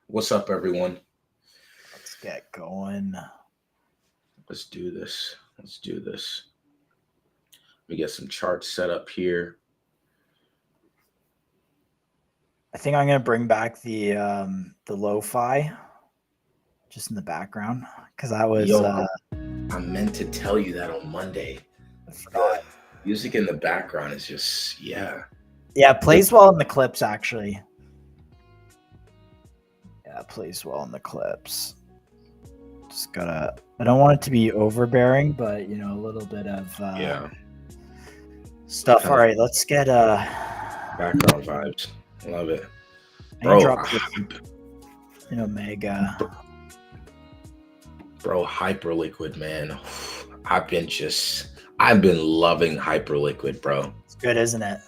What's up, everyone? Let's get going. Let's do this. Let's do this. Let me get some charts set up here. I think I'm gonna bring back the lo-fi just in the background because I was Yo, I meant to tell you that on Monday. I The forgot. music in the background is just, yeah. Yeah, it The, plays well in the clips actually. Yeah, it plays well in the clips. Just gotta. I don't want it to be overbearing, but a little bit of yeah, stuff. All kind of right, let's get background vibes. Love it. I can Bro, drop this mega. Hyperliquid, man. I've been loving Hyperliquid, bro. It's good, isn't it?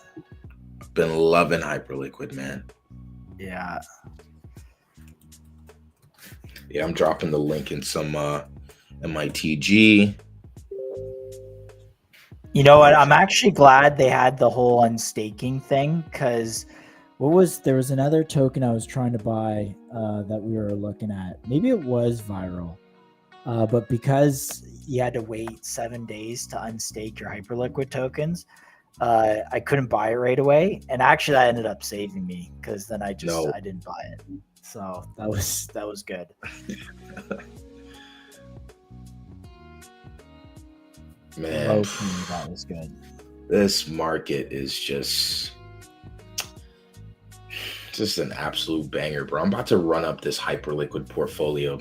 Been loving Hyperliquid, man. Yeah. Yeah, I'm dropping the link in some MITG. You know what? Like, I'm actually glad they had the whole unstaking thing because there was another token I was trying to buy that we were looking at. Maybe it was viral. But because you had to wait 7 days to unstake your Hyperliquid tokens, I couldn't buy it right away. And actually that ended up saving me because then I no, didn't buy it. So that was good. man. Low key, that was good. This market is just an absolute banger, bro. I'm about to run up this Hyperliquid portfolio.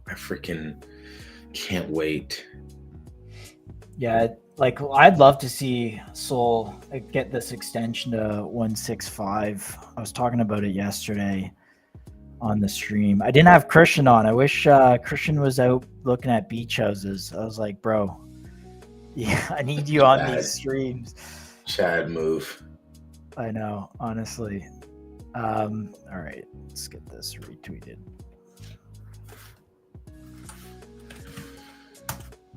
I freaking can't wait. Yeah, like I'd love to see Sol get this extension to 165. I was talking about it yesterday on the stream. I didn't have Christian on. I wish Christian was out looking at beach houses. I was like, bro, yeah, I need you on these streams. Chad move. I know, honestly. All right, let's get this retweeted.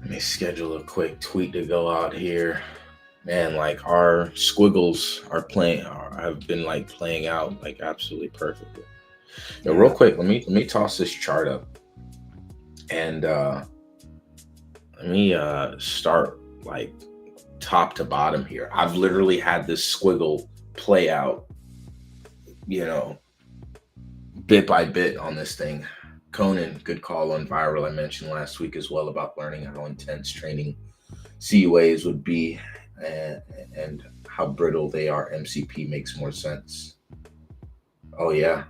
Let me schedule a quick tweet to go out here. Man, like our squiggles have been like playing out like absolutely perfectly. Yo, real quick, let me toss this chart up. And let me start like top to bottom here. I've literally had this squiggle play out, bit by bit on this thing. Conan, good call on viral. I mentioned last week as well about learning how intense training CUAs would be and how brittle they are. MCP makes more sense. Oh, yeah.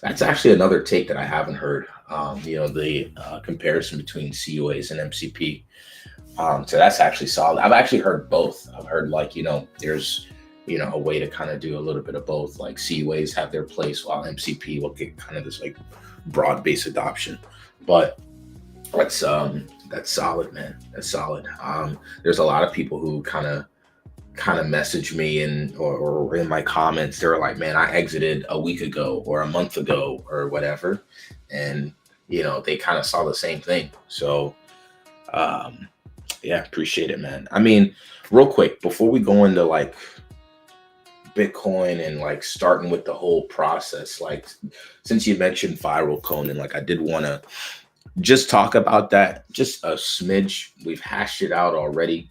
That's actually another take that I haven't heard. The comparison between CUAs and MCP. So that's actually solid. I've actually heard both. I've heard there's a way to kind of do a little bit of both. Like CUAs have their place while MCP will get kind of this like broad base adoption. But that's solid, man. That's solid. There's a lot of people who kind of message me or in my comments. They're like, man, I exited a week ago or a month ago or whatever, and they kind of saw the same thing. So yeah, appreciate it, man. I mean, real quick before we go into like Bitcoin and like starting with the whole process, like since you mentioned viral, Conan, like I did want to just talk about that just a smidge. We've hashed it out already.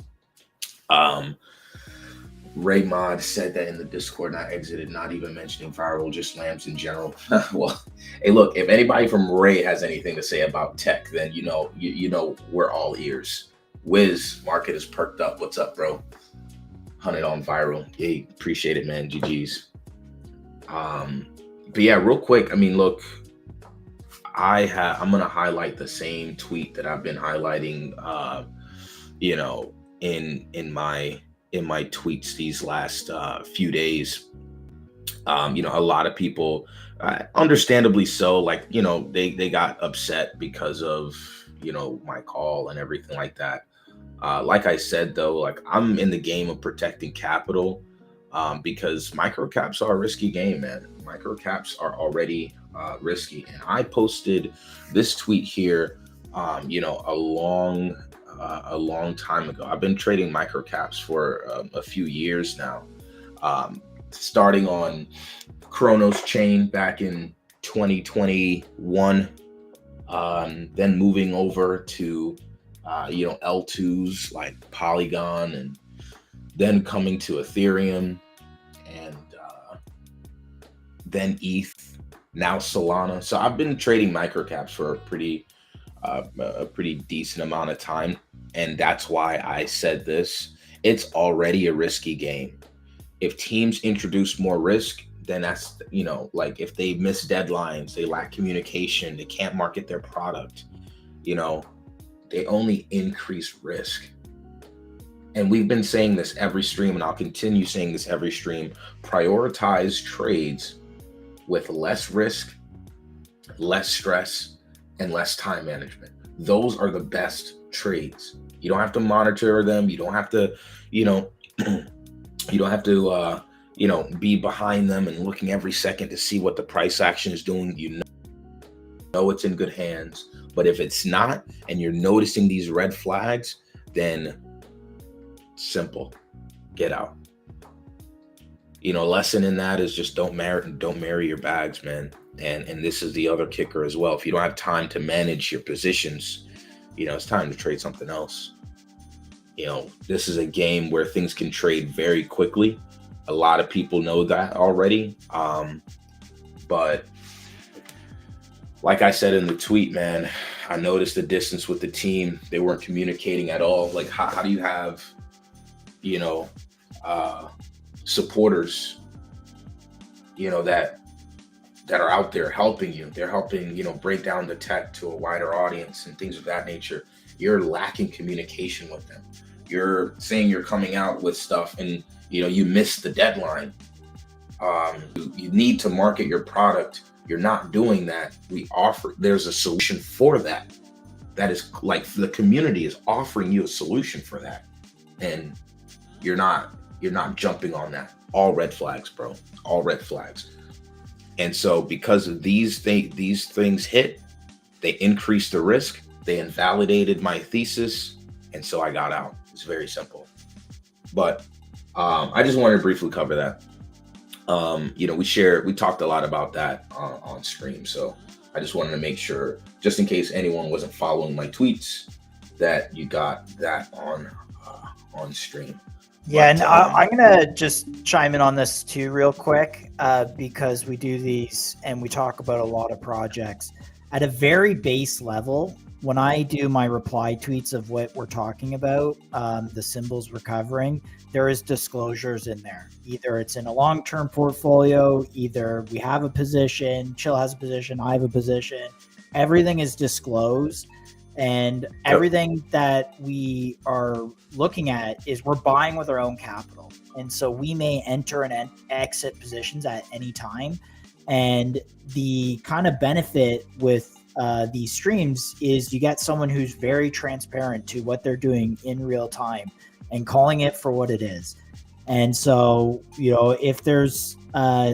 Raymond said that in the Discord, not exited, not even mentioning viral, just lambs in general. Well, hey, look, if anybody from Ray has anything to say about tech, then you know we're all ears. Wiz, market is perked up. What's up, bro? 100 on viral. Hey, appreciate it, man. GG's. But yeah, real quick. I mean, look, I'm gonna highlight the same tweet that I've been highlighting. In my tweets these last few days. A lot of people, understandably so, like they got upset because of my call and everything like that. Like I said though, like I'm in the game of protecting capital, because microcaps are a risky game, man. Microcaps are already risky, and I posted this tweet here, a long time ago. I've been trading microcaps for a few years now. starting on Chronos Chain back in 2021, then moving over to L2s like Polygon, and then coming to Ethereum, and then ETH, now Solana. So I've been trading microcaps for a pretty decent amount of time, and that's why I said this. It's already a risky game. If teams introduce more risk, then that's, like if they miss deadlines, they lack communication, they can't market their product, they only increase risk. And we've been saying this every stream, and I'll continue saying this every stream: prioritize trades with less risk, less stress, and less time management. Those are the best trades. You don't have to monitor them. You don't have to, be behind them and looking every second to see what the price action is doing. You know it's in good hands. But if it's not, and you're noticing these red flags, then simple, get out. Lesson in that is just don't marry your bags, man. And this is the other kicker as well. If you don't have time to manage your positions, it's time to trade something else. This is a game where things can trade very quickly. A lot of people know that already. But like I said in the tweet, man, I noticed the distance with the team. They weren't communicating at all. Like, how do you have, supporters, that are out there helping you? They're helping, break down the tech to a wider audience and things of that nature. You're lacking communication with them. You're saying you're coming out with stuff, and you missed the deadline. You need to market your product. You're not doing that. There's a solution for that. That is, like, the community is offering you a solution for that, and you're not jumping on that. All red flags, bro. All red flags. And so because of these things hit, they increased the risk. They invalidated my thesis, and so I got out. It's very simple. But I just wanted to briefly cover that. We talked a lot about that on stream. So I just wanted to make sure, just in case anyone wasn't following my tweets, that you got that on stream. Yeah, and I'm gonna just chime in on this too real quick, because we do these and we talk about a lot of projects at a very base level. When I do my reply tweets of what we're talking about, the symbols we're covering, there is disclosures in there. Either it's in a long-term portfolio, either we have a position, Chill has a position, I have a position. Everything is disclosed, and everything that we are looking at is we're buying with our own capital. And so we may enter and exit positions at any time. And the kind of benefit with these streams is you get someone who's very transparent to what they're doing in real time and calling it for what it is. And so, if there's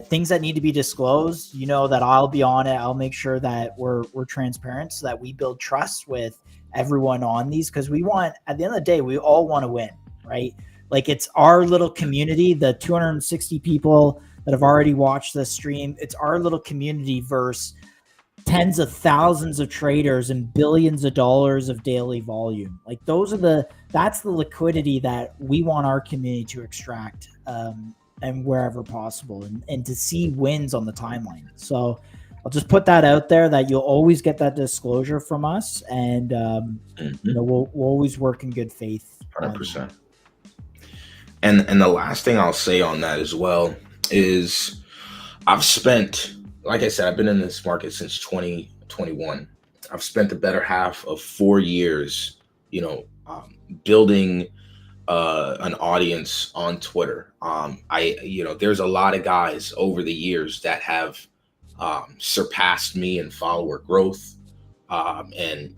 things that need to be disclosed, that I'll be on it. I'll make sure that we're transparent so that we build trust with everyone on these, because we want, at the end of the day, we all want to win, right? Like, it's our little community, the 260 people that have already watched this stream. It's our little community versus tens of thousands of traders and billions of dollars of daily volume. Like, that's the liquidity that we want our community to extract, and wherever possible, and to see wins on the timeline. So I'll just put that out there, that you'll always get that disclosure from us, and we'll always work in good faith. 100%. And the last thing I'll say on that as well is, I've spent, like I said, I've been in this market since 2021. I've spent the better half of 4 years, building an audience on Twitter. There's a lot of guys over the years that have surpassed me in follower growth, and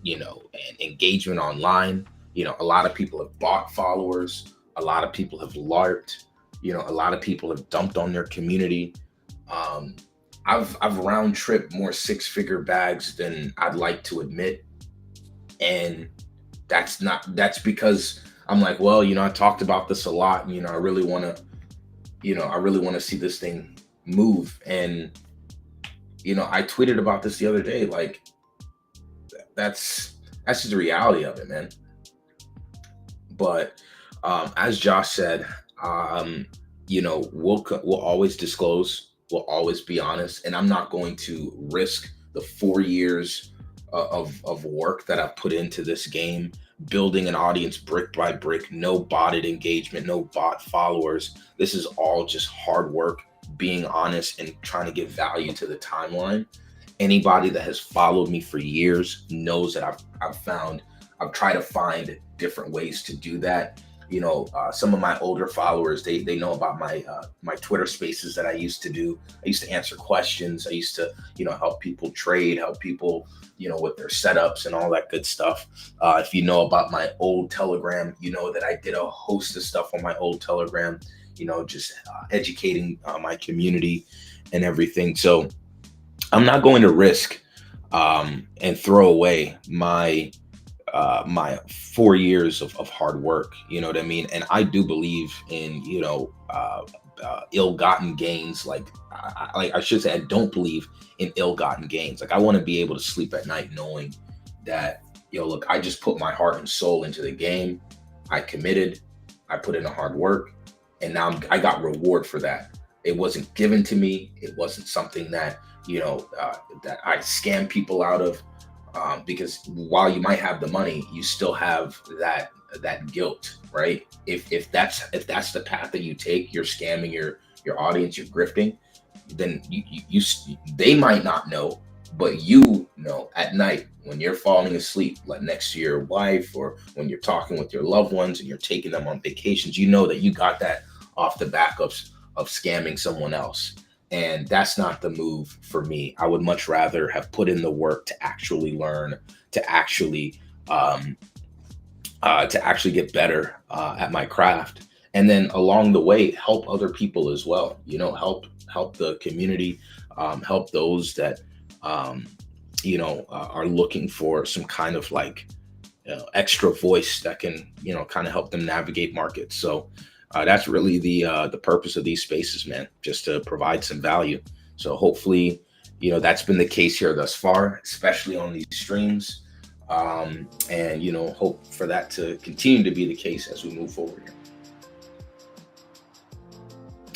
engagement online. A lot of people have bought followers. A lot of people have LARPed. A lot of people have dumped on their community. I've round tripped more 6-figure bags than I'd like to admit. And that's because I'm like, well, I talked about this a lot, and, I really want to, I really want to see this thing move. And I tweeted about this the other day. Like, that's just the reality of it, man. But as Josh said, we'll always disclose, we'll always be honest, and I'm not going to risk the 4 years of work that I've put into this game, building an audience brick by brick, no botted engagement, no bot followers. This is all just hard work, being honest and trying to give value to the timeline. Anybody that has followed me for years knows that I've tried to find different ways to do that. Some of my older followers, they know about my Twitter spaces that I used to do. I used to answer questions. I used to, help people trade, help people, with their setups and all that good stuff. If you know about my old Telegram, you know that I did a host of stuff on my old Telegram, just educating my community and everything. So I'm not going to risk and throw away my 4 years of hard work. You know what I mean? And I do believe in ill-gotten gains. I should say I don't believe in ill-gotten gains. Like, I want to be able to sleep at night knowing that, look, I just put my heart and soul into the game. I committed. I put in the hard work, and now I got reward for that. It wasn't given to me. It wasn't something that that I scam people out of. Because while you might have the money, you still have that guilt, right? If that's the path that you take, you're scamming your audience, you're grifting, then you they might not know, but at night when you're falling asleep, like next to your wife, or when you're talking with your loved ones and you're taking them on vacations, that you got that off the back of scamming someone else. And that's not the move for me. I would much rather have put in the work to actually learn, to actually get better at my craft, and then along the way help other people as well. Help the community, help those that are looking for some kind of extra voice that can kind of help them navigate markets. So that's really the purpose of these spaces, man, just to provide some value. So hopefully, that's been the case here thus far, especially on these streams. And, hope for that to continue to be the case as we move forward here.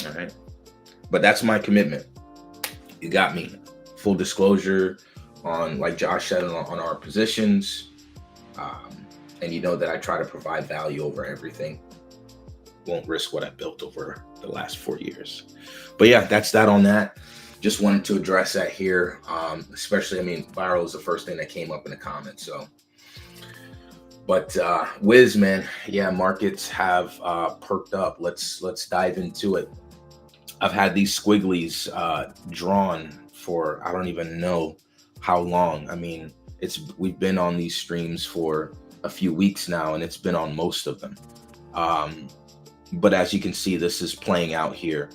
All right. But that's my commitment. You got me. Full disclosure on, like Josh said, on our positions. And that I try to provide value over everything. Won't risk what I built over the last 4 years. But yeah, that's that on that. Just wanted to address that here. Especially, viral is the first thing that came up in the comments. So, but Wiz, man, yeah, markets have perked up. Let's dive into it. I've had these squigglies drawn for I don't even know how long. We've been on these streams for a few weeks now, and it's been on most of them. But as you can see, this is playing out here.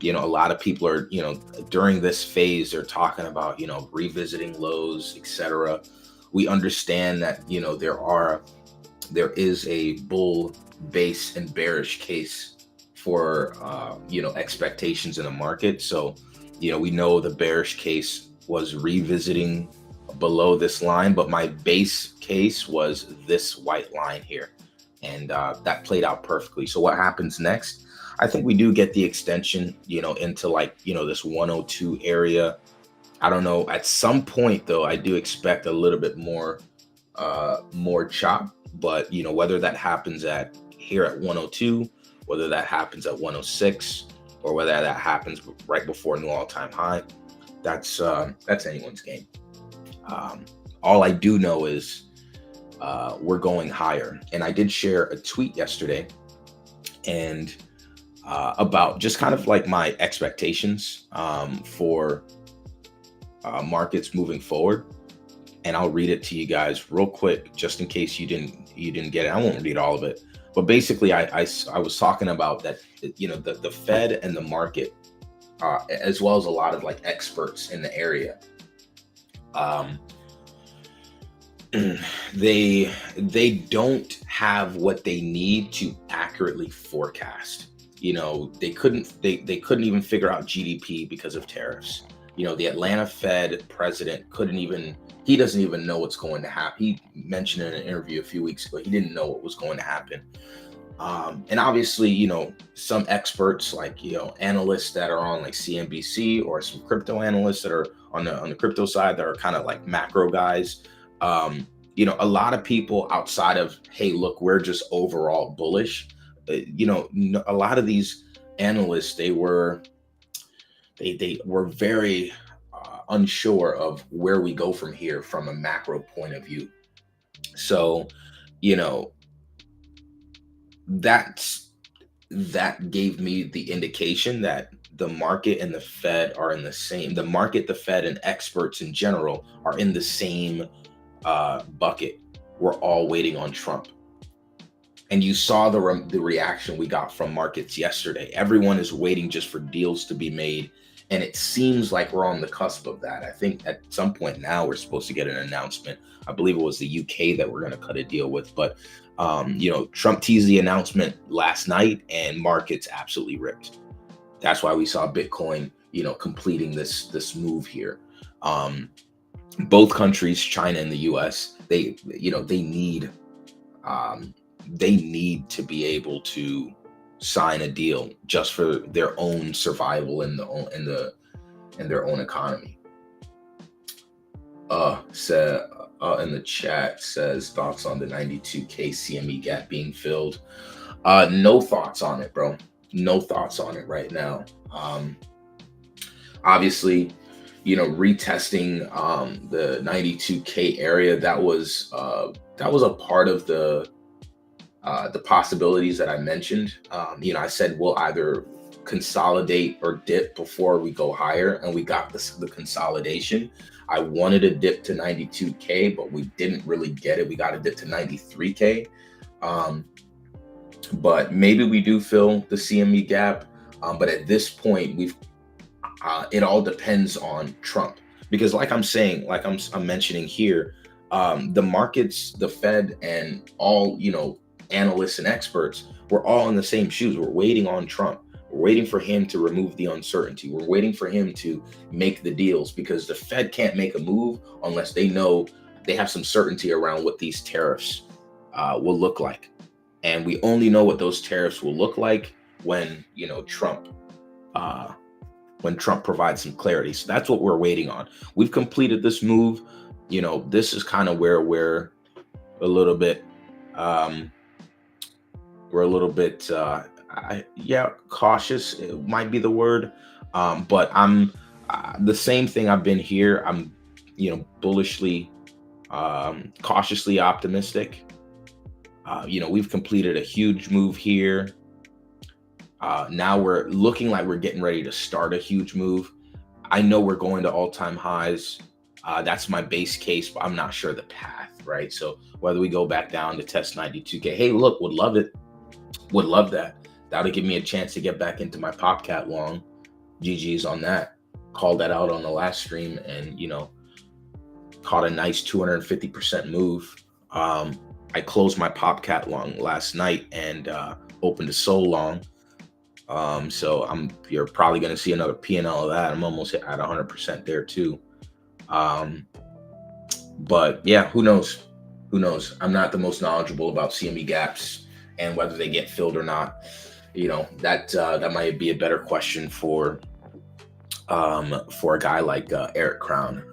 A lot of people are, during this phase, they're talking about, revisiting lows, etc. We understand that, there is a bull base and bearish case for, expectations in the market. So, we know the bearish case was revisiting below this line, but my base case was this white line here. And that played out perfectly. So what happens next? I think we do get the extension, into this 102 area. I don't know. At some point, though, I do expect a little bit more chop. But whether that happens here at 102, whether that happens at 106, or whether that happens right before new all-time high, that's anyone's game. All I do know is we're going higher. And I did share a tweet yesterday and about just kind of like my expectations for markets moving forward. And I'll read it to you guys real quick, just in case you didn't get it. I won't read all of it, but basically I was talking about that, the Fed and the market, as well as a lot of experts in the area, they don't have what they need to accurately forecast. they couldn't even figure out GDP because of tariffs. The Atlanta Fed president he doesn't even know what's going to happen. He mentioned in an interview a few weeks ago, he didn't know what was going to happen. And obviously, some experts like, analysts that are on like CNBC, or some crypto analysts that are on the crypto side that are kind of like macro guys. A lot of people outside of, hey, look, we're just overall bullish. A lot of these analysts, they were very unsure of where we go from here from a macro point of view. So, that gave me the indication that the market and the Fed are in the same. The market, the Fed, and experts in general are in the same bucket. We're all waiting on Trump. And you saw the reaction we got from markets yesterday. Everyone is waiting just for deals to be made. And it seems like we're on the cusp of that. I think at some point now we're supposed to get an announcement. I believe it was the UK that we're going to cut a deal with. But, Trump teased the announcement last night and markets absolutely ripped. That's why we saw Bitcoin, completing this move here. Both countries, China and the US, they need to be able to sign a deal just for their own survival in their own economy. In the chat says, thoughts on the 92K CME gap being filled. No thoughts on it, bro. No thoughts on it right now. Obviously, retesting the 92K area, that was a part of the possibilities that I mentioned. I said we'll either consolidate or dip before we go higher, and we got the consolidation. I wanted a dip to 92K, but we didn't really get it. We got a dip to 93K. But maybe we do fill the CME gap. But at this point, it all depends on Trump, because like I'm saying, like I'm mentioning here, the markets, the Fed, and all, analysts and experts, we're all in the same shoes. We're waiting on Trump. We're waiting for him to remove the uncertainty. We're waiting for him to make the deals, because the Fed can't make a move unless they know they have some certainty around what these tariffs will look like. And we only know what those tariffs will look like when, Trump provides some clarity. So that's what we're waiting on. We've completed this move. This is kind of where we're a little bit cautious. It might be the word. But I'm the same thing. I've been here. I'm, bullishly, cautiously optimistic. We've completed a huge move here. Now we're looking like we're getting ready to start a huge move. I know we're going to all-time highs. That's my base case, but I'm not sure the path, right? So whether we go back down to test 92K, hey, look, would love it. Would love that. That'll give me a chance to get back into my PopCat long. GG's on that. Called that out on the last stream and, caught a nice 250% move. I closed my PopCat long last night and opened a Sol long. So you're probably going to see another P&L of that. I'm almost at 100% there too. But yeah, who knows? I'm not the most knowledgeable about CME gaps and whether they get filled or not. That might be a better question for a guy like Eric Crown,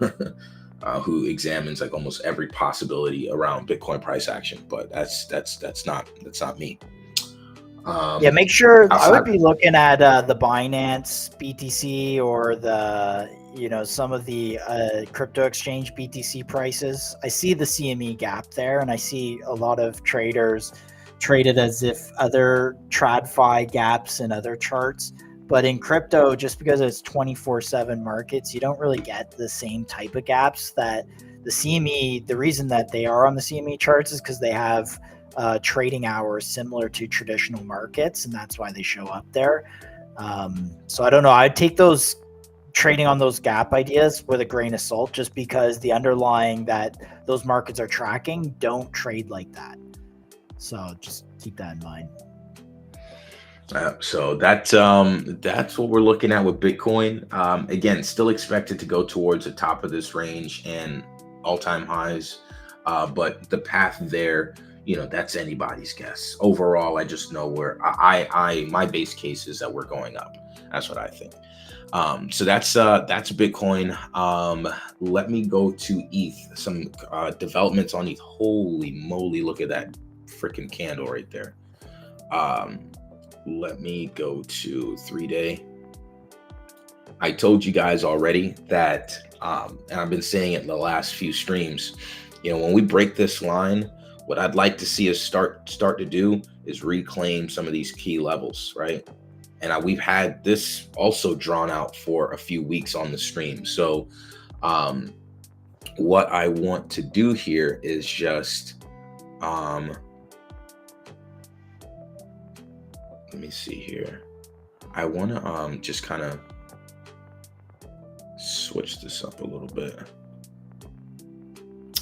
who examines like almost every possibility around Bitcoin price action. But that's not me. Make sure I would be looking at the Binance BTC or the some of the crypto exchange BTC prices. I see the CME gap there, and I see a lot of traders traded as if other TradFi gaps and other charts. But in crypto, just because it's 24/7 markets, you don't really get the same type of gaps that the CME. The reason that they are on the CME charts is because they have trading hours similar to traditional markets, and that's why they show up there. So I don't know. I'd take those trading on those gap ideas with a grain of salt, just because the underlying that those markets are tracking don't trade like that. So just keep that in mind. So that's what we're looking at with Bitcoin. Again, still expected to go towards the top of this range and all-time highs, but the path there, that's anybody's guess. Overall, I just know where my base case is that we're going up. That's what I think. So that's Bitcoin. Let me go to ETH. Some developments on ETH. Holy moly! Look at that freaking candle right there. Let me go to 3-day. I told you guys already that, and I've been saying it in the last few streams, when we break this line, what I'd like to see us start to do is reclaim some of these key levels, right? And we've had this also drawn out for a few weeks on the stream. So what I want to do here is just, let me see here. I want to just kind of switch this up a little bit.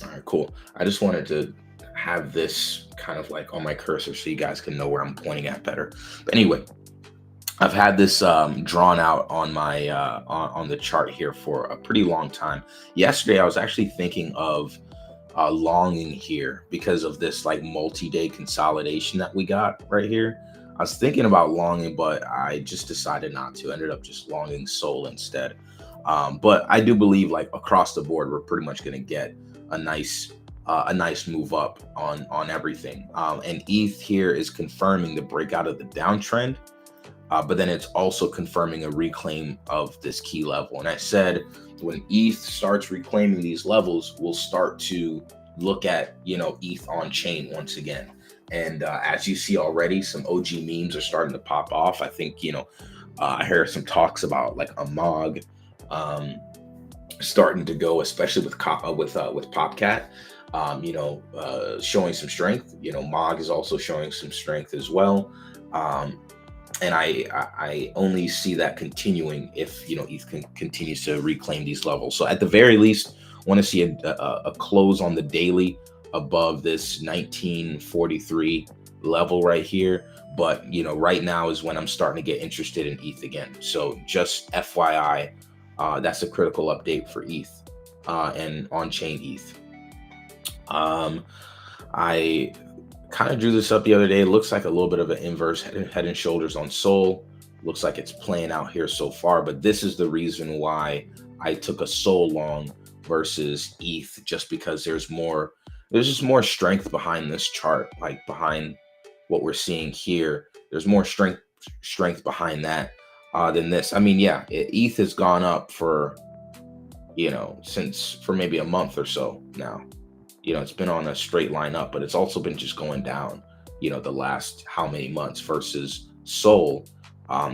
All right, cool. I just wanted to have this kind of like on my cursor so you guys can know where I'm pointing at better. But anyway, I've had this drawn out on my on the chart here for a pretty long time. Yesterday, I was actually thinking of longing here because of this like multi-day consolidation that we got right here. I was thinking about longing, but I just decided not to. Ended up just longing SOL instead. But I do believe like across the board, we're pretty much going to get a nice move up on everything. And ETH here is confirming the breakout of the downtrend. But then it's also confirming a reclaim of this key level. And I said, when ETH starts reclaiming these levels, we'll start to look at, ETH on chain once again. And as you see already, some OG memes are starting to pop off. I think, I heard some talks about like a MOG starting to go, especially with Popcat, showing some strength. MOG is also showing some strength as well. And I only see that continuing if, ETH continues to reclaim these levels. So at the very least, want to see a close on the daily above this 1943 level right here. But, right now is when I'm starting to get interested in ETH again. So just FYI, that's a critical update for ETH and on-chain ETH. I kind of drew this up the other day. It looks like a little bit of an inverse head and shoulders on SOL. Looks like it's playing out here so far, but this is the reason why I took a SOL long versus ETH, just because there's just more strength behind this chart, like behind what we're seeing here. There's more strength behind that than this. I mean, yeah, ETH has gone up for maybe a month or so now. It's been on a straight line up, but it's also been just going down, the last how many months versus SOL.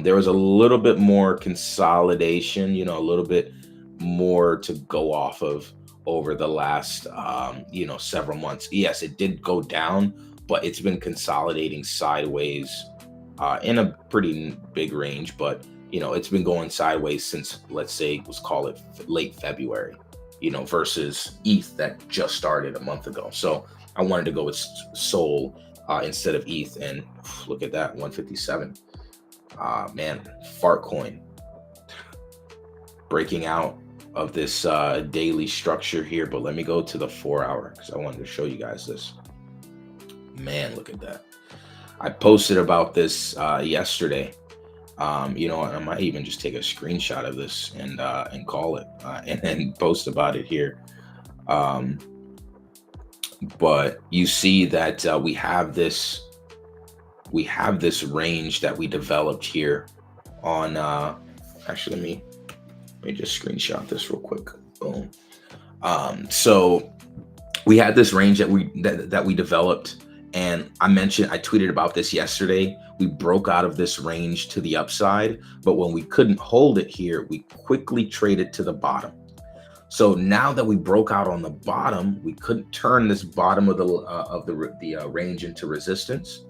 There was a little bit more consolidation, a little bit more to go off of over the last, several months. Yes, it did go down, but it's been consolidating sideways in a pretty big range. But, it's been going sideways since, let's say, let's call it late February. Versus ETH that just started a month ago. So I wanted to go with SOL instead of ETH, and look at that, 157. Man, fart coin breaking out of this daily structure here. But let me go to the 4 hour because I wanted to show you guys this. Man, look at that. I posted about this yesterday. I might even just take a screenshot of this and call it and then post about it here. But you see that we have this range that we developed here on. Actually, let me just screenshot this real quick. Boom. So we had this range that we developed. And I tweeted about this yesterday. We broke out of this range to the upside, but when we couldn't hold it here, we quickly traded to the bottom. So now that we broke out on the bottom, we couldn't turn this bottom of the range into resistance.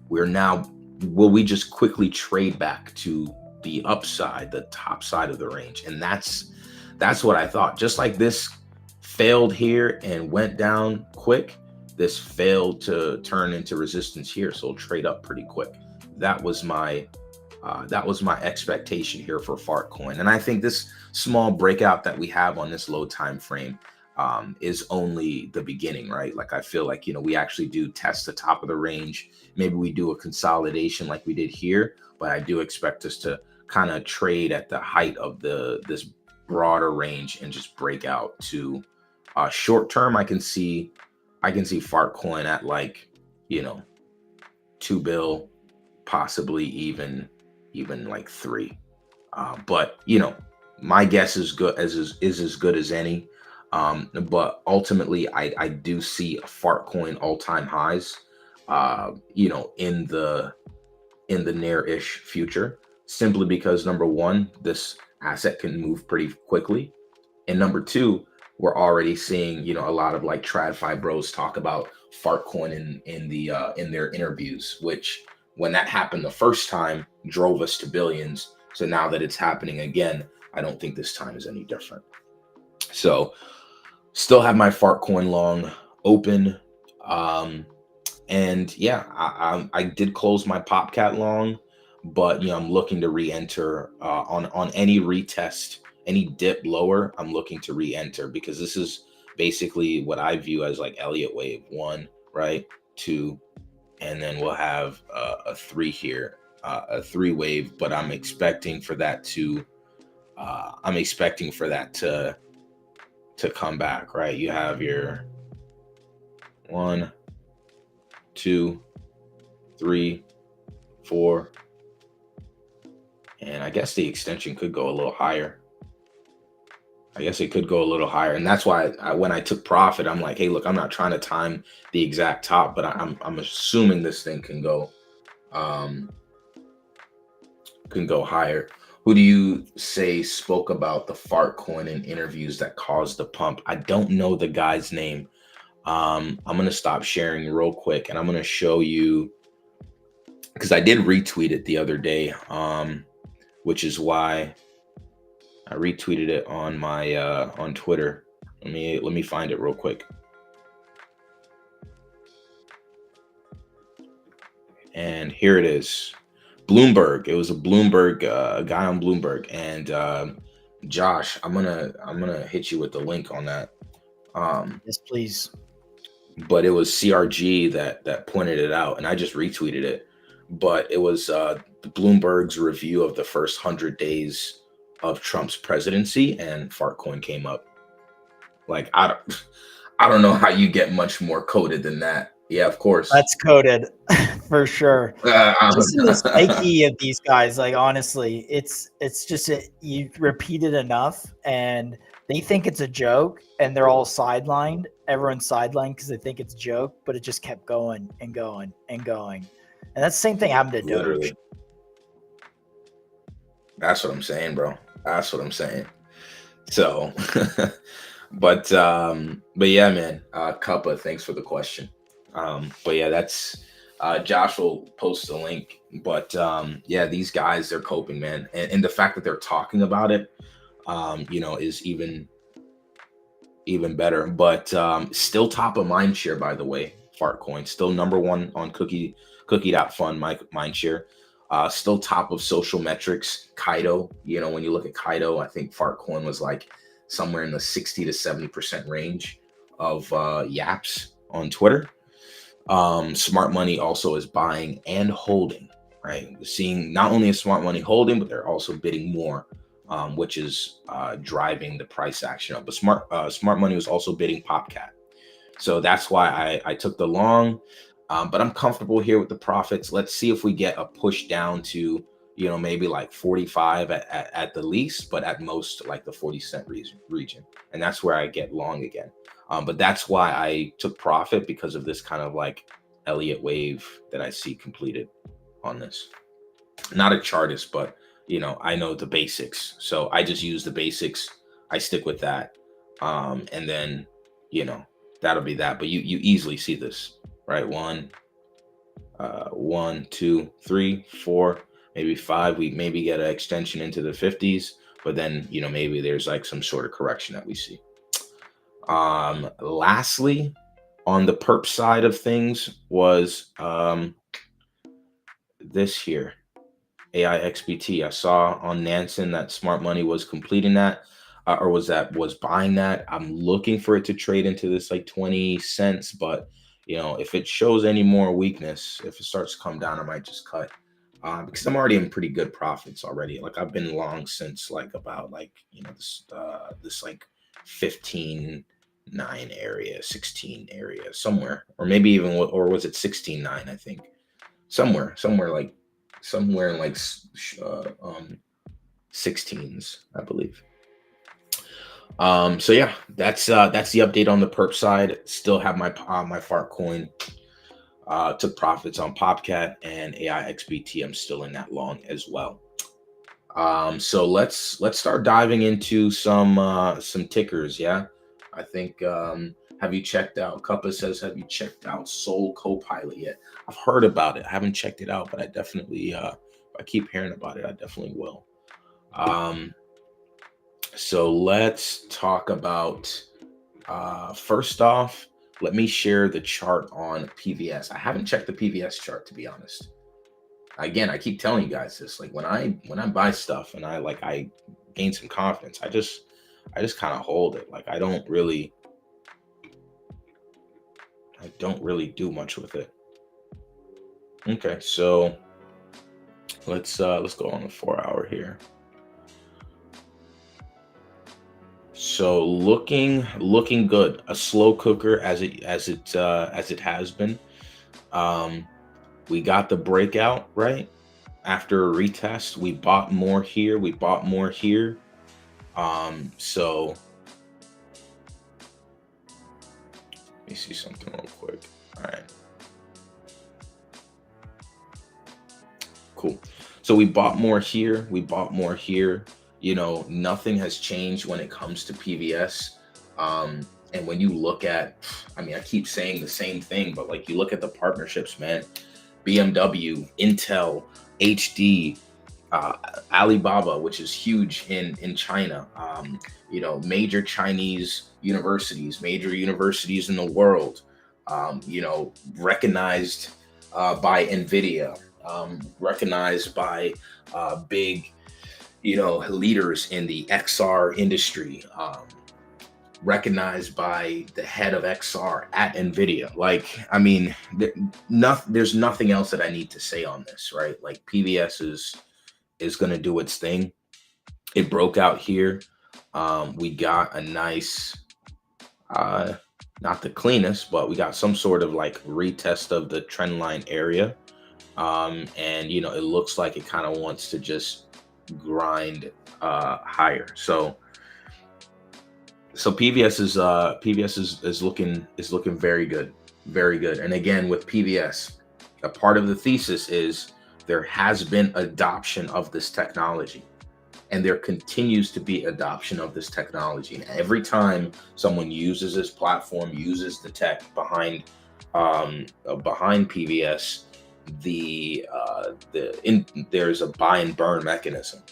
Will we just quickly trade back to the upside, the top side of the range? And that's what I thought. Just like this failed here and went down quick, this failed to turn into resistance here, so it'll trade up pretty quick. that was my expectation here for Fartcoin. And I think this small breakout that we have on this low time frame is only the beginning, right? Like I feel like, we actually do test the top of the range. Maybe we do a consolidation like we did here, but I do expect us to kind of trade at the height of this broader range and just break out to short term. I can see Fartcoin at like, 2 bill, possibly even like 3. But my guess is as good as any. But ultimately, I do see a Fartcoin all-time highs, in the near-ish future, simply because number one, this asset can move pretty quickly, and number two, we're already seeing a lot of like TradFi bros talk about Fartcoin in their interviews, which when that happened the first time drove us to billions. So now that it's happening again, I don't think this time is any different. So still have my Fartcoin long open. And yeah, I did close my PopCat long, but I'm looking to re-enter on any retest, any dip lower. I'm looking to re-enter because this is basically what I view as like Elliott wave 1, right? 2, and then we'll have a 3 here, a 3 wave. But I'm expecting for that to come back, right? You have your 1, 2, 3, 4, and I guess the extension could go a little higher. I guess it could go a little higher, and that's why when I took profit, I'm like, hey, look, I'm not trying to time the exact top, but I'm assuming this thing can go higher. Who do you say spoke about the Fartcoin in interviews that caused the pump? I don't know the guy's name. I'm going to stop sharing real quick, and I'm going to show you, because I did retweet it the other day, which is why I retweeted it on my on Twitter. Let me find it real quick. And here it is. Bloomberg. It was a Bloomberg guy on Bloomberg, and Josh, I'm gonna hit you with the link on that. Yes, please. But it was CRG that pointed it out, and I just retweeted it. But it was Bloomberg's review of the first 100 days of Trump's presidency, and Fartcoin came up. Like I don't know how you get much more coded than that. Yeah, of course. That's coded for sure. Just in the psyche of these guys, like honestly, it's just you repeat it enough, and they think it's a joke, and they're all sidelined. Everyone's sidelined because they think it's a joke, but it just kept going and going and going. And that's the same thing happened to Literally. Doge. That's what I'm saying, bro. That's what I'm saying. So, but yeah, man. Cuppa, thanks for the question. But yeah, that's Josh will post the link. But yeah, these guys, they're coping, man, and the fact that they're talking about it, is even better. But still top of mind share, by the way. Fartcoin still number 1 on Cookie.fund mind share. Still top of social metrics. Kaido, when you look at Kaido, I think Fartcoin was like somewhere in the 60 to 70% range of yaps on Twitter. Smart Money also is buying and holding, right? We're seeing not only is Smart Money holding, but they're also bidding more, which is driving the price action up. But Smart Money was also bidding PopCat. So that's why I took the long, but I'm comfortable here with the profits. Let's see if we get a push down to, maybe like 45 at the least, but at most like the 40-cent region. And that's where I get long again. But that's why I took profit, because of this kind of like Elliott wave that I see completed on this. Not a chartist, but I know the basics. So I just use the basics. I stick with that. And then, that'll be that. But you easily see this, right? 1, 2, 3, 4, maybe 5. We maybe get an extension into the 50s, but then, maybe there's like some sort of correction that we see. Lastly, on the perp side of things was this here, AI XBT. I saw on Nansen that Smart Money was completing that, or was buying that. I'm looking for it to trade into this like 20 cents, but if it shows any more weakness, if it starts to come down, I might just cut. Because I'm already in pretty good profits already. Like I've been long since like about like this like 15.9 area, 16 area somewhere, or maybe even or was it 16.9? I think somewhere in like 16s, I believe. So yeah, that's the update on the perp side. Still have my fart coin. Took profits on Popcat and AI XBT. I'm still in that long as well. So let's start diving into some tickers. Yeah, I think. Have you checked out? Cuppa says, have you checked out Soul Copilot yet? I've heard about it. I haven't checked it out, but I definitely. If I keep hearing about it, I definitely will. So let's talk about. First off, let me share the chart on PVS. I haven't checked the PVS chart, to be honest. Again, I keep telling you guys this. Like when I buy stuff and I gain some confidence, I just kind of hold it. Like I don't really do much with it. Okay, so let's go on the 4-hour here. So looking good. A slow cooker as it has been. We got the breakout right after a retest. We bought more here. We bought more here. So let me see something real quick. All right. Cool. So we bought more here. We bought more here. Nothing has changed when it comes to PVS. And when you look at, I keep saying the same thing, but like you look at the partnerships, man, BMW, Intel, HD, Alibaba, which is huge in China, major Chinese universities, major universities in the world, recognized by NVIDIA, recognized by big, leaders in the XR industry, recognized by the head of XR at NVIDIA. Like, there's nothing else that I need to say on this, right? Like PVS is going to do its thing. It broke out here. We got a nice, not the cleanest, but we got some sort of like retest of the trend line area. And it looks like it kind of wants to just grind higher. So PVS is looking very good, very good. And again, with PVS, a part of the thesis is there has been adoption of this technology, and there continues to be adoption of this technology. And every time someone uses this platform, uses the tech behind PVS, there's a buy and burn mechanism.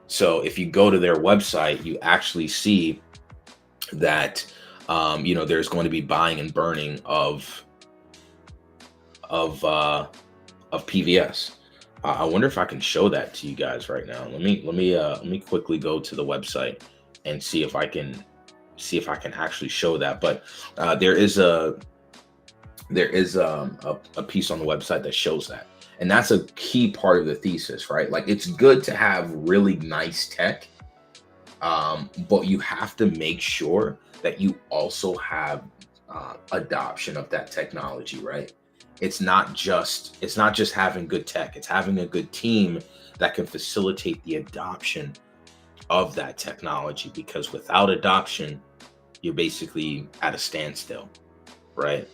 So if you go to their website, you actually see that there's going to be buying and burning of PVS. I wonder if I can show that to you guys right now. Let me quickly go to the website and see if I can actually show that. But there is a piece on the website that shows that, and that's a key part of the thesis, right? Like it's good to have really nice tech, but you have to make sure that you also have adoption of that technology, right? It's not just having good tech. It's having a good team that can facilitate the adoption of that technology, because without adoption, you're basically at a standstill, right?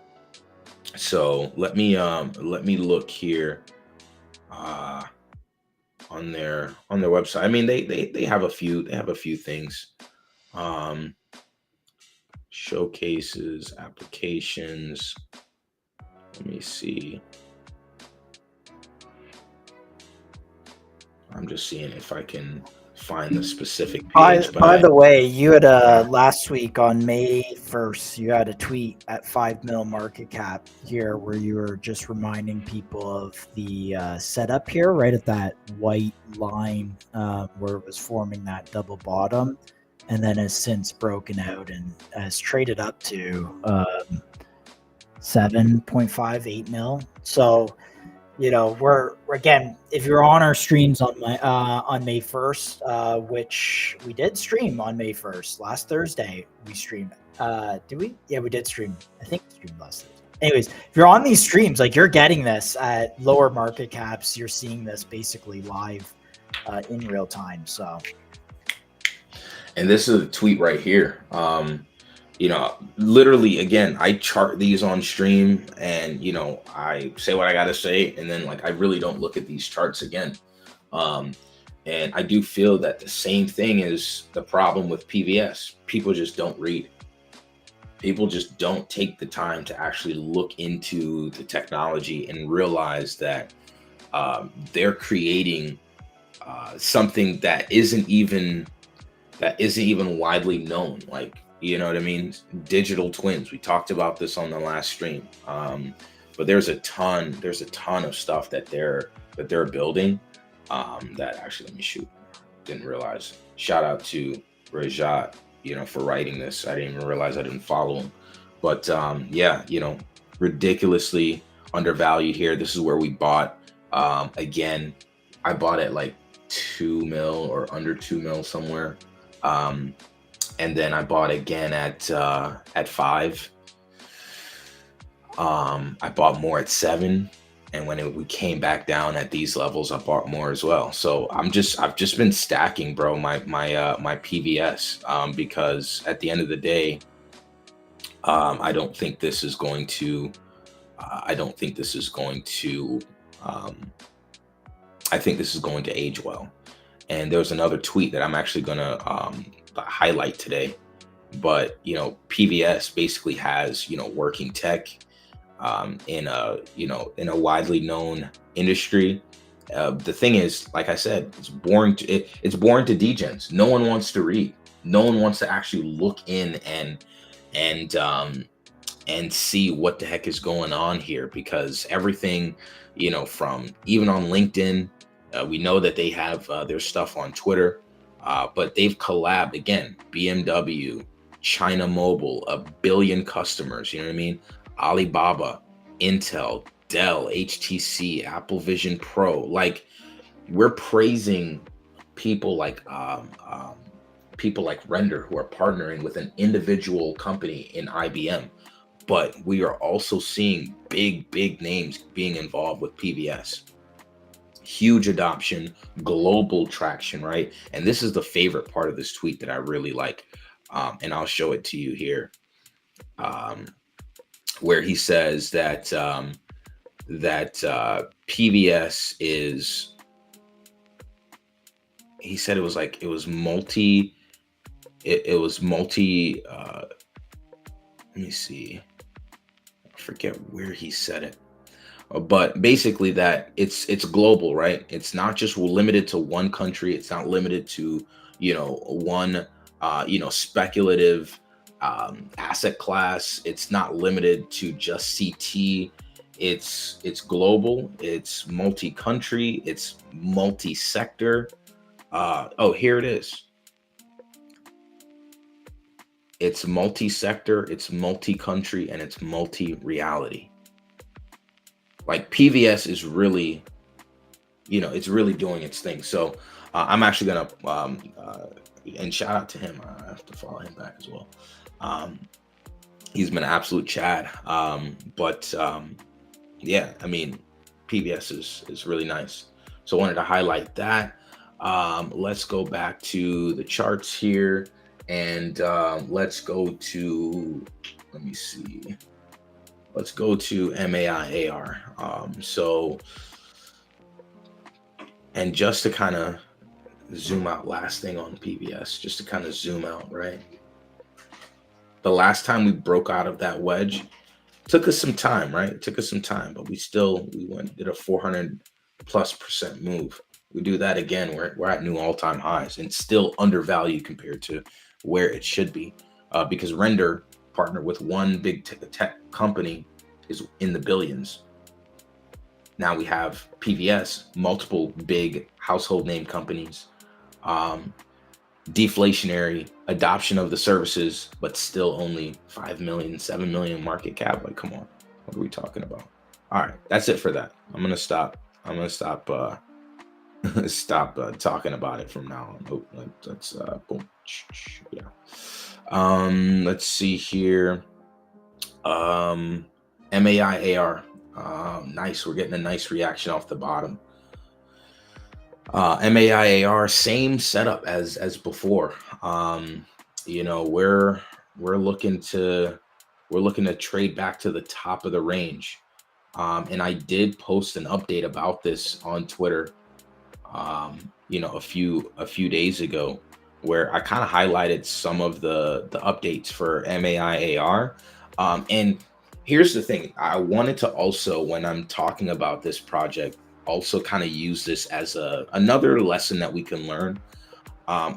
So let me look here on their website. They have a few things. Showcases, applications. Let me see. I'm just seeing if I can find the specific By, page, but by the way, you had last week on May 1st, you had a tweet at 5 mil market cap here where you were just reminding people of the setup here, right at that white line where it was forming that double bottom, and then has since broken out and has traded up to 7.5, 8 mil. So, you know, we're again, if you're on our streams on May 1st, which we did stream on May 1st, last Thursday, we streamed. Did we? Yeah, we did stream. I think we streamed last Thursday. Anyways, if you're on these streams, like you're getting this at lower market caps, you're seeing this basically live in real time. So, and this is a tweet right here. You know, literally, again, I chart these on stream and, you know, I say what I got to say. And then, like, I really don't look at these charts again. And I do feel that the same thing is the problem with PVS. People just don't read. People just don't take the time to actually look into the technology and realize that they're creating something that isn't even widely known. Like, you know what I mean? Digital twins. We talked about this on the last stream. But there's a ton of stuff that they're building. That actually, let me shoot. Didn't realize. Shout out to Rajat, you know, for writing this. I didn't even realize I didn't follow him. But yeah, you know, ridiculously undervalued here. This is where we bought. Again, I bought at like 2 mil or under 2 mil somewhere. And then I bought again at 5. I bought more at 7, and when we came back down at these levels, I bought more as well. So I've just been stacking, bro, my PVS, because at the end of the day, I don't think this is going to. I think this is going to age well. And there's another tweet that I'm actually gonna highlight today, but you know, PVS basically has, you know, working tech in a widely known industry. The thing is, like I said, it's boring to degens. No one wants to read. No one wants to actually look in and see what the heck is going on here, because everything, you know, from even on LinkedIn, we know that they have their stuff on Twitter. But they've collabed again, BMW, China Mobile, 1 billion customers, you know what I mean? Alibaba, Intel, Dell, HTC, Apple Vision Pro. Like, we're praising people like Render, who are partnering with an individual company in IBM. But we are also seeing big names being involved with PVS. Huge adoption, global traction, right? And this is the favorite part of this tweet that I really like. And I'll show it to you here, where he says that PVS is, he said it was multi, let me see, I forget where he said it. But basically that it's global, right? It's not just limited to one country. It's not limited to, you know, one, speculative asset class. It's not limited to just CT. It's global. It's multi-country. It's multi-sector. Here it is. It's multi-sector. It's multi-country, and it's multi-reality. Like, PVS is really, you know, it's really doing its thing. So I'm actually gonna and shout out to him. I have to follow him back as well. He's been an absolute Chad. Yeah, I mean, PVS is really nice. So I wanted to highlight that. Let's go back to the charts here, and let's go to, let me see. Let's go to MAIAR. And just to kind of zoom out, last thing on PVS, just to kind of zoom out, right? The last time we broke out of that wedge, took us some time, right? It took us some time, but we did a 400+% move. We do that again. We're at new all-time highs and still undervalued compared to where it should be, because Render partnered with one big tech company is in the billions. Now we have PVS, multiple big household name companies, deflationary adoption of the services, but still only 5 million, 7 million market cap. Like, come on, what are we talking about? All right, that's it for that. I'm gonna stop talking about it from now on. Oh, let's boom. Yeah. Let's see here. MAI AR. Nice. We're getting a nice reaction off the bottom. MAI AR, same setup as before. You know, we're looking to trade back to the top of the range. And I did post an update about this on Twitter, you know, a few days ago, where I kind of highlighted some of the updates for MAI AR. And here's the thing. I wanted to also, when I'm talking about this project, also kind of use this as another lesson that we can learn.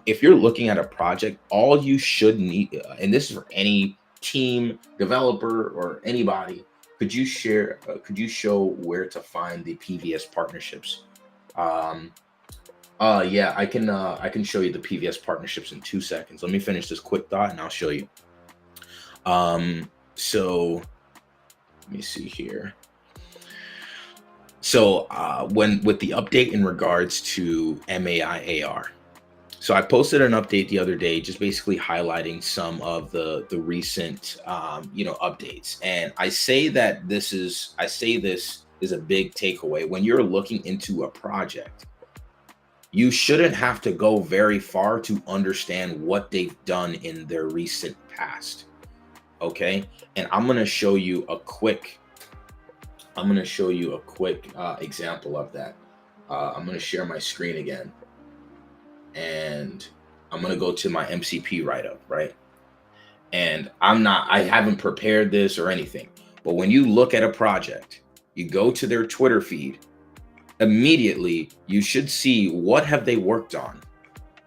If you're looking at a project, all you should need, and this is for any team, developer, or anybody, could you show where to find the PVS partnerships? Yeah, I can show you the PVS partnerships in 2 seconds. Let me finish this quick thought and I'll show you. So let me see here. So with the update in regards to MAI AR, so I posted an update the other day, just basically highlighting some of the recent you know, updates. And I say this is a big takeaway. When you're looking into a project, you shouldn't have to go very far to understand what they've done in their recent past. Okay, and I'm gonna show you a quick example of that. I'm gonna share my screen again, and I'm gonna go to my MCP write-up, right? And I haven't prepared this or anything, but when you look at a project, you go to their Twitter feed, immediately you should see what have they worked on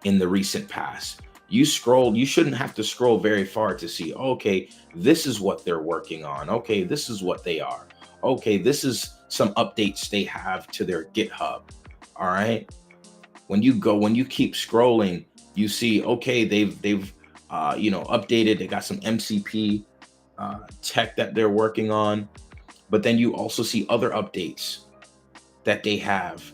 in the recent past. You shouldn't have to scroll very far to see, okay, this is what they're working on. Okay, this is what they are. Okay, this is some updates they have to their GitHub. All right. When you keep scrolling, you see, okay, they've you know, updated. They got some MCP tech that they're working on, but then you also see other updates that they have.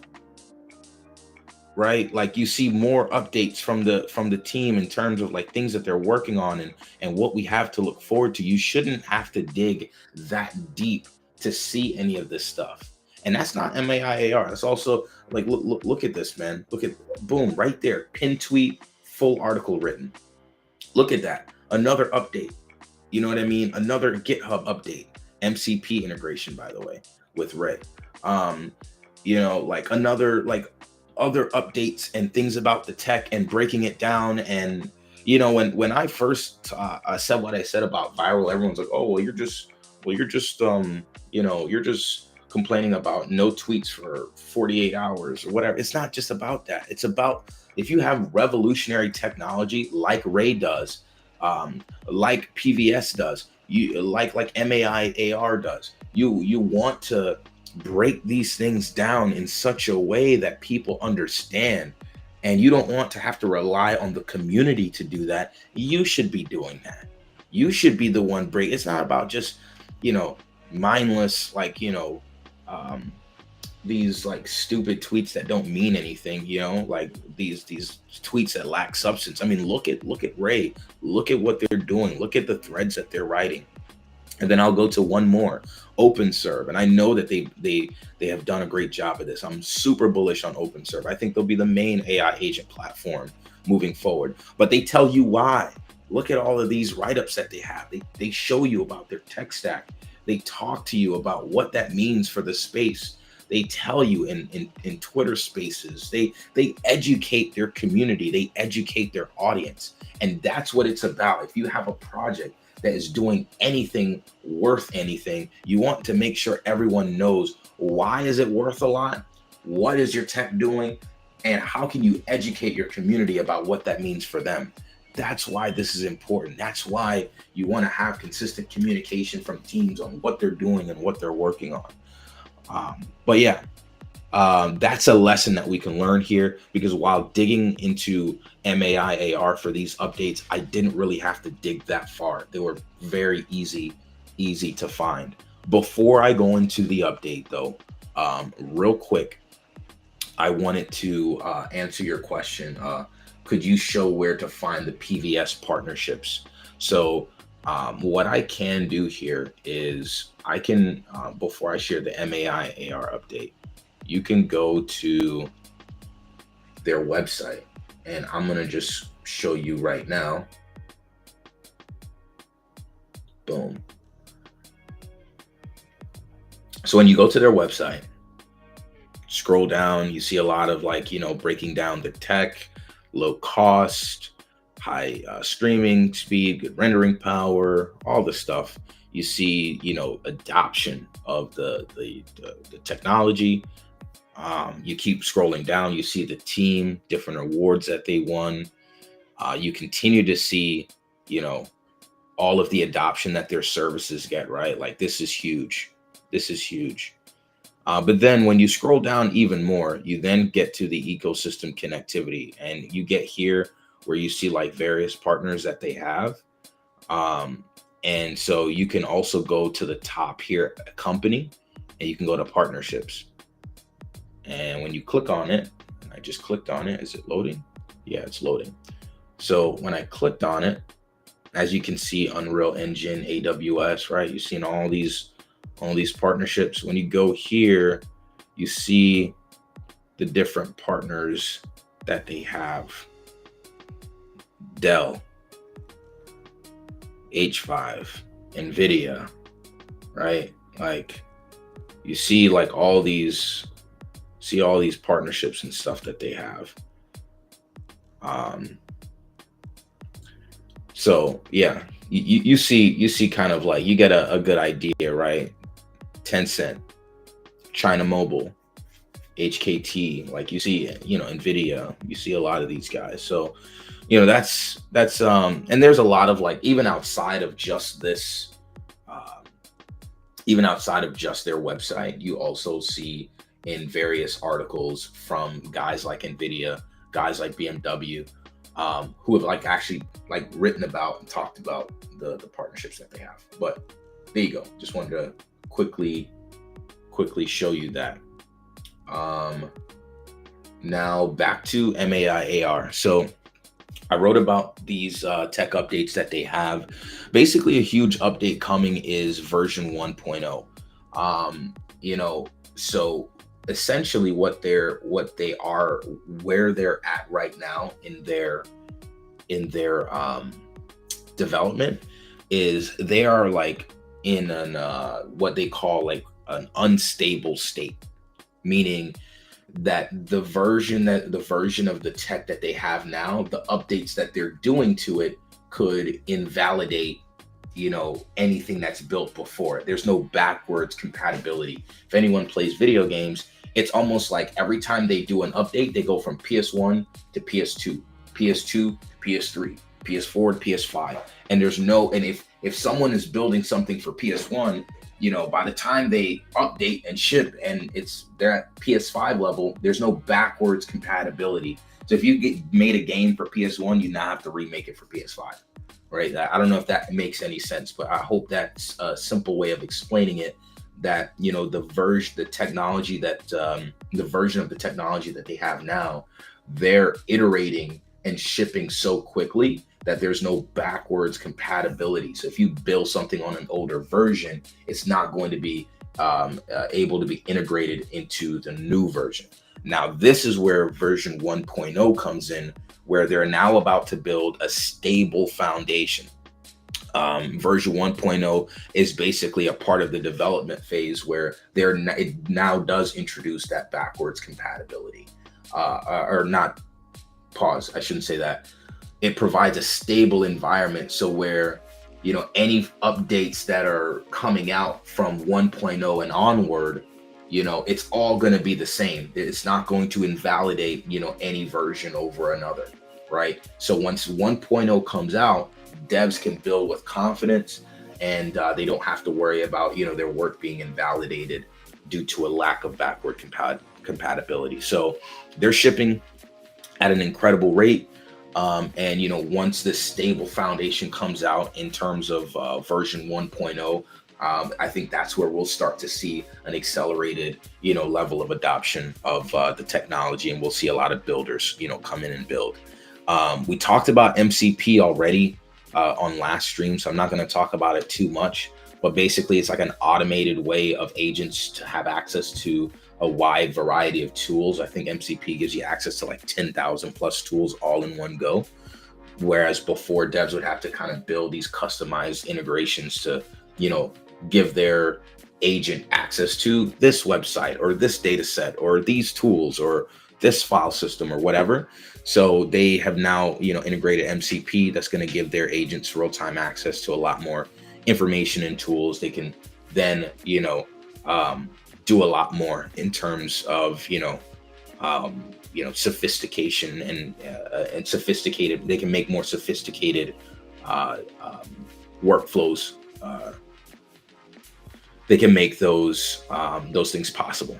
Right, like you see more updates from the team in terms of like things that they're working on and what we have to look forward to. You shouldn't have to dig that deep to see any of this stuff. And that's not MAI AR. That's also like, look at this, man. Look at, boom, right there, pin tweet, full article written. Look at that, another update. You know what I mean? Another GitHub update, MCP integration, by the way, with Ray. You know, like another, like other updates and things about the tech and breaking it down. And you know, when I first said what I said about viral, everyone's like, oh, well, you're just you know, you're just complaining about no tweets for 48 hours or whatever. It's not just about that. It's about, if you have revolutionary technology like Ray does, like PVS does, you like MAI AR does, you want to break these things down in such a way that people understand, and you don't want to have to rely on the community to do that. You should be doing that. You should be the one break. It's not about just, you know, mindless, like, you know, these like stupid tweets that don't mean anything, you know, like these tweets that lack substance. I mean, look at Ray, look at what they're doing, look at the threads that they're writing. And then I'll go to one more, OpenServe. And I know that they have done a great job of this. I'm super bullish on OpenServe. I think they'll be the main AI agent platform moving forward. But they tell you why. Look at all of these write-ups that they have. They show you about their tech stack. They talk to you about what that means for the space. They tell you in Twitter spaces. They educate their community. They educate their audience. And that's what it's about. If you have a project that is doing anything worth anything, you want to make sure everyone knows, why is it worth a lot? What is your tech doing? and how can you educate your community about what that means for them. That's why this is important. That's why you want to have consistent communication from teams on what they're doing and what they're working on. But yeah, that's a lesson that we can learn here, because while digging into MAI/AR for these updates, I didn't really have to dig that far. They were very easy to find. Before I go into the update though, real quick, I wanted to answer your question. Could you show where to find the PVS partnerships? So what I can do here is I can, before I share the MAI/AR update, you can go to their website, and I'm going to just show you right now. Boom. So when you go to their website, scroll down, you see a lot of breaking down the tech, low cost, high streaming speed, good rendering power, all the stuff. You see, adoption of the technology. You keep scrolling down, you see the team, different awards that they won. You continue to see, all of the adoption that their services get, right? Like, this is huge. This is huge. But then when you scroll down even more, you then get to the ecosystem connectivity, and you get here where you see like various partners that they have. And so you can also go to the top here, company, and you can go to partnerships. And when you click on it, and I just clicked on it, is it loading? Yeah, it's loading. So when I clicked on it, as you can see, Unreal Engine, AWS, right? You've seen all these partnerships. When you go here, you see the different partners that they have. Dell, H5, NVIDIA, right? Like, you see like all these partnerships and stuff that they have. So yeah, you see kind of like, you get a good idea, right? Tencent, China Mobile, HKT, like you see, NVIDIA, you see a lot of these guys. So, that's and there's a lot of like, even outside of just this, even outside of just their website, you also see in various articles from guys like NVIDIA, guys like BMW, who have like actually like written about and talked about the partnerships that they have. But there you go. Just wanted to quickly show you that. Now back to MAI/AR. So I wrote about these tech updates that they have. Basically, a huge update coming is version 1.0. So essentially what they are, where they're at right now in their development, is they are like in an what they call like an unstable state, meaning that the version of the tech that they have now, the updates that they're doing to it could invalidate anything that's built before it. There's no backwards compatibility. If anyone plays video games, it's almost like every time they do an update, they go from PS1 to PS2, PS2 to PS3, PS4 to PS5. And there's no, and if someone is building something for PS1, by the time they update and ship and they're at PS5 level, there's no backwards compatibility. So if you made a game for PS1, you now have to remake it for PS5, right? I don't know if that makes any sense, but I hope that's a simple way of explaining it. That the version of the technology that they have now, they're iterating and shipping so quickly that there's no backwards compatibility. So if you build something on an older version, it's not going to be able to be integrated into the new version. Now, this is where version 1.0 comes in, where they're now about to build a stable foundation. Version 1.0 is basically a part of the development phase where it now does introduce that backwards compatibility, or not. Pause. I shouldn't say that. It provides a stable environment, so where any updates that are coming out from 1.0 and onward, it's all going to be the same. It's not going to invalidate, any version over another, right? So once 1.0 comes out, devs can build with confidence, and they don't have to worry about, their work being invalidated due to a lack of backward compatibility. So they're shipping at an incredible rate. And once this stable foundation comes out in terms of version 1.0, I think that's where we'll start to see an accelerated, level of adoption of the technology, and we'll see a lot of builders, come in and build. We talked about MCP already on last stream, so I'm not going to talk about it too much. But basically, it's like an automated way of agents to have access to a wide variety of tools. I think MCP gives you access to like 10,000 plus tools all in one go. Whereas before, devs would have to kind of build these customized integrations to, give their agent access to this website or this data set or these tools or this file system or whatever. So they have now, integrated MCP that's going to give their agents real-time access to a lot more information and tools. They can then, do a lot more in terms of, sophistication and sophisticated. They can make more sophisticated workflows. They can make those things possible.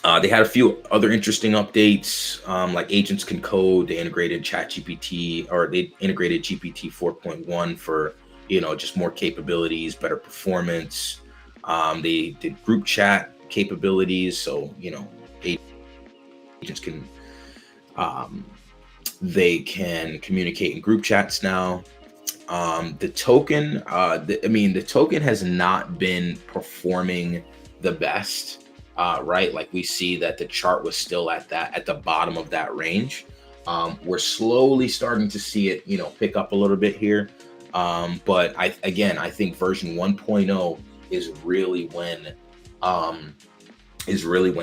They had a few other interesting updates, like agents can code. They integrated ChatGPT, or they integrated GPT 4.1 for, just more capabilities, better performance. They did group chat capabilities, so agents can they can communicate in group chats now. The token, the token has not been performing the best, right? Like we see that the chart was still at the bottom of that range. We're slowly starting to see it, pick up a little bit here. But I think version 1.0 is really when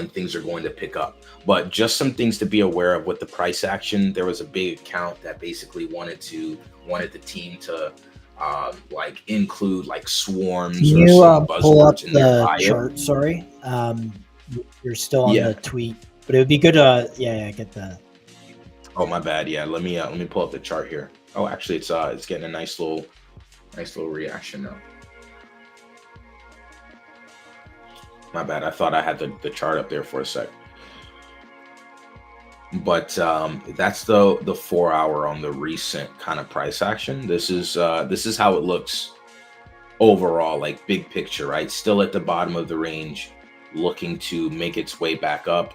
things are going to pick up. But just some things to be aware of with the price action. There was a big account that basically wanted the team to include like swarms. Can you or some pull up buzzwords in their the bio. chart? Sorry, you're still on the tweet, but it would be good to get the. Oh, my bad. Yeah, let me pull up the chart here. Oh, actually, it's getting a nice little reaction now. My bad. I thought I had the chart up there for a sec. But that's the 4 hour on the recent kind of price action. This is how it looks overall, like big picture, right? Still at the bottom of the range, looking to make its way back up.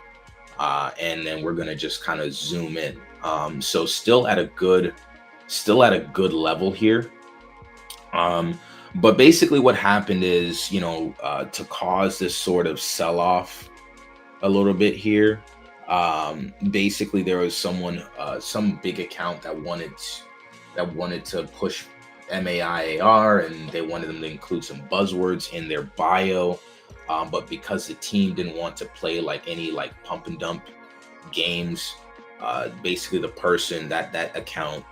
And then we're gonna just kind of zoom in. So still at a good level here. But basically what happened is, to cause this sort of sell-off a little bit here, basically there was some big account that wanted to push MAI-AR, and they wanted them to include some buzzwords in their bio. But because the team didn't want to play like any like pump and dump games, basically the person that account,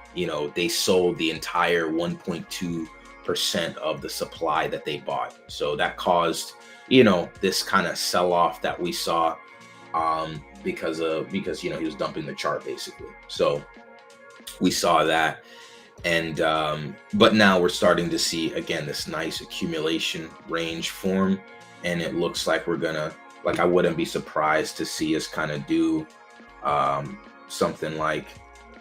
they sold the entire 1.2% of the supply that they bought. So that caused, this kind of sell off that we saw, because he was dumping the chart basically. So we saw that. And but now we're starting to see again this nice accumulation range form, and it looks like we're gonna, like, I wouldn't be surprised to see us kind of do something like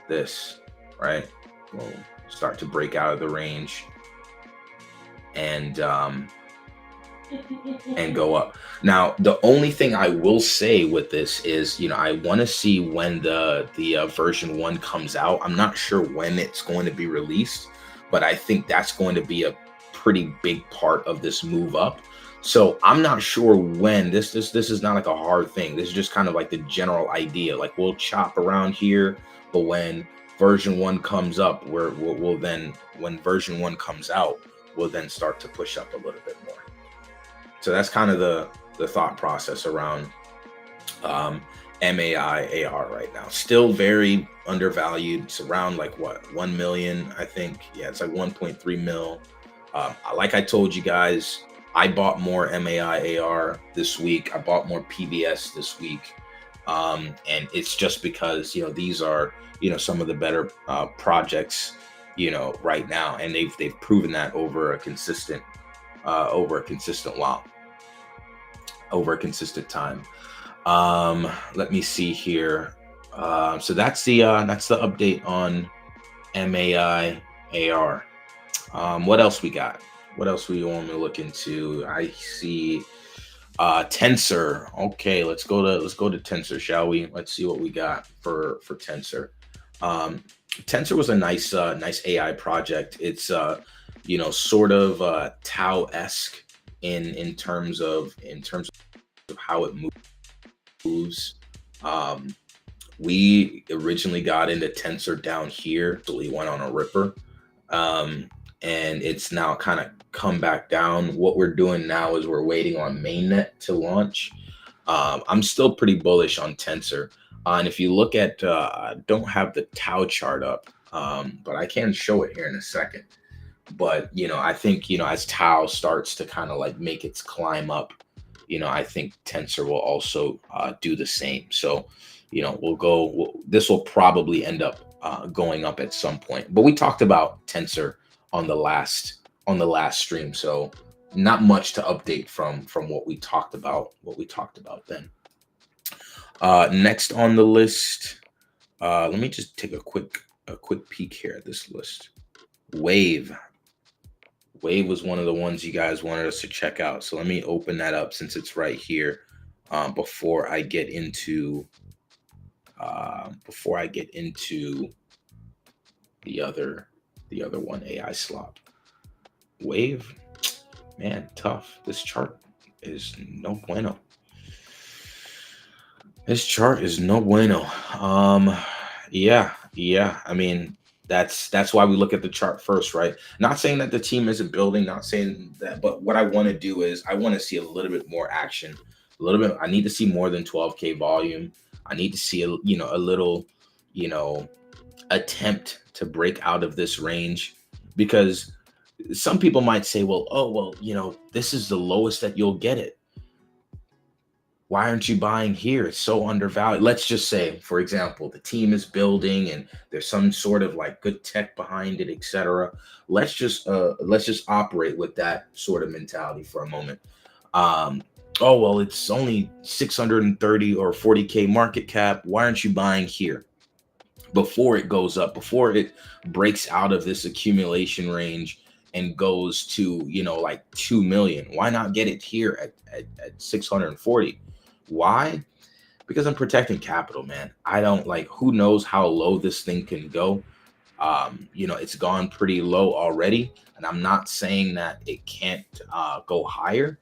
this, right? We'll start to break out of the range and go up. Now, the only thing I will say with this is, I want to see when the version 1 comes out. I'm not sure when it's going to be released, but I think that's going to be a pretty big part of this move up. So I'm not sure when. This is not like a hard thing. This is just kind of like the general idea. Like, we'll chop around here, but when version 1 comes up, we'll then, when version 1 comes out, we'll then start to push up a little bit more. So that's kind of the thought process around MAI-AR right now. Still very undervalued. It's around like what, 1 million, I think. Yeah, it's like 1.3 mil. Like I told you guys, I bought more MAI AR this week. I bought more PBS this week. And it's just because, these are, some of the better projects, right now. And they've proven that over a consistent while, over a consistent time. Let me see here. So that's the update on MAI AR. What else we got? What else we want me to look into? I see Tensor. Okay, let's go to Tensor, shall we? Let's see what we got for Tensor. Tensor was a nice AI project. It's sort of Tau-esque in terms of how it moves. We originally got into Tensor down here, so we went on a ripper. And it's now kind of come back down. What we're doing now is we're waiting on mainnet to launch. I'm still pretty bullish on Tensor. And if you look at, I don't have the Tau chart up, but I can show it here in a second. But, I think, as Tau starts to kind of like make its climb up, I think Tensor will also do the same. So, this will probably end up going up at some point. But we talked about Tensor on the last stream, so not much to update from what we talked about then. Next on the list, let me just take a quick peek here at this list. Wave was one of the ones you guys wanted us to check out, so let me open that up since it's right here before I get into the other one, AI Slop. Wave, man, tough. This chart is no bueno. Yeah. I mean, that's why we look at the chart first, right? Not saying that the team isn't building, not saying that, but what I want to do is I want to see a little bit more action, a little bit. I need to see more than 12K volume. I need to see a little, attempt to break out of this range, because some people might say, well, this is the lowest that you'll get it. Why aren't you buying here? It's so undervalued. Let's just say, for example, the team is building and there's some sort of like good tech behind it, etc. Let's just operate with that sort of mentality for a moment. It's only 630 or 40K market cap. Why aren't you buying here? Before it goes up, before it breaks out of this accumulation range and goes to, like 2 million. Why not get it here at 640? Why? Because I'm protecting capital, man. I don't who knows how low this thing can go. It's gone pretty low already. And I'm not saying that it can't go higher.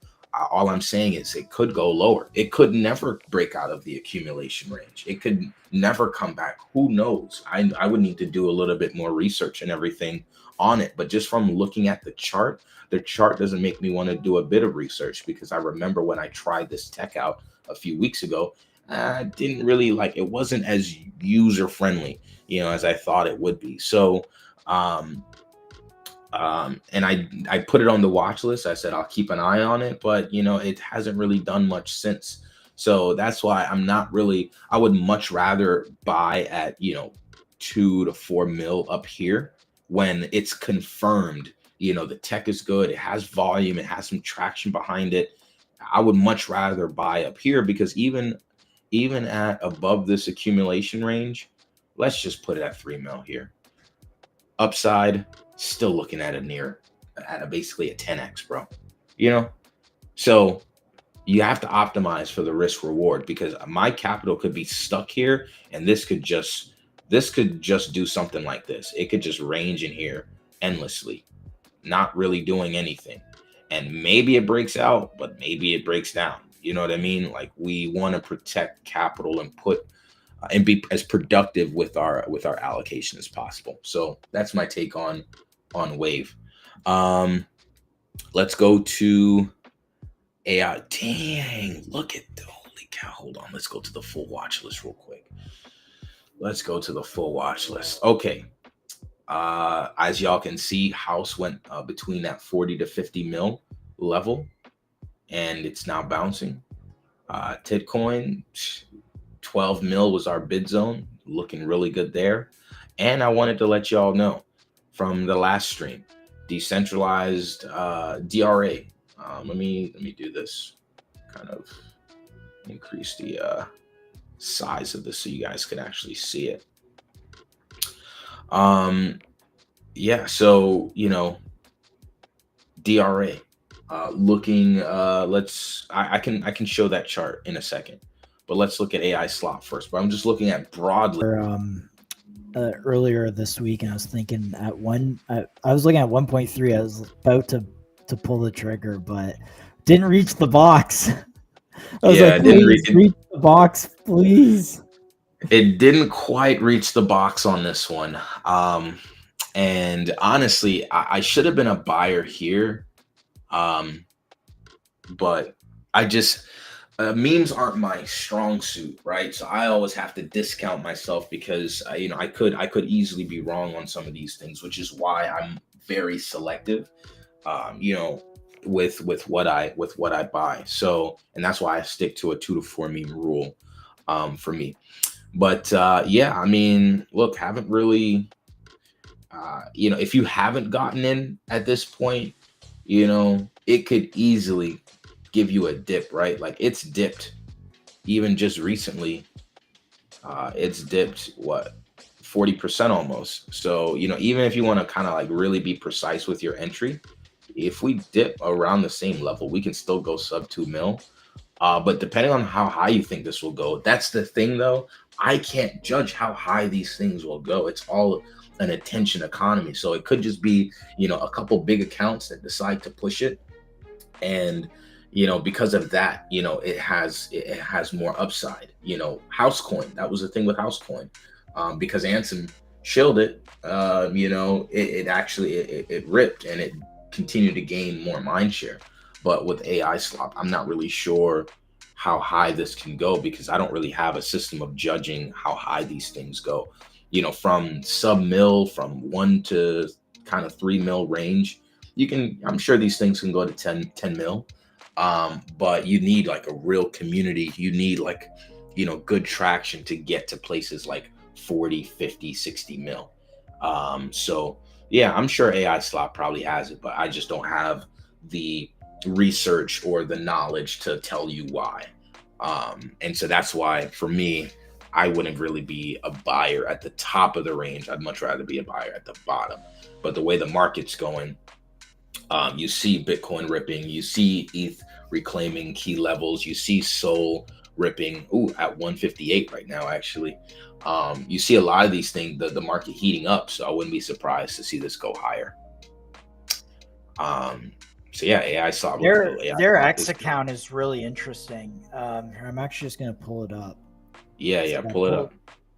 All I'm saying is it could go lower. It could never break out of the accumulation range. It could never come back. Who knows? I would need to do a little bit more research and everything on it. But just from looking at the chart doesn't make me want to do a bit of research, because I remember when I tried this tech out a few weeks ago, I didn't really it wasn't as user friendly, as I thought it would be. So, and I put it on the watch list. I said I'll keep an eye on it, but it hasn't really done much since. So that's why I would much rather buy at 2 to 4 mil up here when it's confirmed. The tech is good, it has volume, it has some traction behind it. I would much rather buy up here, because even at above this accumulation range, let's just put it at 3 mil here. Upside, still looking at basically a 10x, bro. So you have to optimize for the risk reward, because my capital could be stuck here, and this could just do something like this. It could just range in here endlessly, not really doing anything. And maybe it breaks out, but maybe it breaks down. You know what I mean? We want to protect capital and and be as productive with our allocation as possible. So that's my take on Wave. Let's go to AI. Dang, look at the holy cow. Hold on. Let's go to the full watch list real quick. Okay. As y'all can see, House went between that 40 to 50 mil level. and it's now bouncing. Titcoin, 12 mil was our bid zone, looking really good there. And I wanted to let y'all know from the last stream, decentralized DRA. Let me do this, kind of increase the size of this so you guys can actually see it. Yeah, so DRA, looking. I can show that chart in a second, but let's look at AI slot first. But I'm just looking at broadly. Earlier this week, and I was thinking I was looking at 1.3. I was about to pull the trigger, but didn't reach the box. I was like, didn't reach the box, please. It didn't quite reach the box on this one. And honestly, I should have been a buyer here. But I just, memes aren't my strong suit, right? So I always have to discount myself because I could easily be wrong on some of these things, which is why I'm very selective, with what I buy. So, and that's why I stick to a 2 to 4 meme rule, for me. But yeah, I mean, look, haven't really, if you haven't gotten in at this point, it could easily give you a dip, right? Like it's dipped even just recently. It's dipped what, 40% almost. So, even if you want to kind of like really be precise with your entry, if we dip around the same level, we can still go sub 2 mil. But depending on how high you think this will go, that's the thing though. I can't judge how high these things will go. It's all an attention economy. So it could just be, a couple big accounts that decide to push it. And, because of that, it has more upside. Housecoin, that was the thing with Housecoin. Because Ansem shilled it, it actually it ripped and it continued to gain more mind share. But with AI slop, I'm not really sure how high this can go because I don't really have a system of judging how high these things go. From sub mil, from 1 to kind of 3 mil range, I'm sure these things can go to 10 mil. But you need like a real community. You need like, good traction to get to places like 40, 50, 60 mil. So yeah, I'm sure AI slop probably has it, but I just don't have the research or the knowledge to tell you why. And so that's why for me, I wouldn't really be a buyer at the top of the range. I'd much rather be a buyer at the bottom. But the way the market's going, you see Bitcoin ripping, you see ETH reclaiming key levels, you see Sol ripping at 158 right now, actually. You see a lot of these things, the market heating up, so I wouldn't be surprised to see this go higher. So yeah, AI saw their X account is really interesting. I'm actually just gonna pull it up. Yeah, pull it up.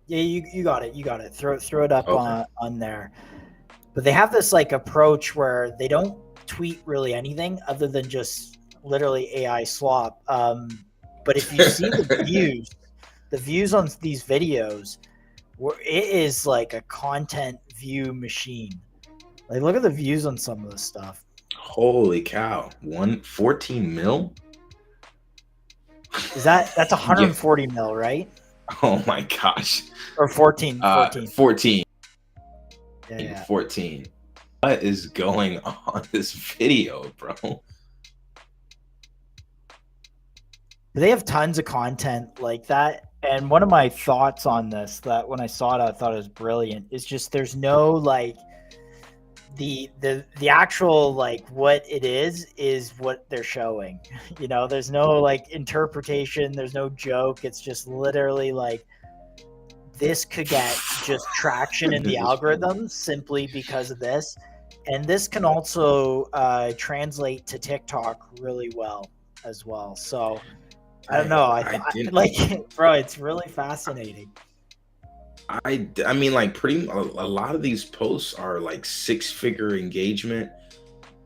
Yeah, you got it. Throw it up on there. But they have this like approach where they don't tweet really anything other than just literally AI slop. But if you see the views on these videos, it is like a content view machine. Like look at the views on some of this stuff. Holy cow! 14 mil? That's 140 mil, right? Oh my gosh! Or 14. 14. Yeah. 14. What is going on this video, bro? They have tons of content like that. And one of my thoughts on this, that when I saw it, I thought it was brilliant, is just there's no like the actual like what it is what they're showing. There's no like interpretation, there's no joke. It's just literally like this could get just traction in the algorithms simply because of this. And this can also translate to TikTok really well as well. So I don't know. I like it, bro. It's really fascinating. I mean, like a lot of these posts are like 6-figure engagement,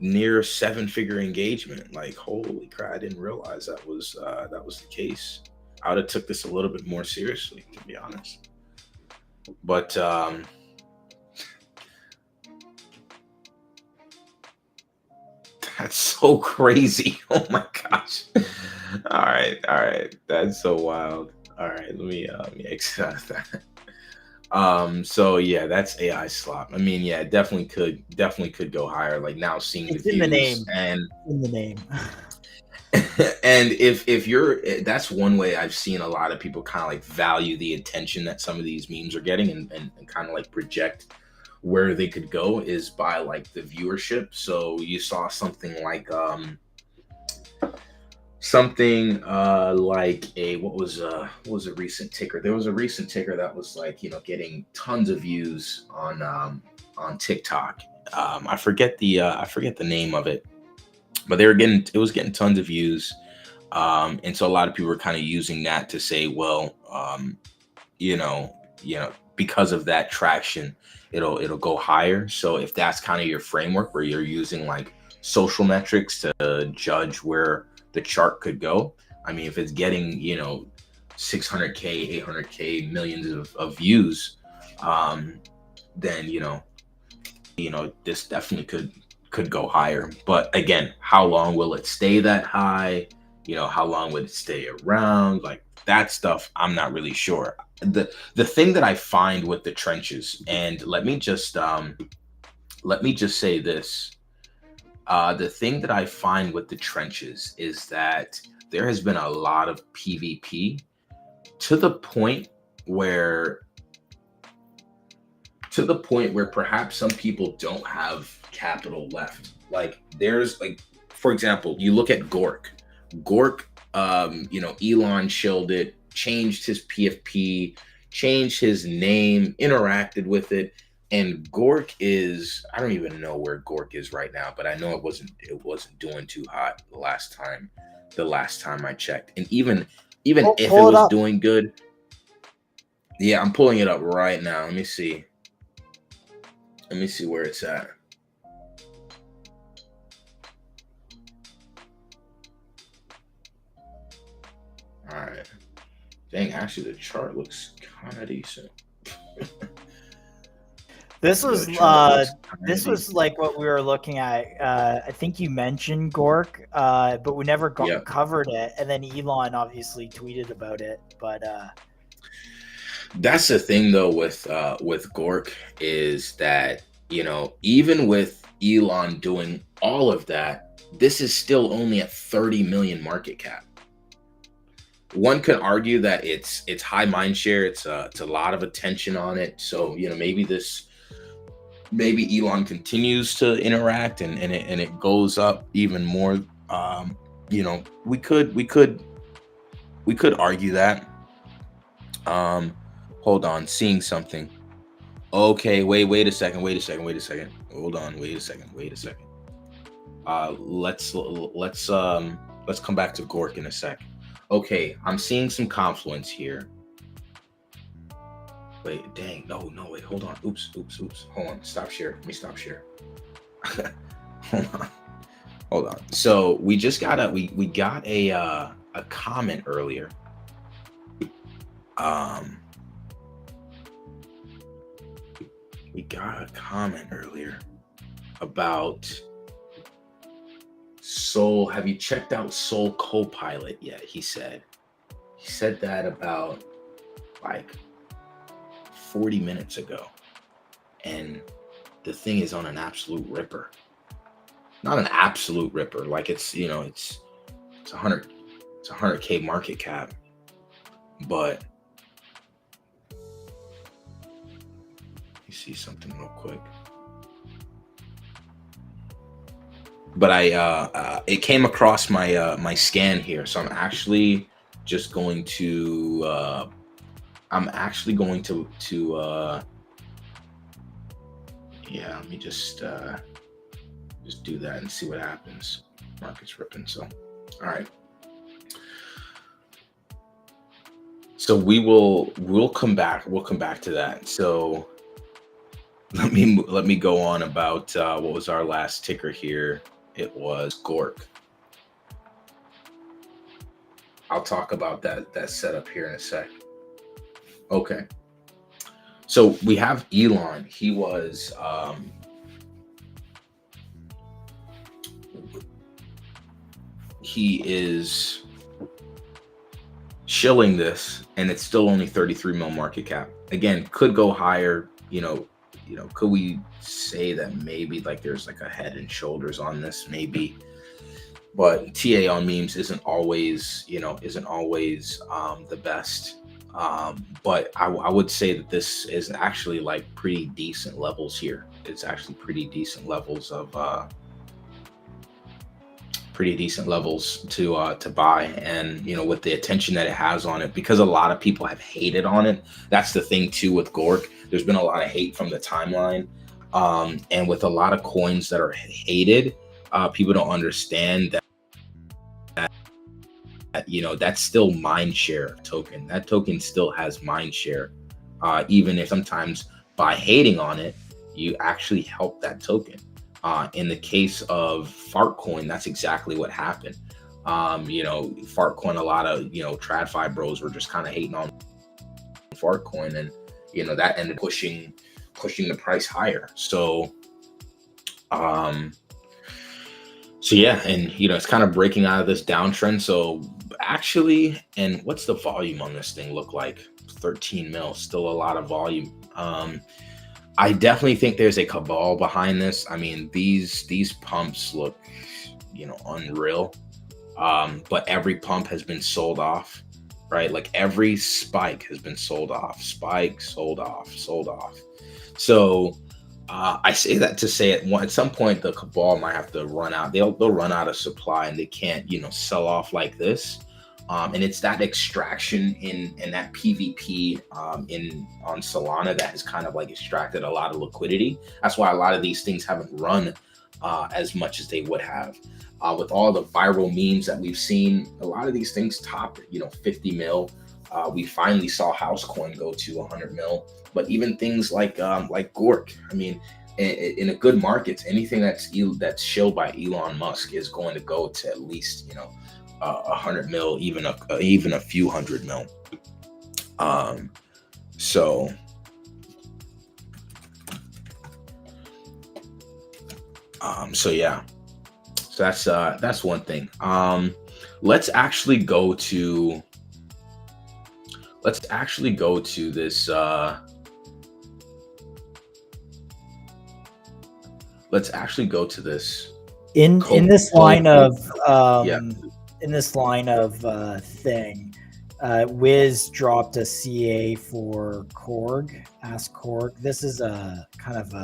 near 7-figure engagement. Like, holy crap! I didn't realize that was the case. I would have took this a little bit more seriously, to be honest. But That's so crazy. Oh my gosh. All right. That's so wild. All right, let me exit out of that. So yeah, that's AI slop. I mean, yeah, it definitely could go higher. Like now seeing the It's in the views name. and In the name. and if you're that's one way I've seen a lot of people kind of like value the attention that some of these memes are getting and kind of like project where they could go is by like the viewership. So you saw something like a what was a recent ticker. There was a recent ticker that was like, getting tons of views on TikTok. I forget the name of it, but it was getting tons of views. And so a lot of people were kind of using that to say, well, you know, because of that traction, it'll go higher. So if that's kind of your framework where you're using like social metrics to judge where the chart could go, I mean, if it's getting 600K, 800K, millions of views, then this definitely could go higher. But again, how long will it stay that high? How long would it stay around? Like that stuff, I'm not really sure. The thing that I find with the trenches, and let me just say this. The thing that I find with the trenches is that there has been a lot of PvP to the point where perhaps some people don't have capital left. Like there's like, for example, you look at Gork. Gork, Elon chilled it, changed his PFP, changed his name, interacted with it. And Gork is, I don't even know where Gork is right now, but I know it wasn't doing too hot the last time I checked. And even if it was doing good, yeah, I'm pulling it up right now. Let me see where it's at. All right. Dang, actually the chart looks kind of decent. This was like what we were looking at. I think you mentioned Gork, but we never covered it. And then Elon obviously tweeted about it. But that's the thing though with Gork is that even with Elon doing all of that, this is still only at 30 million market cap. One could argue that it's high mind share. It's a lot of attention on it. So maybe Elon continues to interact and it goes up even more. We could argue that. Hold on, seeing something. Okay, wait a second. Hold on, wait a second. Let's come back to Gork in a sec. Okay, I'm seeing some confluence here. Wait, dang, no, wait, hold on. Oops. Hold on, stop share. Let me stop share. Hold on. So we just got we got a comment earlier. We got a comment earlier about Sol. Have you checked out Sol Copilot yet? He said that about like 40 minutes ago, and the thing is on an absolute ripper. Not an absolute ripper, like it's 100K market cap, but you see something real quick. But it came across my my scan here, so I'm actually going to yeah, let me just do that and see what happens. Market's ripping, so all right. So we'll come back to that. So let me go on about what was our last ticker here. It was Gork. I'll talk about that setup here in a sec. Okay. So we have Elon. He was he is shilling this, and it's still only 33 mil market cap. Again, could go higher. Could we say that maybe like there's like a head and shoulders on this? Maybe. But TA on memes isn't always the best. But I would say that this is actually like pretty decent levels here. It's actually pretty decent levels of to buy, and with the attention that it has on it, because a lot of people have hated on it. That's the thing too with Gork. There's been a lot of hate from the timeline, and with a lot of coins that are hated, people don't understand that that's still mind share token. That token still has mind share, even if sometimes by hating on it, you actually help that token. In the case of Fartcoin, that's exactly what happened. Fartcoin, a lot of TradFi bros were just kind of hating on Fartcoin, and that ended pushing the price higher. So yeah, and it's kind of breaking out of this downtrend. So actually, and what's the volume on this thing look like? 13 mil, still a lot of volume. I definitely think there's a cabal behind this. I mean, these pumps look, unreal. But every pump has been sold off, right? Like every spike has been sold off. Spike, sold off. So I say that to say at some point the cabal might have to run out. They'll run out of supply, and they can't sell off like this. And it's that extraction in that PvP on Solana that has kind of like extracted a lot of liquidity. That's why a lot of these things haven't run as much as they would have. With all the viral memes that we've seen, a lot of these things top 50 mil. We finally saw Housecoin go to 100 mil. But even things like Gork, I mean, in a good market, anything that's shilled by Elon Musk is going to go to at least 100 mil, even a few hundred mil. So yeah, so that's one thing. Let's actually go to this. Let's actually go to this. In this line of yeah. In this line of thing, Wiz dropped a CA for Korg. Ask Korg. This is a kind of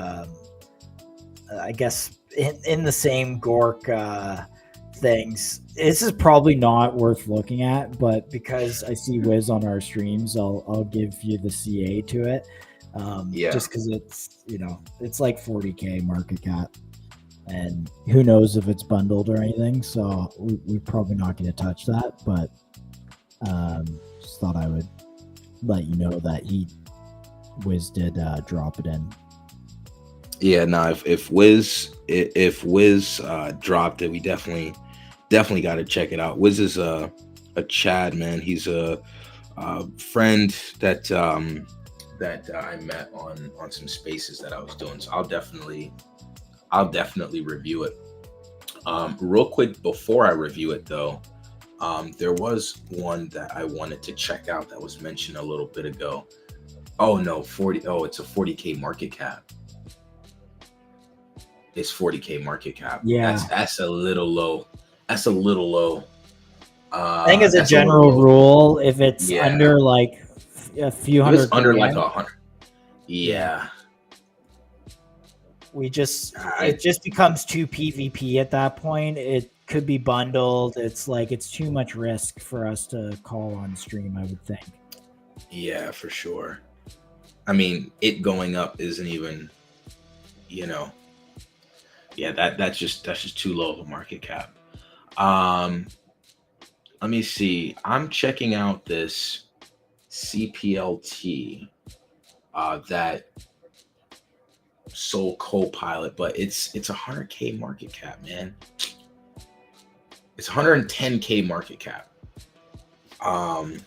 I guess in the same Gork things. This is probably not worth looking at, but because I see Wiz on our streams, I'll give you the CA to it. Just because it's it's like 40K market cap. And who knows if it's bundled or anything, so we're probably not going to touch that. But just thought I would let you know that Wiz did drop it in. Yeah, no. If Wiz dropped it, we definitely got to check it out. Wiz is a Chad, man. He's a friend that I met on some spaces that I was doing. So I'll definitely review it. Real quick before I review it though, there was one that I wanted to check out that was mentioned a little bit ago. Oh no, it's a 40K market cap. It's 40K market cap. Yeah, that's a little low. That's a little low. I think as a general rule, if it's under like a few hundred, it's under like 100. Yeah. It just becomes too PvP at that point. It could be bundled. It's like it's too much risk for us to call on stream, I would think. Yeah, for sure. I mean, it going up isn't even, that's just too low of a market cap. Let me see. I'm checking out this CPLT that Soul Copilot, but it's 100K market cap, man. It's 110K market cap. I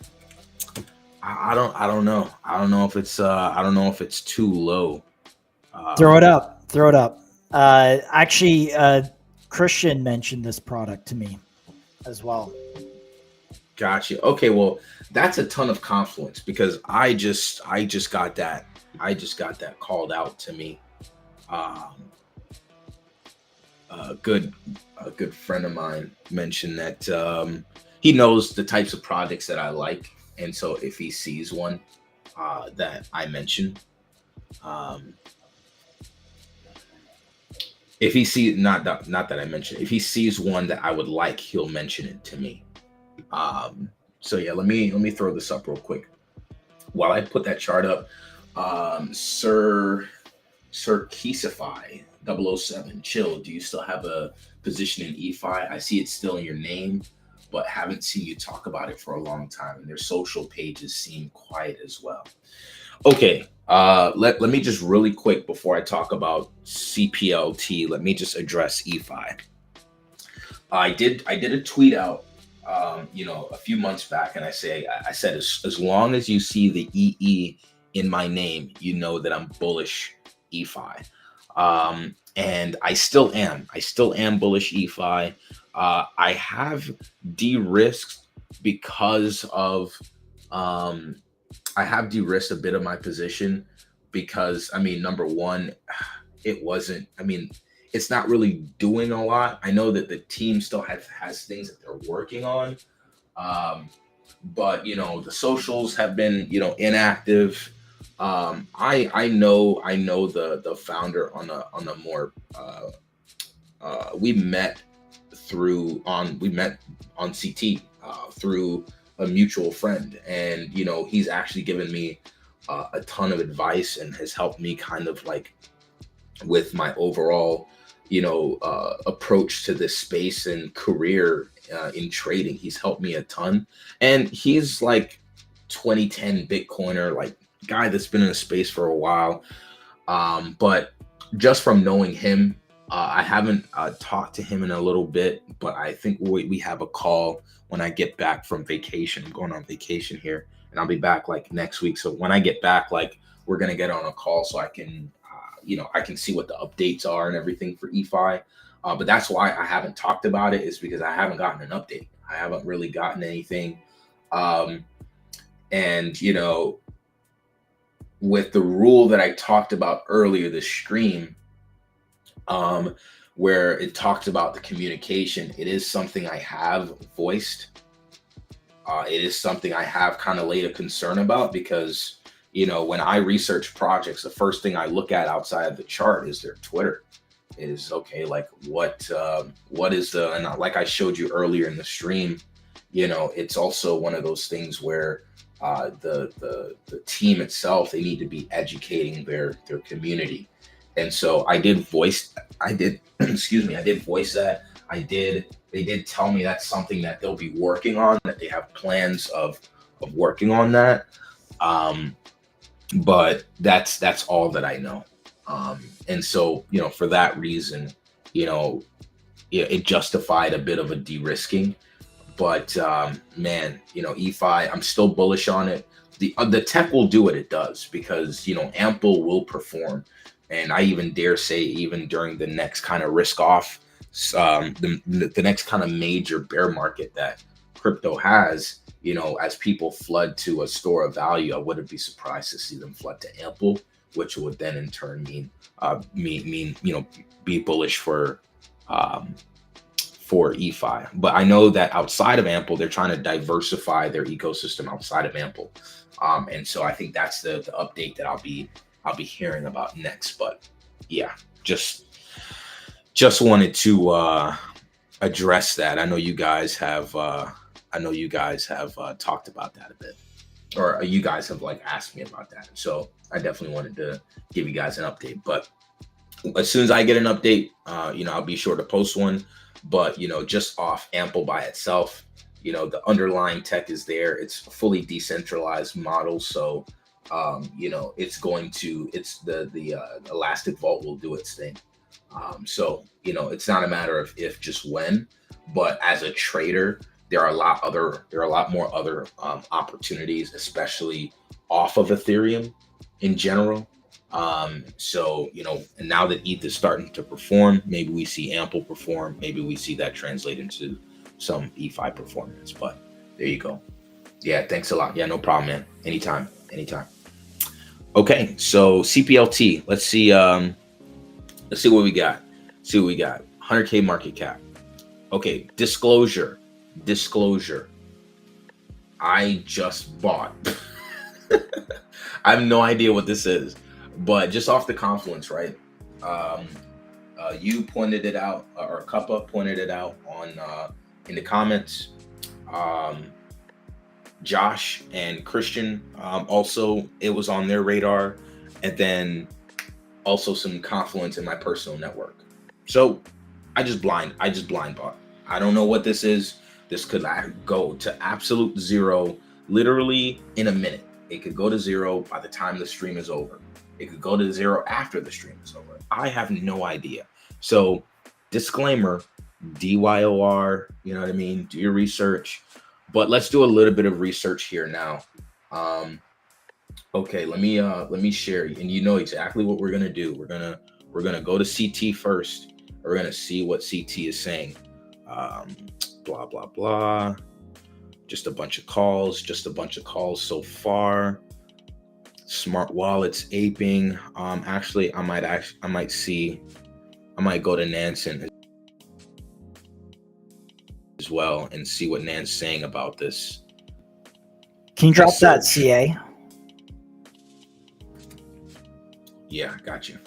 don't know. I don't know if it's too low. Throw it up. Actually, Christian mentioned this product to me. as well. Gotcha. Okay, well, that's a ton of confluence because I just got that called out to me. Um, a good friend of mine mentioned that he knows the types of projects that I like, and so if he sees one that I mention, um, if he sees not that I mentioned, if he sees one that I would like, he'll mention it to me. So yeah, let me throw this up real quick while I put that chart up. Sir Keesify 007, chill. Do you still have a position in EFI? I see it's still in your name, but haven't seen you talk about it for a long time. And their social pages seem quiet as well. Okay, let me just really quick before I talk about CPLT, let me just address EFI. I did a tweet out, a few months back, and I said as long as you see the EE in my name, you know that I'm bullish EFI, and I still am. I still am bullish EFI. I have de-risked because of um, I have de-risked a bit of my position because I mean, number one, it wasn't. I mean, it's not really doing a lot. I know that the team still has things that they're working on, um, but the socials have been inactive. I know the founder on a more we met we met on CT through a mutual friend, and he's actually given me a ton of advice and has helped me kind of like with my overall approach to this space and career in trading. He's helped me a ton, and he's like 2010 Bitcoiner, like guy that's been in the space for a while. But just from knowing him, I haven't talked to him in a little bit, but I think we have a call when I get back from vacation. I'm going on vacation here, and I'll be back like next week. So when I get back, like we're gonna get on a call so I can, I can see what the updates are and everything for EFI. But that's why I haven't talked about it, is because I haven't gotten an update. I haven't really gotten anything. Um, and with the rule that I talked about earlier this stream, um, where it talks about the communication, it is something I have voiced. It is something I have kind of laid a concern about because, when I research projects, the first thing I look at outside of the chart is their Twitter. Is okay, like what is the, and like I showed you earlier in the stream, it's also one of those things where the team itself, they need to be educating their community. And so I did excuse me, I did voice that. They did tell me that's something that they'll be working on, that they have plans of working on that. Um, but that's all that I know. And so, for that reason, it justified a bit of a de-risking. But man, EFI, I'm still bullish on it. The tech will do what it does because Ample will perform, and I even dare say even during the next kind of risk off, the next kind of major bear market that crypto has, as people flood to a store of value, I wouldn't be surprised to see them flood to Ample, which would then in turn mean be bullish for EFI. But I know that outside of Ample, they're trying to diversify their ecosystem outside of Ample, and so I think that's the update that I'll be hearing about next. But yeah, just wanted to address that. I know you guys have talked about that a bit, or you guys have like asked me about that. So I definitely wanted to give you guys an update. But as soon as I get an update, I'll be sure to post one. But just off Ample by itself, the underlying tech is there. It's a fully decentralized model, so it's the Elastic Vault will do its thing. So it's not a matter of if, just when. But as a trader, there are a lot more other opportunities, especially off of Ethereum in general. So, and now that ETH is starting to perform, maybe we see Ample perform, maybe we see that translate into some E5 performance. But there you go. Yeah, thanks a lot. Yeah, no problem, man. Anytime. Okay, so CPLT. Let's see what we got. 100K market cap. Okay, disclosure. I just bought. I have no idea what this is, but just off the Confluence, right? You pointed it out, or Kappa pointed it out on in the comments. Josh and Christian, also it was on their radar, and then also some Confluence in my personal network. So I just blind bought. I don't know what this is. This could go to absolute zero literally in a minute. It could go to zero by the time the stream is over. It could go to zero after the stream is over. I have no idea. So disclaimer, DYOR, you know what I mean? Do your research. But let's do a little bit of research here now. Okay, let me share, and you know exactly what we're gonna do. We're gonna go to CT first. We're gonna see what CT is saying. Blah blah blah. Just a bunch of calls so far. Smart wallets aping. Actually, I might go to Nansen as well and see what Nan's saying about this. Can you drop that CA? Yeah, got you.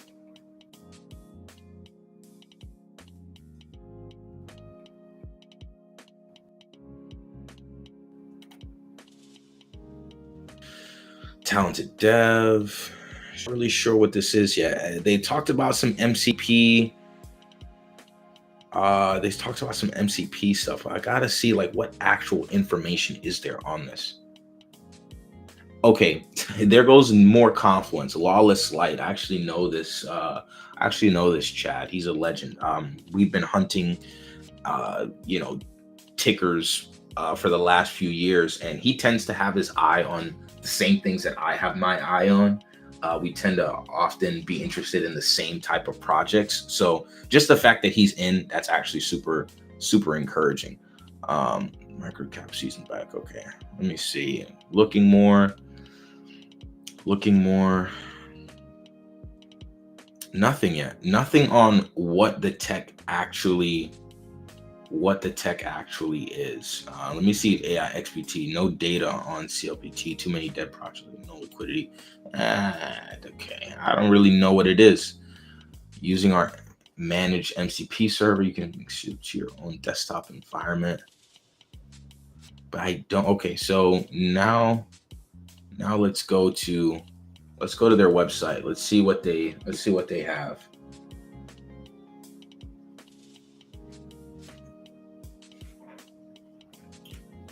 Talented dev. Not really sure what this is yet. They talked about some MCP. They talked about some MCP stuff. I gotta see like what actual information is there on this. Okay, there goes more Confluence. Lawless Light. I actually know this. Chad. He's a legend. We've been hunting, tickers for the last few years, and he tends to have his eye on the same things that I have my eye on. We tend to often be interested in the same type of projects. So just the fact that he's in, that's actually super, super encouraging. Microcap season back. Okay, let me see. Looking more. Nothing yet. Nothing on what the tech actually is. Let me see if AI XPT, no data on CLPT, too many dead projects, no liquidity. Okay, I don't really know what it is. Using our managed MCP server, you can shoot to your own desktop environment. But I don't. Okay, so now let's go to their website. Let's see what they have.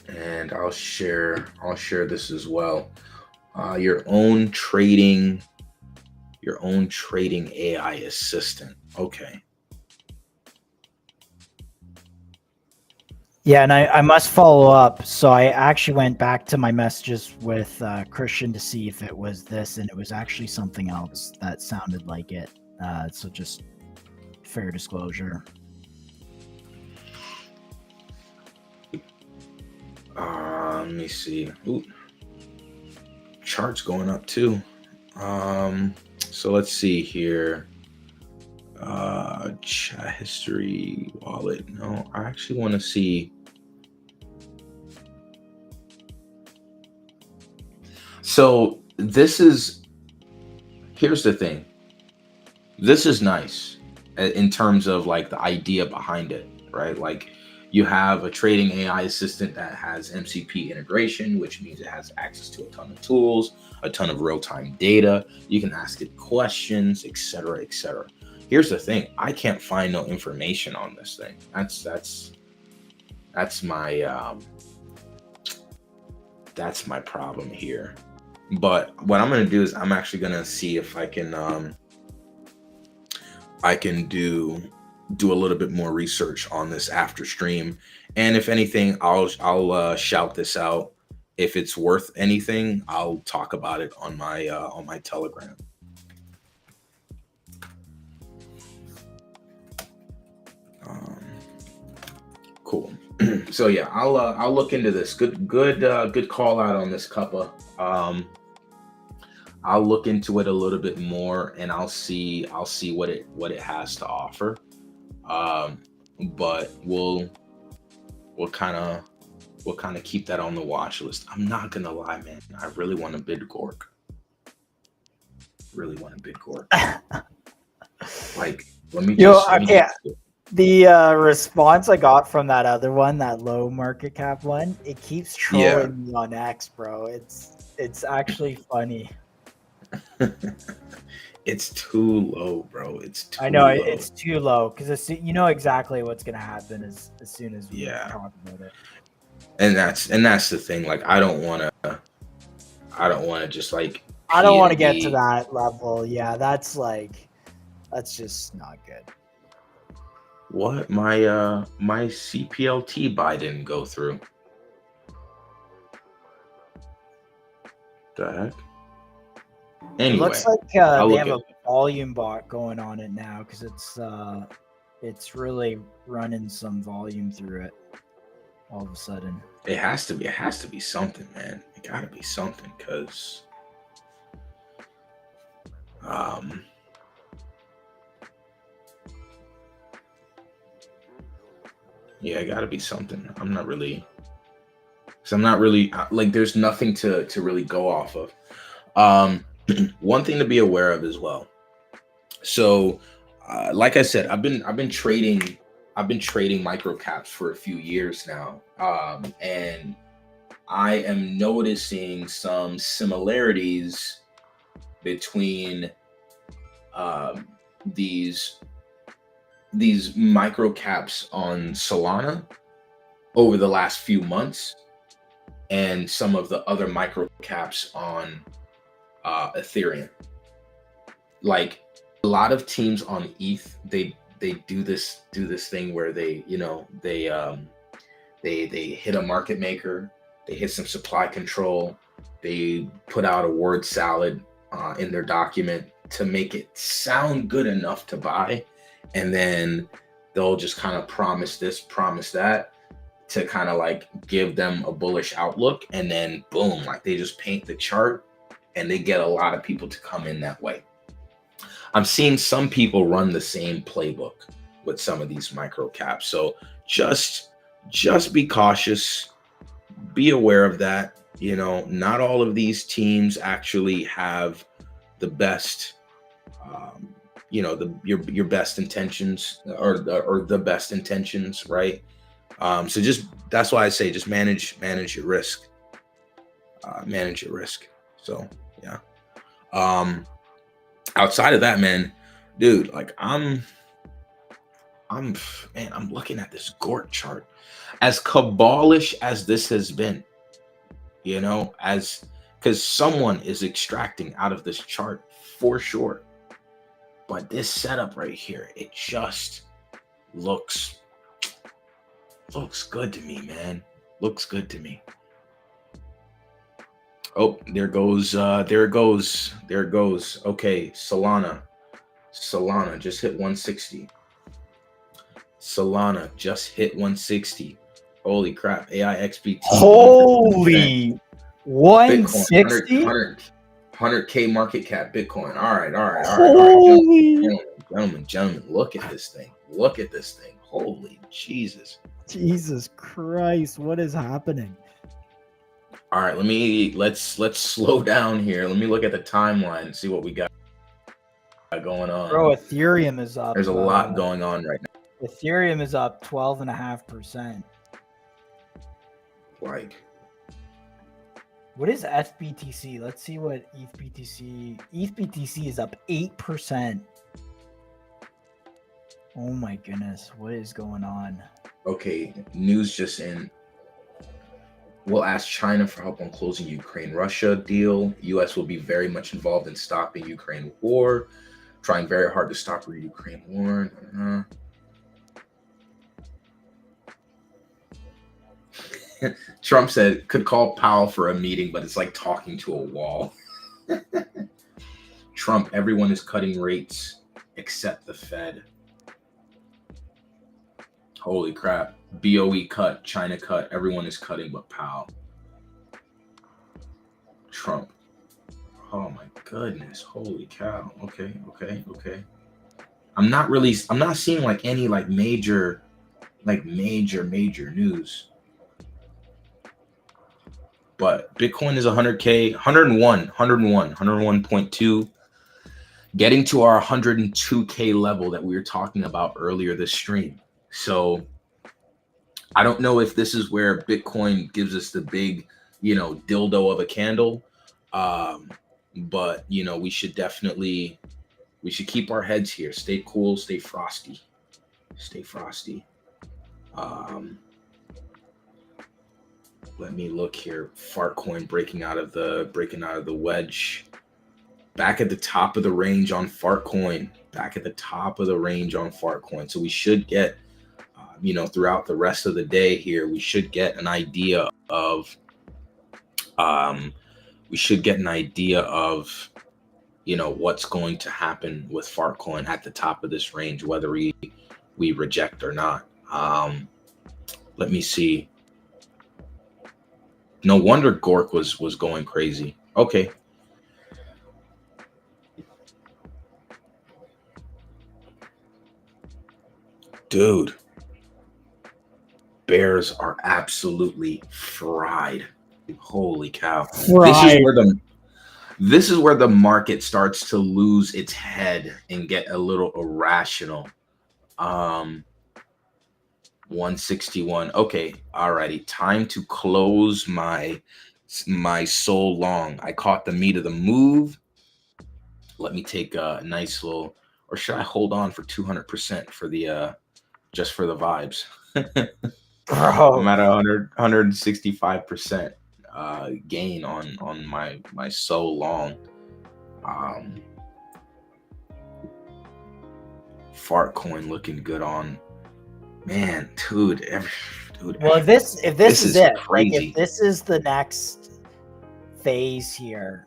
And I'll share this as well. Your own trading AI assistant. Okay. Yeah, and I must follow up. So I actually went back to my messages with Christian to see if it was this, and it was actually something else that sounded like it. So just fair disclosure. Let me see. Ooh. Charts going up too. So let's see here. Chat history wallet. No, I actually want to see. So here's the thing. This is nice in terms of like the idea behind it, right? Like you have a trading AI assistant that has MCP integration, which means it has access to a ton of tools, a ton of real-time data. You can ask it questions, et cetera, et cetera. Here's the thing. I can't find no information on this thing. That's my problem here. But what I'm going to do is I'm actually going to see if I can do a little bit more research on this after stream, and if anything, I'll shout this out. If it's worth anything, I'll talk about it on my Telegram. Cool. So yeah, I'll look into this. Good call out on this cuppa. I'll look into it a little bit more, and I'll see what it has to offer. Um, but we'll we'll kind of keep that on the watch list. I'm not gonna lie, man. I really want a bid Gork. Really want a bid Gork. Like, Okay. The response I got from that other one, that low market cap one, it keeps trolling me on X, bro. It's actually funny. It's too low, bro. It's too I know low. it's too low because you know exactly what's gonna happen as soon as we talk about it. And that's the thing. Like, I don't want to just like. I don't want to get to that level. Yeah, that's just not good. What? My CPLT buy didn't go through. The heck? Anyway, it looks like they have a volume bot going on it now because it's really running some volume through it all of a sudden. It has to be something, man. It gotta be something, because yeah, it gotta be something. I'm not really like, there's nothing to really go off of. One thing to be aware of as well. So, like I said, I've been trading micro caps for a few years now, and I am noticing some similarities between these micro caps on Solana over the last few months, and some of the other micro caps on Ethereum. Like, a lot of teams on ETH, they do this thing where they hit a market maker, they hit some supply control, they put out a word salad in their document to make it sound good enough to buy, and then they'll just kind of promise this, promise that, to kind of like give them a bullish outlook, and then boom, like they just paint the chart and they get a lot of people to come in that way. I'm seeing some people run the same playbook with some of these micro caps. So just be cautious, be aware of that. Not all of these teams actually have the best, your best intentions, or the best intentions, right? So that's why I say just manage your risk. Manage your risk. So yeah. Outside of that, man, dude, like I'm looking at this Gort chart. As cabalish as this has been, because someone is extracting out of this chart for sure. But this setup right here, it just looks good to me, man. Looks good to me. Oh, there it goes. Okay, Solana just hit 160. Solana just hit 160. Holy crap. AIXBT. Holy 160? 100K market cap Bitcoin. All right. Gentlemen, look at this thing. Holy Jesus Christ, what is happening? All right, let's slow down here. Let me look at the timeline and see what we got going on. Bro, Ethereum is up. There's a lot going on right now. Ethereum is up 12.5%. Like, what is ETHBTC? Let's see what ETHBTC. ETHBTC is up 8%. Oh my goodness, what is going on? Okay, news just in. We'll ask China for help on closing Ukraine-Russia deal. U.S. will be very much involved in stopping Ukraine war, trying very hard to stop the Ukraine war. Trump said could call Powell for a meeting, but it's like talking to a wall. Trump, everyone is cutting rates except the Fed. Holy crap. BOE cut, China cut. Everyone is cutting but Powell. Trump. Oh my goodness. Holy cow. Okay. I'm not seeing like any like major news. But Bitcoin is 100K, 101.2, getting to our 102K level that we were talking about earlier this stream. So I don't know if this is where Bitcoin gives us the big, dildo of a candle. But we should keep our heads here. Stay cool, stay frosty. Let me look here. Fartcoin breaking out of the wedge. Back at the top of the range on Fartcoin. So we should get, throughout the rest of the day here, we should get an idea of, what's going to happen with Fartcoin at the top of this range, whether we reject or not. Let me see. No wonder Gork was going crazy. Okay. Dude. Bears are absolutely fried. Holy cow. This is where the market starts to lose its head and get a little irrational. 161. Okay, alrighty. Time to close my soul long. I caught the meat of the move. Let me take a nice little, or should I hold on for 200% for the just for the vibes? Bro, I'm at 165% gain on my soul long. Fartcoin looking good on. Man, dude. Well, if this is it, crazy. Like, if this is the next phase here,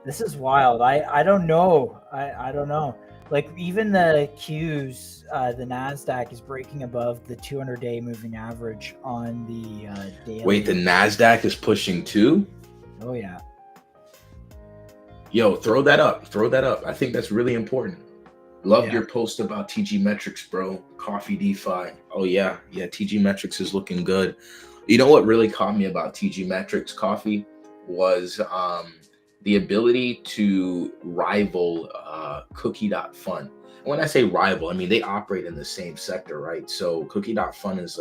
this is wild. I don't know. I don't know. Like, even the Qs, the NASDAQ is breaking above the 200-day moving average on the daily. Wait, the NASDAQ is pushing too? Oh yeah. Yo, throw that up. I think that's really important. Love your post about TG Metrics, bro. Coffee DeFi. Oh yeah, TG Metrics is looking good. You know what really caught me about TG Metrics Coffee was the ability to rival Cookie.fun. When I say rival, I mean they operate in the same sector, right? So Cookie.fun is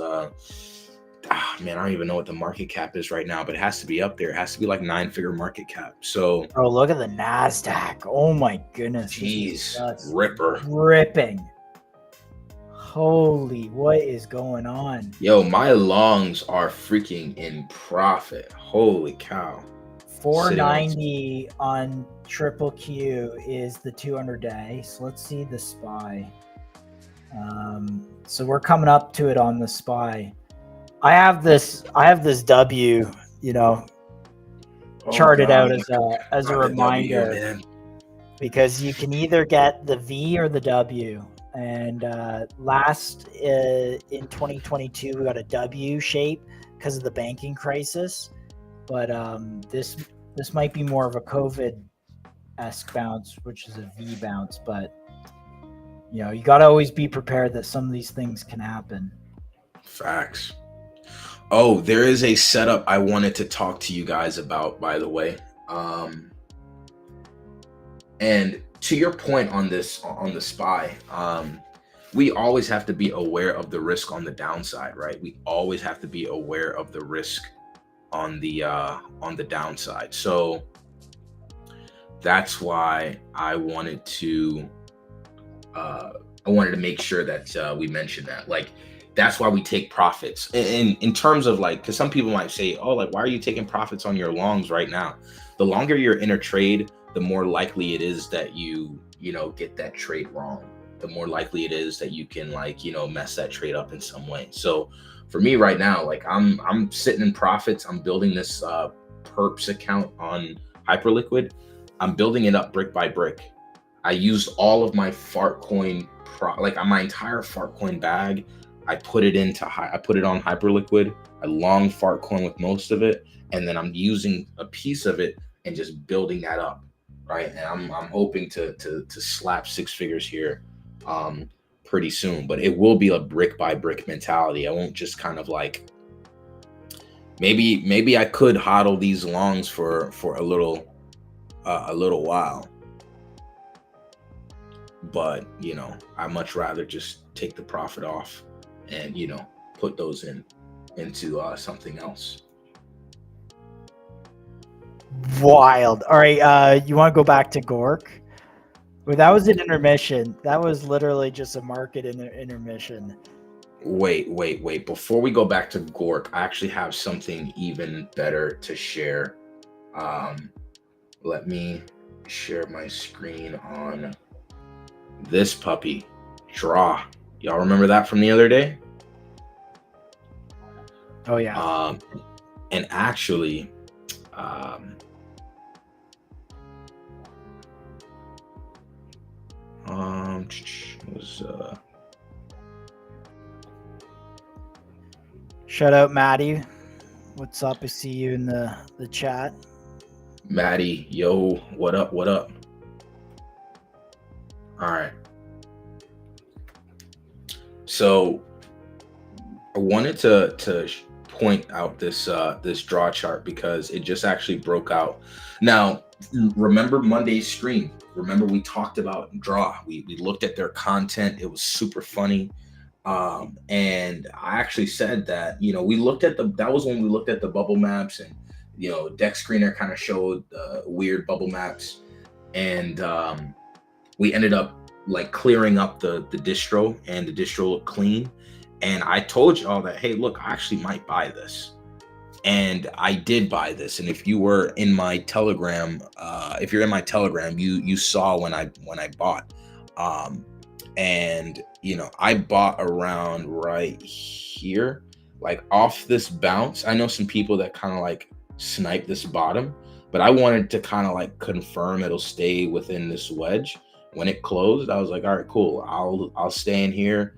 man, I don't even know what the market cap is right now, but it has to be up there. It has to be like 9-figure market cap. So, bro, look at the NASDAQ. Oh my goodness. Jeez, ripper. Ripping. Holy, what is going on? Yo, my longs are freaking in profit. Holy cow. 490 on Triple Q is the 200-day. So let's see the SPY. So we're coming up to it on the SPY. I have this W, charted out as a reminder, W, because you can either get the V or the W. And last in 2022, we got a W shape because of the banking crisis. But this might be more of a COVID-esque bounce, which is a V bounce. But you got to always be prepared that some of these things can happen. Facts. Oh, there is a setup I wanted to talk to you guys about, by the way. And to your point on this, on the SPY, we always have to be aware of the risk on the downside, right? We always have to be aware of the risk on the downside. So that's why I wanted to make sure that we mentioned that. Like, that's why we take profits in terms of like, because some people might say, oh, like, why are you taking profits on your longs right now? The longer you're in a trade, the more likely it is that you get that trade wrong. The more likely it is that you can mess that trade up in some way. So for me right now, like I'm sitting in profits. I'm building this perps account on Hyperliquid. I'm building it up brick by brick. I used all of my Fartcoin like on my entire Fartcoin bag, I put it on Hyperliquid. I long Fartcoin with most of it, and then I'm using a piece of it and just building that up, right? And I'm hoping to slap six figures here pretty soon, but it will be a brick by brick mentality. I won't just kind of like, maybe I could hodl these longs for a little while, but I much rather just take the profit off and put those into something else. Wild. All right, you want to go back to Gork? Well, that was an intermission. That was literally just a market intermission. Wait. Before we go back to Gork, I actually have something even better to share. Let me share my screen on this puppy, Draw. Y'all remember that from the other day? Oh yeah. And actually, was shout out Maddie. What's up? I see you in the chat. Maddie, yo, what up? All right. So I wanted to point out this draw chart because it just actually broke out. Now, remember Monday's stream? Remember we talked about Draw. We looked at their content. It was super funny. And I actually said that, we looked at that was when we looked at the bubble maps, and Deck Screener kind of showed weird bubble maps, and we ended up like clearing up the distro, and the distro looked clean. And I told y'all that, hey, look, I actually might buy this. And I did buy this. And if you were in my Telegram, you saw when I bought. And I bought around right here, like off this bounce. I know some people that kind of like snipe this bottom, but I wanted to kind of like confirm it'll stay within this wedge. When it closed, I was like, all right, cool. I'll stay in here.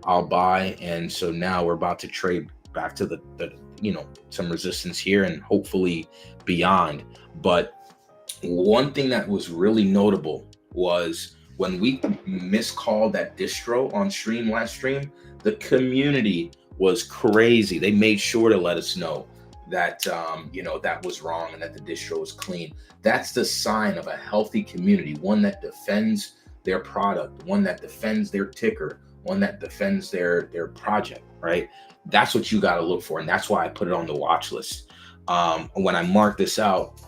I'll buy. And so now we're about to trade back to the some resistance here and hopefully beyond. But one thing that was really notable was when we miscalled that distro on stream last stream, the community was crazy. They made sure to let us know that that was wrong and that the distro was clean. That's the sign of a healthy community, one that defends their product, one that defends their ticker, one that defends their project, right? That's what you got to look for, and that's why I put it on the watch list. When I marked this out,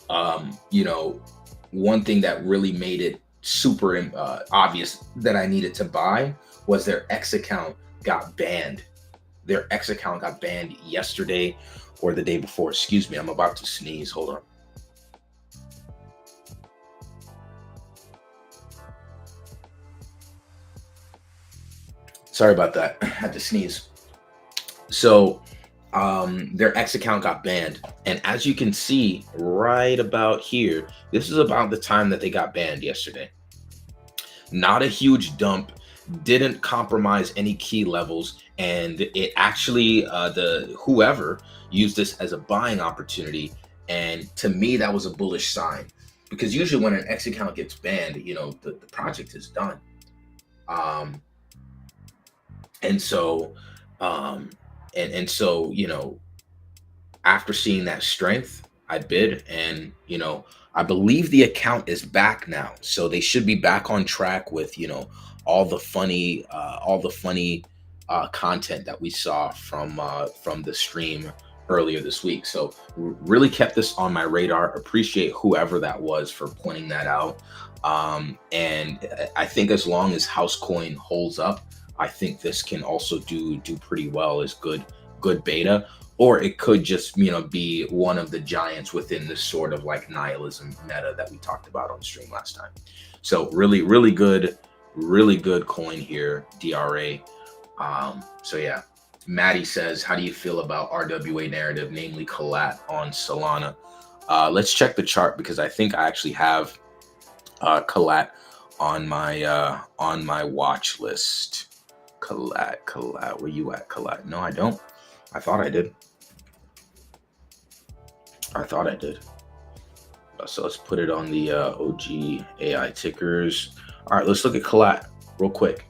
one thing that really made it super obvious that I needed to buy was their X account got banned. Their X account got banned yesterday or the day before. Excuse me, I'm about to sneeze. Hold on. Sorry about that. I had to sneeze. So their X account got banned. And as you can see right about here, this is about the time that they got banned yesterday. Not a huge dump, didn't compromise any key levels. And it actually, whoever used this as a buying opportunity. And to me, that was a bullish sign, because usually when an X account gets banned, the project is done. And so, after seeing that strength, I bid, and, I believe the account is back now. So they should be back on track with, all the funny content that we saw from the stream earlier this week. So really kept this on my radar. Appreciate whoever that was for pointing that out. And I think as long as Housecoin holds up, I think this can also do pretty well as good beta, or it could just be one of the giants within this sort of like nihilism meta that we talked about on stream last time. So really good coin here, DRA. So yeah, Maddie says, how do you feel about RWA narrative, namely Collat on Solana? Let's check the chart, because I think I actually have Collat on my watch list. Collat, where you at, Collat? No, I don't. I thought I did. So let's put it on the OG AI tickers. All right, let's look at Collat real quick.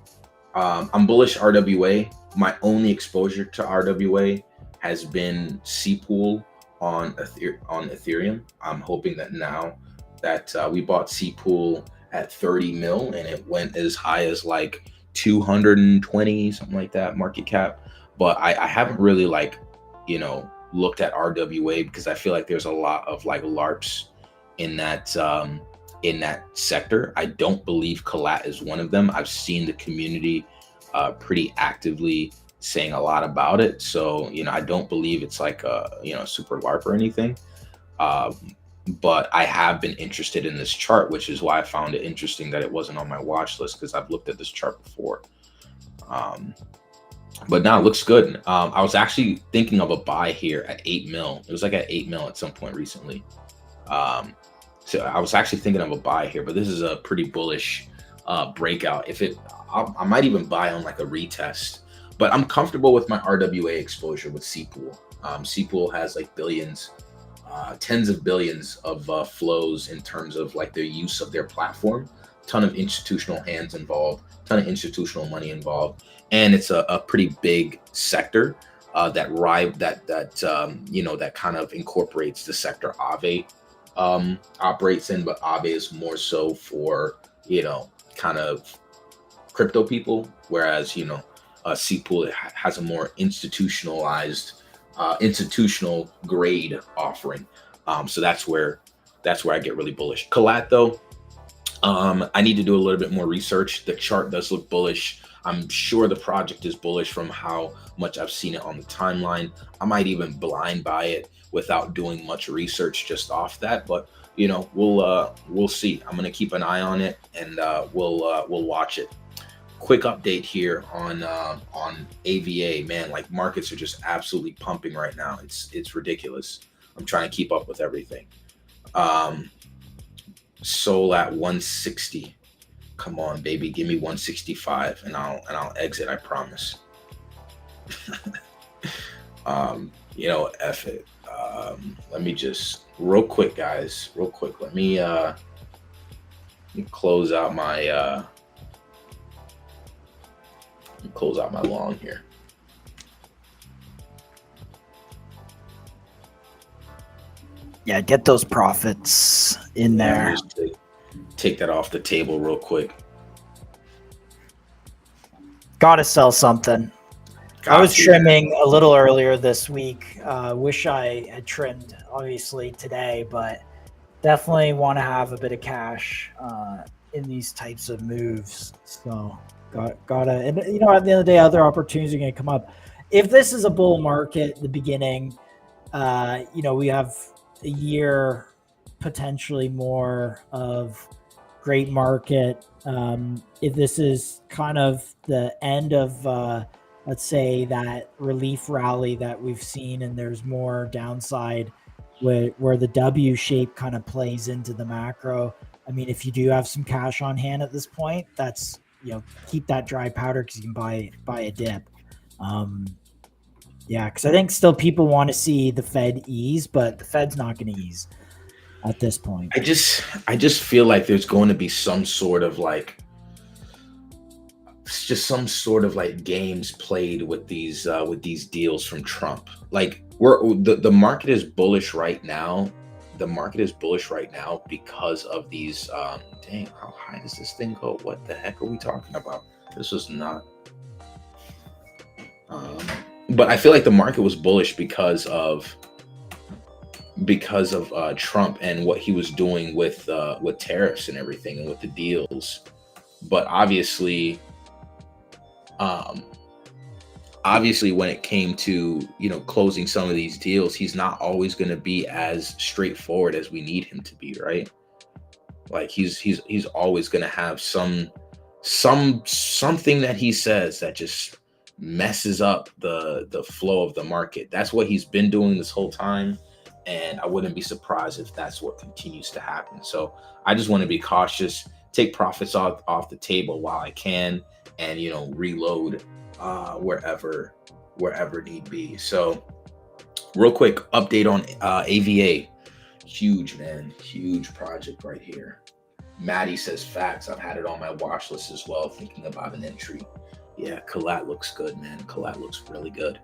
I'm bullish RWA. My only exposure to RWA has been Cpool on Ethereum. I'm hoping that now that we bought Cpool at 30 mil and it went as high as like 220, something like that market cap. But I haven't really looked at RWA because I feel like there's a lot of like LARPs in that sector. I don't believe Collat is one of them. I've seen the community pretty actively saying a lot about it. So, I don't believe it's like a, super LARP or anything. But I have been interested in this chart, which is why I found it interesting that it wasn't on my watch list, because I've looked at this chart before. But now it looks good. I was actually thinking of a buy here at 8 mil. It was like at 8 mil at some point recently. So I was actually thinking of a buy here, but this is a pretty bullish breakout. I might even buy on like a retest, but I'm comfortable with my RWA exposure with Cpool. Cpool has like billions, tens of billions of flows in terms of like their use of their platform. Ton of institutional hands involved, ton of institutional money involved, and it's a pretty big sector that kind of incorporates the sector Aave operates in, but Aave is more so for kind of crypto people, whereas Cpool has a more institutionalized, institutional grade offering. So that's where I get really bullish. Collat though, I need to do a little bit more research. The chart does look bullish. I'm sure the project is bullish from how much I've seen it on the timeline. I might even blind buy it without doing much research just off that, but we'll see. I'm gonna keep an eye on it, and we'll watch it. Quick update here on AVA, man. Like, markets are just absolutely pumping right now. It's ridiculous. I'm trying to keep up with everything. Sol at 160. Come on, baby, give me 165, and I'll exit. I promise. F it. Let me just real quick, guys. Real quick. Let me close out my long here. Yeah, get those profits in there. Just take that off the table real quick. Gotta sell something. I was trimming a little earlier this week. Wish I had trimmed obviously today, but definitely want to have a bit of cash in these types of moves. So gotta, and at the end of the day, other opportunities are going to come up. If this is a bull market, the beginning, we have a year, potentially more of great market. If this is kind of the end of let's say that relief rally that we've seen, and there's more downside where the W shape kind of plays into the macro. I mean, if you do have some cash on hand at this point, that's, keep that dry powder because you can buy a dip. Because I think still people want to see the Fed ease, but the Fed's not going to ease at this point. I just feel like there's going to be some sort of like games played with these deals from Trump. Like, the market is bullish right now. The market is bullish right now because of these. Dang, how high does this thing go? What the heck are we talking about? This was not. But I feel like the market was bullish because of Trump and what he was doing with tariffs and everything, and with the deals. But obviously when it came to closing some of these deals, he's not always going to be as straightforward as we need him to be, right? Like, he's always going to have something that he says that just messes up the flow of the market. That's what he's been doing this whole time, and I wouldn't be surprised if that's what continues to happen. So I just want to be cautious, take profits off the table while I can, and reload wherever need be. So real quick update on AVA. Huge, man, huge project right here. Maddie says facts. I've had it on my watch list as well, thinking about an entry. Yeah, Collat looks good, man. Collat looks really good.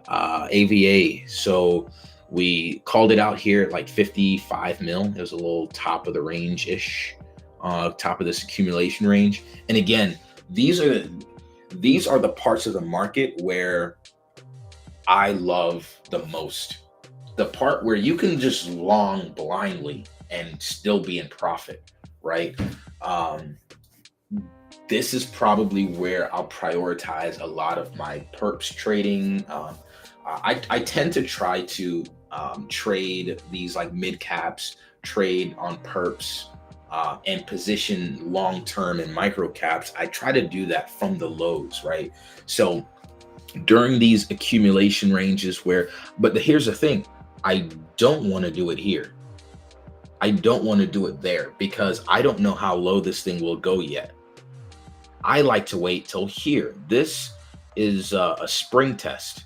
AVA. So we called it out here at like 55 mil. It was a little top of the range ish, top of this accumulation range. And again, these are the parts of the market where I love the most. The part where you can just long blindly and still be in profit, right? This is probably where I'll prioritize a lot of my perps trading. I tend to try to trade these like mid caps, trade on perps, and position long term in micro caps. I try to do that from the lows, right? So during these accumulation ranges but here's the thing, I don't want to do it here. I don't want to do it there because I don't know how low this thing will go yet. I like to wait till here. This is a spring test.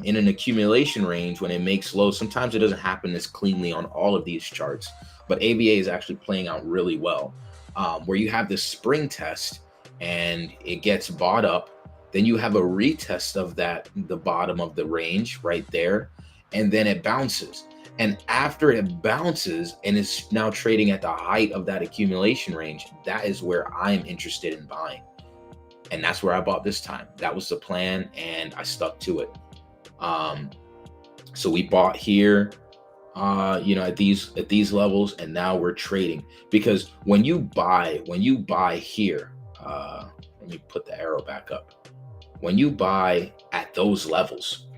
In an accumulation range, when it makes low, sometimes it doesn't happen as cleanly on all of these charts, but AVA is actually playing out really well, where you have this spring test and it gets bought up. Then you have a retest of the bottom of the range right there, and then it bounces. And after it bounces and is now trading at the height of that accumulation range, that is where I'm interested in buying. And that's where I bought this time. That was the plan, and I stuck to it. So we bought here, at these levels, and now we're trading. Because when you buy here, let me put the arrow back up. When you buy at those levels,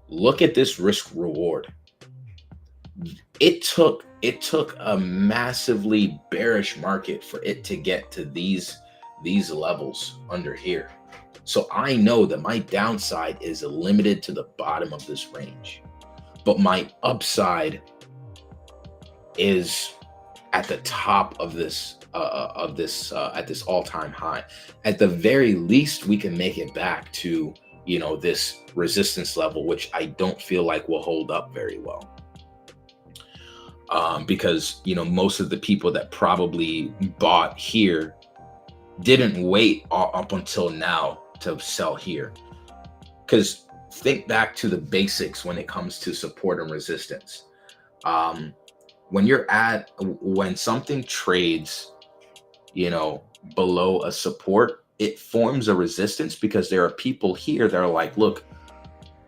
look at this risk reward. It took a massively bearish market for it to get to these levels under here. So I know that my downside is limited to the bottom of this range, but my upside is at the top of this at this all-time high. At the very least, we can make it back to this resistance level, which I don't feel like will hold up very well. Because most of the people that probably bought here didn't wait up until now to sell here. Because think back to the basics when it comes to support and resistance. When something trades below a support, it forms a resistance because there are people here that are like, look,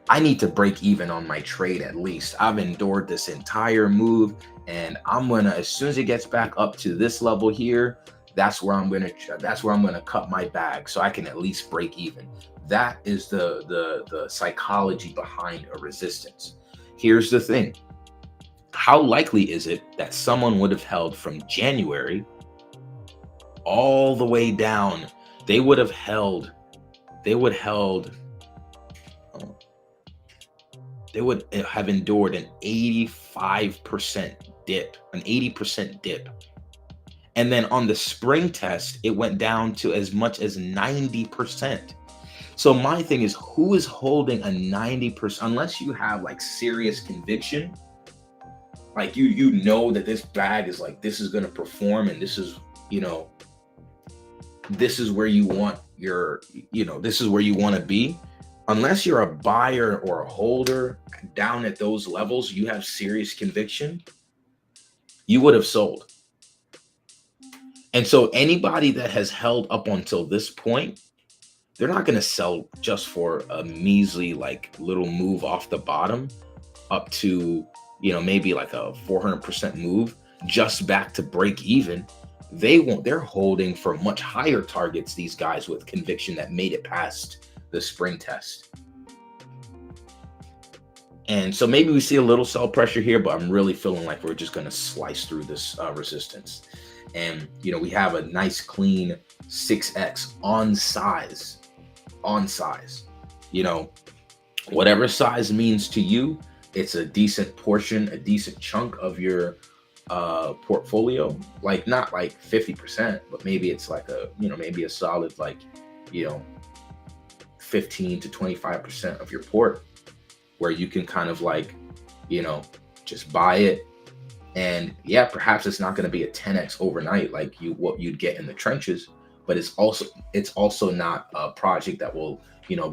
I need to break even on my trade at least. I've endured this entire move, and I'm gonna, as soon as it gets back up to this level here, that's where I'm gonna cut my bag so I can at least break even. That is the psychology behind a resistance. Here's the thing. How likely is it that someone would have held from January all the way down? They would have endured an 85% dip, an 80% dip. And then on the spring test, it went down to as much as 90%. So my thing is, who is holding a 90%? Unless you have like serious conviction, like you know that this bag is like, this is going to perform, and this is, this is where you want this is where you want to be. Unless you're a buyer or a holder down at those levels, you have serious conviction, you would have sold. And so anybody that has held up until this point, they're not going to sell just for a measly like little move off the bottom up to maybe like a 400% move just back to break even. They're holding for much higher targets, these guys with conviction that made it past the spring test. And so maybe we see a little sell pressure here, but I'm really feeling like we're just going to slice through this resistance. And we have a nice clean 6x on size. Whatever size means to you, it's a decent portion, a decent chunk of your portfolio, like not like 50%, but maybe it's like a, maybe a solid like, you know, 15 to 25% of your port, where you can kind of like, you know, just buy it. And yeah, perhaps it's not going to be a 10x overnight like what you'd get in the trenches, but it's also not a project that will,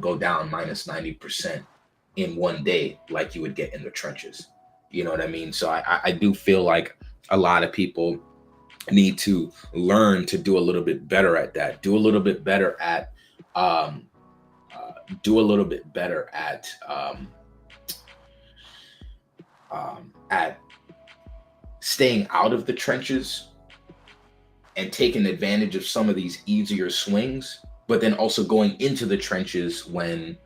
go down minus 90% in one day like you would get in the trenches. You know what I mean? So I do feel like a lot of people need to learn to do a little bit better at that. Do a little bit better at um, do a little bit better at staying out of the trenches and taking advantage of some of these easier swings, but then also going into the trenches when,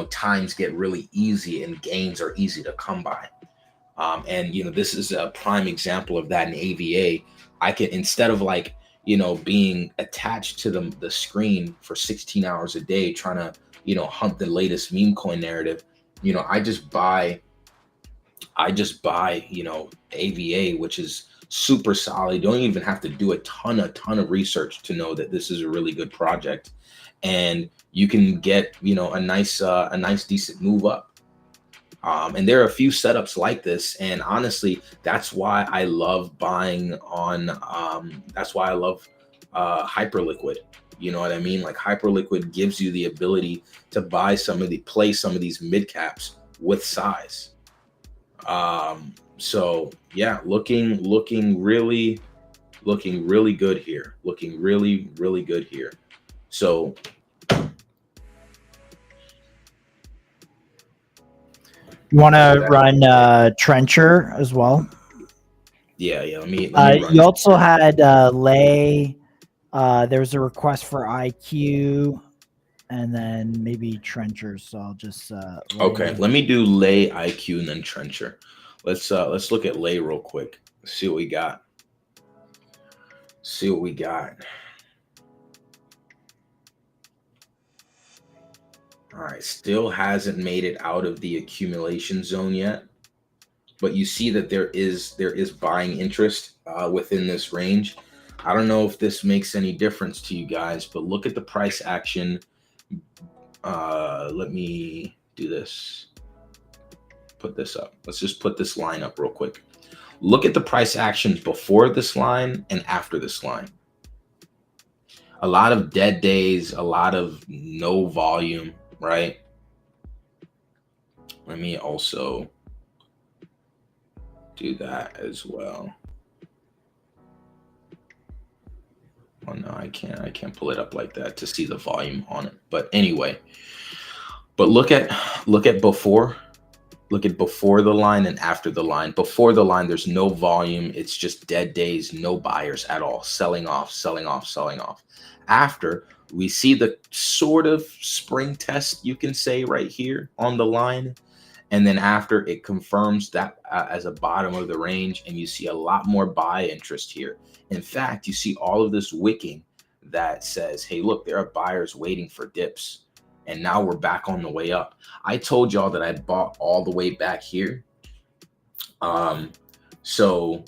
times get really easy and gains are easy to come by. And this is a prime example of that in AVA. I can, instead of like, being attached to the screen for 16 hours a day trying to, hunt the latest meme coin narrative, I just buy, AVA, which is super solid. You don't even have to do a ton of research to know that this is a really good project, and you can get, a nice decent move up. And there are a few setups like this, and honestly, that's why I love buying on. That's why I love Hyperliquid. You know what I mean? Like Hyperliquid gives you the ability to play some of these mid caps with size. So yeah, looking really good here. Looking really, really good here. So You want to run Trencher as well? yeah. Let me run. You also had Lay. There was a request for IQ, and then maybe Trencher. So I'll just Okay, let me do Lay, IQ, and then Trencher. Let's look at Lay real quick. See what we got. All right, still hasn't made it out of the accumulation zone yet, but you see that there is buying interest within this range. I don't know if this makes any difference to you guys, but look at the price action. Let me do this. Put this up. Let's just put this line up real quick. Look at the price actions before this line and after this line. A lot of dead days, a lot of no volume, right? Let me also do that as well. Oh no, I can't pull it up like that to see the volume on it. But anyway, but look at before. Look at before the line and after the line. Before the line, there's no volume. It's just dead days, no buyers at all. Selling off, selling off, selling off. After, we see the sort of spring test, you can say, right here on the line. And then after, it confirms that as a bottom of the range, and you see a lot more buy interest here. In fact, you see all of this wicking that says, hey, look, there are buyers waiting for dips. And now we're back on the way up. I told y'all that I bought all the way back here. So,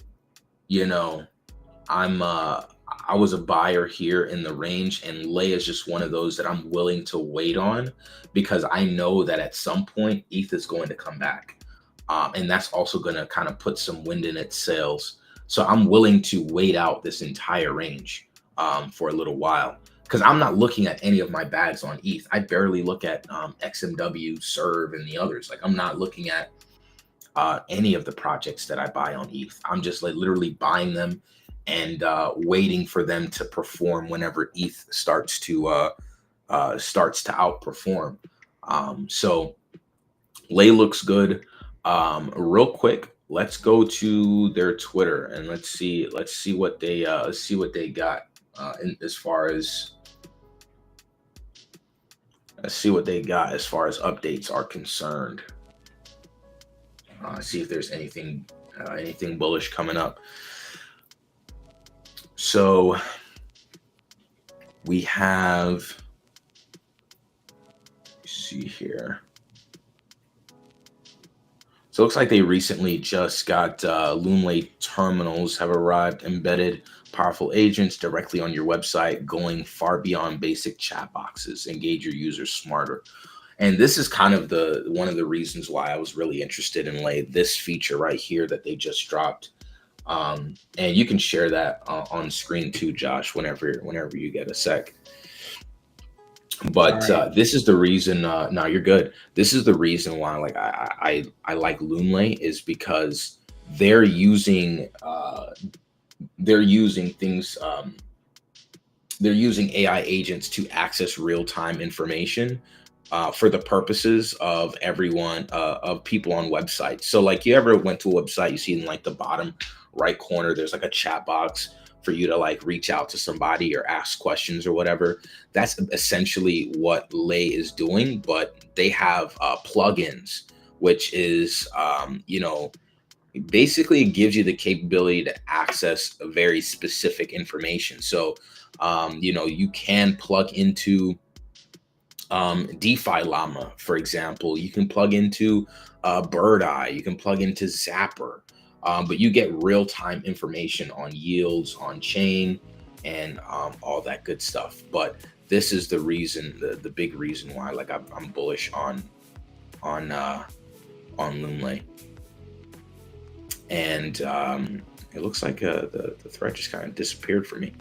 I was a buyer here in the range, and Lay is just one of those that I'm willing to wait on because I know that at some point ETH is going to come back. And that's also going to kind of put some wind in its sails. So I'm willing to wait out this entire range for a little while, because I'm not looking at any of my bags on ETH. I barely look at XMW, Serve, and the others. Like I'm not looking at any of the projects that I buy on ETH. I'm just like literally buying them and waiting for them to perform whenever ETH starts to outperform. So Lay looks good. Real quick, let's go to their Twitter and let's see what they got as far as. Let's see what they got as far as updates are concerned. See if there's anything bullish coming up. So we have, let's see here. So it looks like they recently just got Loomlay terminals have arrived, embedded powerful agents directly on your website, going far beyond basic chat boxes, engage your users smarter. And this is kind of the one of the reasons why I was really interested in Lay, this feature right here that they just dropped. And you can share that on screen too, Josh, whenever you get a sec. But Sorry. this is the reason. No, you're good. This is the reason why, like, I like Loomlay is because they're using things. They're using AI agents to access real time information for the purposes of everyone of people on websites. So, like, you ever went to a website, you see in like the bottom right corner, there's like a chat box for you to like reach out to somebody or ask questions or whatever. That's essentially what Lay is doing, but they have plugins, which is basically it gives you the capability to access a very specific information. So you can plug into DeFi Llama, for example. You can plug into Bird Eye, you can plug into Zapper, but you get real-time information on yields, on chain, and all that good stuff. But this is the reason, the big reason why, like, I'm bullish on Loomlay. And it looks like the thread just kind of disappeared for me.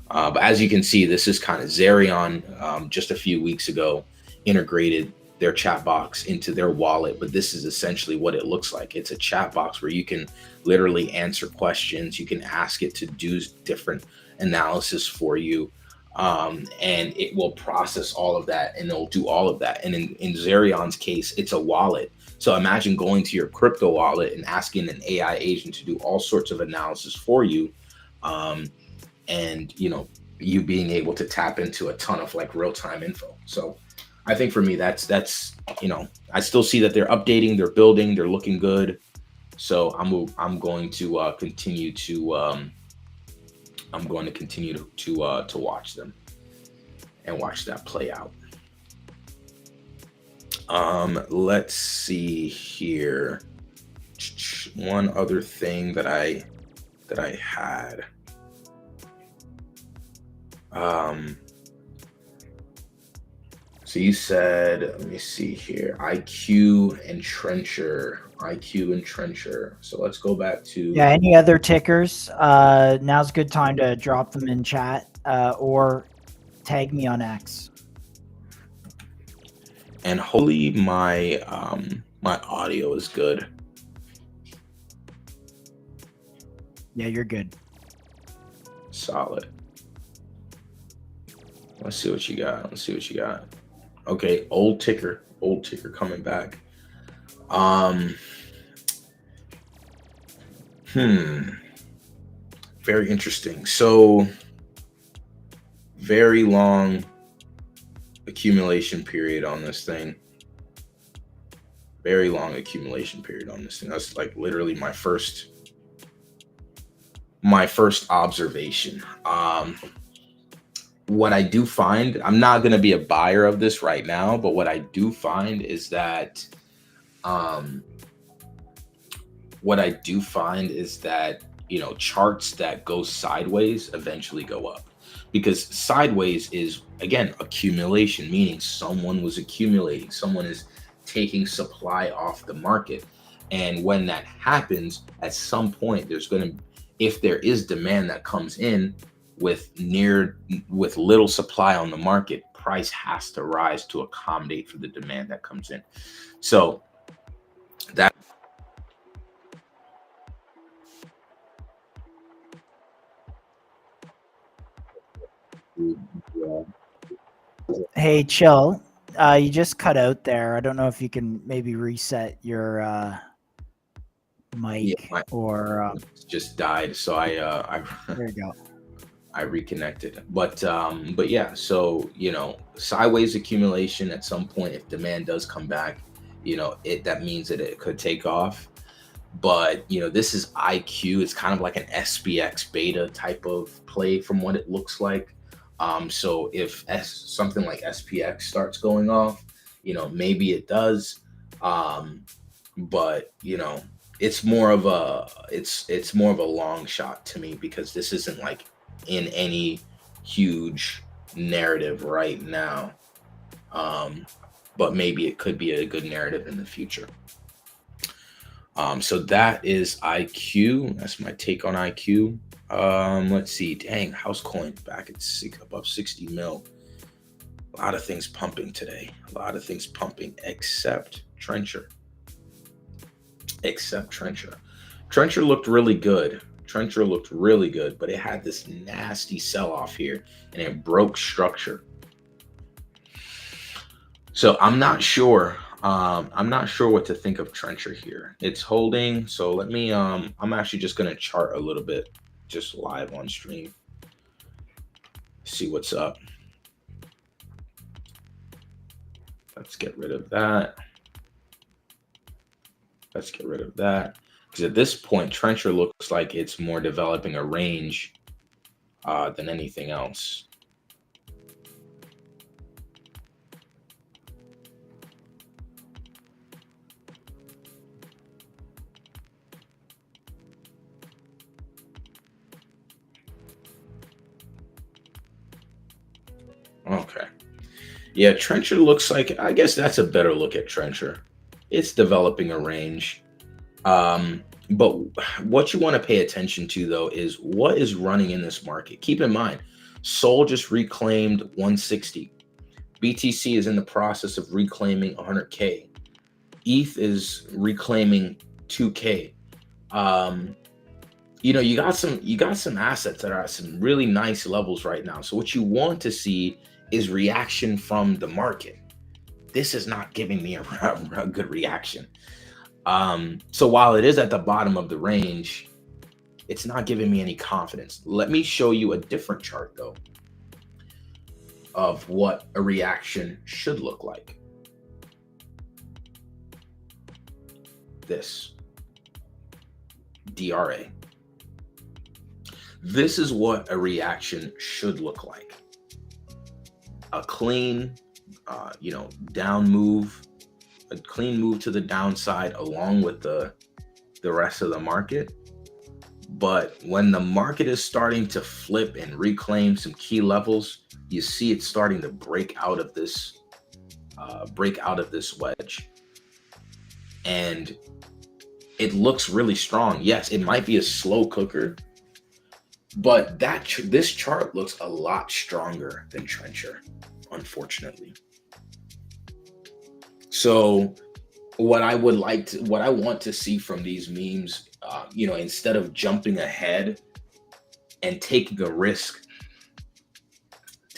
But as you can see, this is kind of Zerion just a few weeks ago integrated their chat box into their wallet. But this is essentially what it looks like. It's a chat box where you can literally answer questions. You can ask it to do different analysis for you. And it will process all of that, and it'll do all of that. And in Zerion's case, it's a wallet. So imagine going to your crypto wallet and asking an AI agent to do all sorts of analysis for you. And you being able to tap into a ton of like real-time info. So I think for me, that's I still see that they're updating, they're building, they're looking good. So I'm going to continue to watch them and watch that play out. Let's see here. One other thing that I had. So you said, let me see here, IQ and Trencher. So let's go back to Any other tickers? Now's a good time to drop them in chat or tag me on X. And hopefully my my audio is good. Yeah, you're good. Solid. Let's see what you got. Okay, old ticker coming back. Very interesting. So very long accumulation period on this thing. That's like literally my first observation. What I do find, I'm not going to be a buyer of this right now, but what I do find is that charts that go sideways eventually go up, because sideways is, again, accumulation, meaning someone was accumulating, someone is taking supply off the market. And when that happens, at some point if there is demand that comes in with little supply on the market, price has to rise to accommodate for the demand that comes in. So that Hey, Chill. You just cut out there. I don't know if you can maybe reset your mic or just died. So there you go. I reconnected. But yeah, so sideways accumulation at some point, if demand does come back, that means that it could take off. But this is IQ. It's kind of like an SPX beta type of play from what it looks like. So if something like SPX starts going off, maybe it does. but it's more of a it's more of a long shot to me because this isn't like in any huge narrative right now. Um, but maybe it could be a good narrative in the future. So that is IQ. That's my take on IQ. Let's see. Dang, house coin back at above 60 mil. A lot of things pumping today. A lot of things pumping except Trencher. Trencher looked really good. But it had this nasty sell-off here and it broke structure. So I'm not sure. I'm not sure what to think of Trencher here. It's holding. So let me I'm actually just gonna chart a little bit just live on stream. See what's up. Let's get rid of that. Because at this point, Trencher looks like it's more developing a range than anything else. Okay. Yeah, Trencher looks like, I guess that's a better look at Trencher. It's developing a range. But what you want to pay attention to, though, is what is running in this market. Keep in mind, Sol just reclaimed 160. BTC is in the process of reclaiming 100K. ETH is reclaiming 2K. You got some assets that are at some really nice levels right now. So what you want to see is reaction from the market. This is not giving me a good reaction. So while it is at the bottom of the range, it's not giving me any confidence. Let me show you a different chart, though, of what a reaction should look like. This DRA. This is what a reaction should look like. A clean, down move, a clean move to the downside along with the rest of the market. But when the market is starting to flip and reclaim some key levels, you see it starting to break out of this wedge. And it looks really strong. Yes, it might be a slow cooker, but this chart looks a lot stronger than Trencher, unfortunately. So what I want to see from these memes, instead of jumping ahead and taking a risk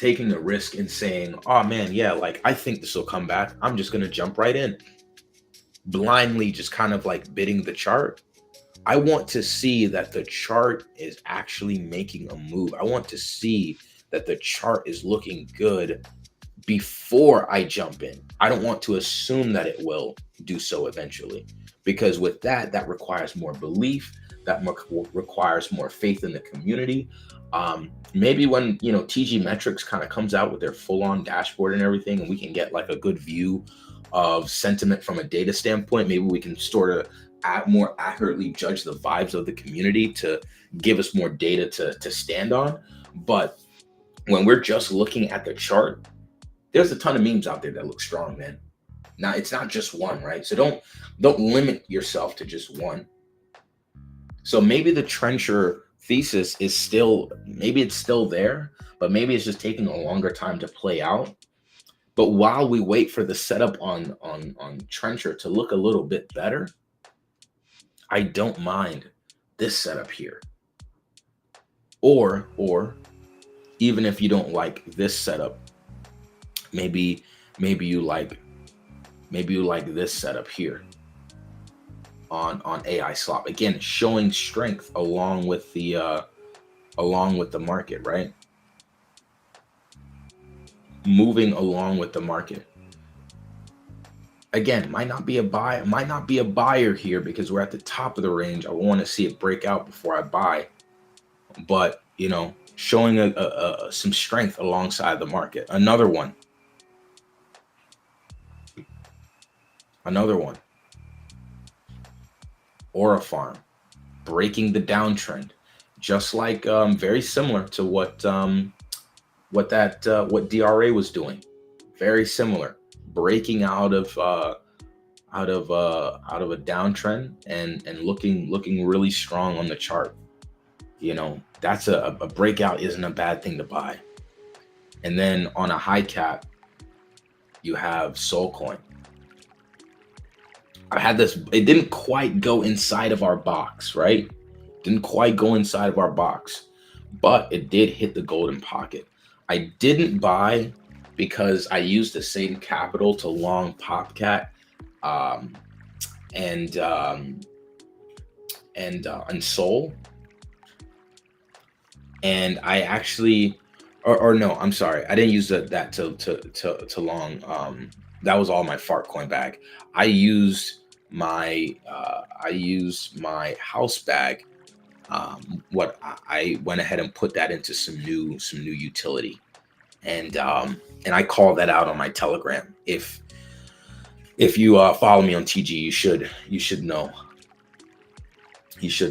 and saying, oh man, yeah, like I think this will come back, I'm just going to jump right in, blindly just kind of like bidding the chart. I want to see that the chart is actually making a move. I want to see that the chart is looking good before I jump in. I don't want to assume that it will do so eventually, because with that requires more belief, requires more faith in the community. Maybe when TG Metrics kind of comes out with their full-on dashboard and everything, and we can get like a good view of sentiment from a data standpoint, maybe we can sort of more accurately judge the vibes of the community to give us more data to stand on. But when we're just looking at the chart, there's a ton of memes out there that look strong, man. Now it's not just one, right? So don't limit yourself to just one. So maybe the Trencher thesis is still there, but maybe it's just taking a longer time to play out. But while we wait for the setup on Trencher to look a little bit better, I don't mind this setup here. Or even if you don't like this setup, maybe you like this setup here on AI Slop. Again, showing strength along with the market, right? Moving along with the market. Again, might not be a buyer here because we're at the top of the range. I want to see it break out before I buy. But, showing some strength alongside the market. Another one. Aura Farm breaking the downtrend, just like very similar to what DRA was doing. Very similar, breaking out of a downtrend and looking really strong on the chart. That's a breakout isn't a bad thing to buy. And then on a high cap, you have Solcoin. I had this, it didn't quite go inside of our box, right? Didn't quite go inside of our box, but it did hit the golden pocket. I didn't buy because I used the same capital to long Popcat and Sol. And I actually, or no, I'm sorry, I didn't use that to long. That was all my Fartcoin bag. I used my house bag. What I went ahead and put that into some new utility, and I called that out on my Telegram. If you follow me on TG, you should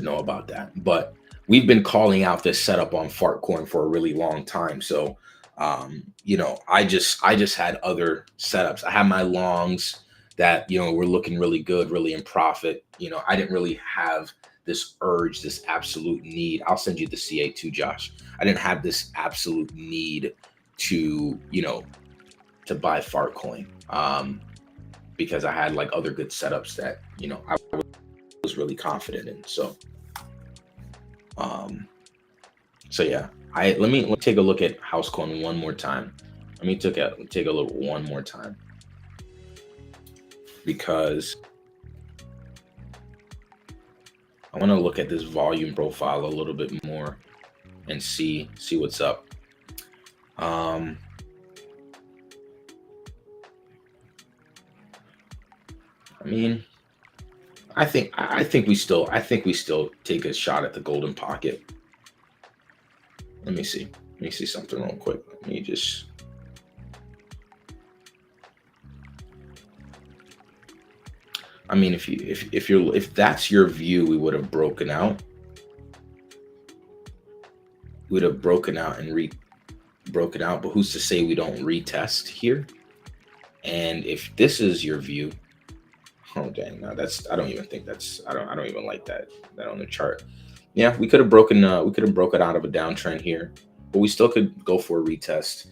know about that. But we've been calling out this setup on Fartcoin for a really long time. So I just had other setups. I had my longs that were looking really good, really in profit. I didn't really have this urge, this absolute need. I'll send you the CA too, Josh. I didn't have this absolute need to buy Fartcoin because I had like other good setups that I was really confident in. So yeah, let me take a look at Housecoin one more time. Let me take a look one more time, because I want to look at this volume profile a little bit more and see what's up. I think we still take a shot at the golden pocket. Let me see something real quick. Let me just. If that's your view, we would have broken out. But who's to say we don't retest here? And if this is your view, oh dang, no, I don't even like that on the chart. Yeah, we could have broken out of a downtrend here, but we still could go for a retest.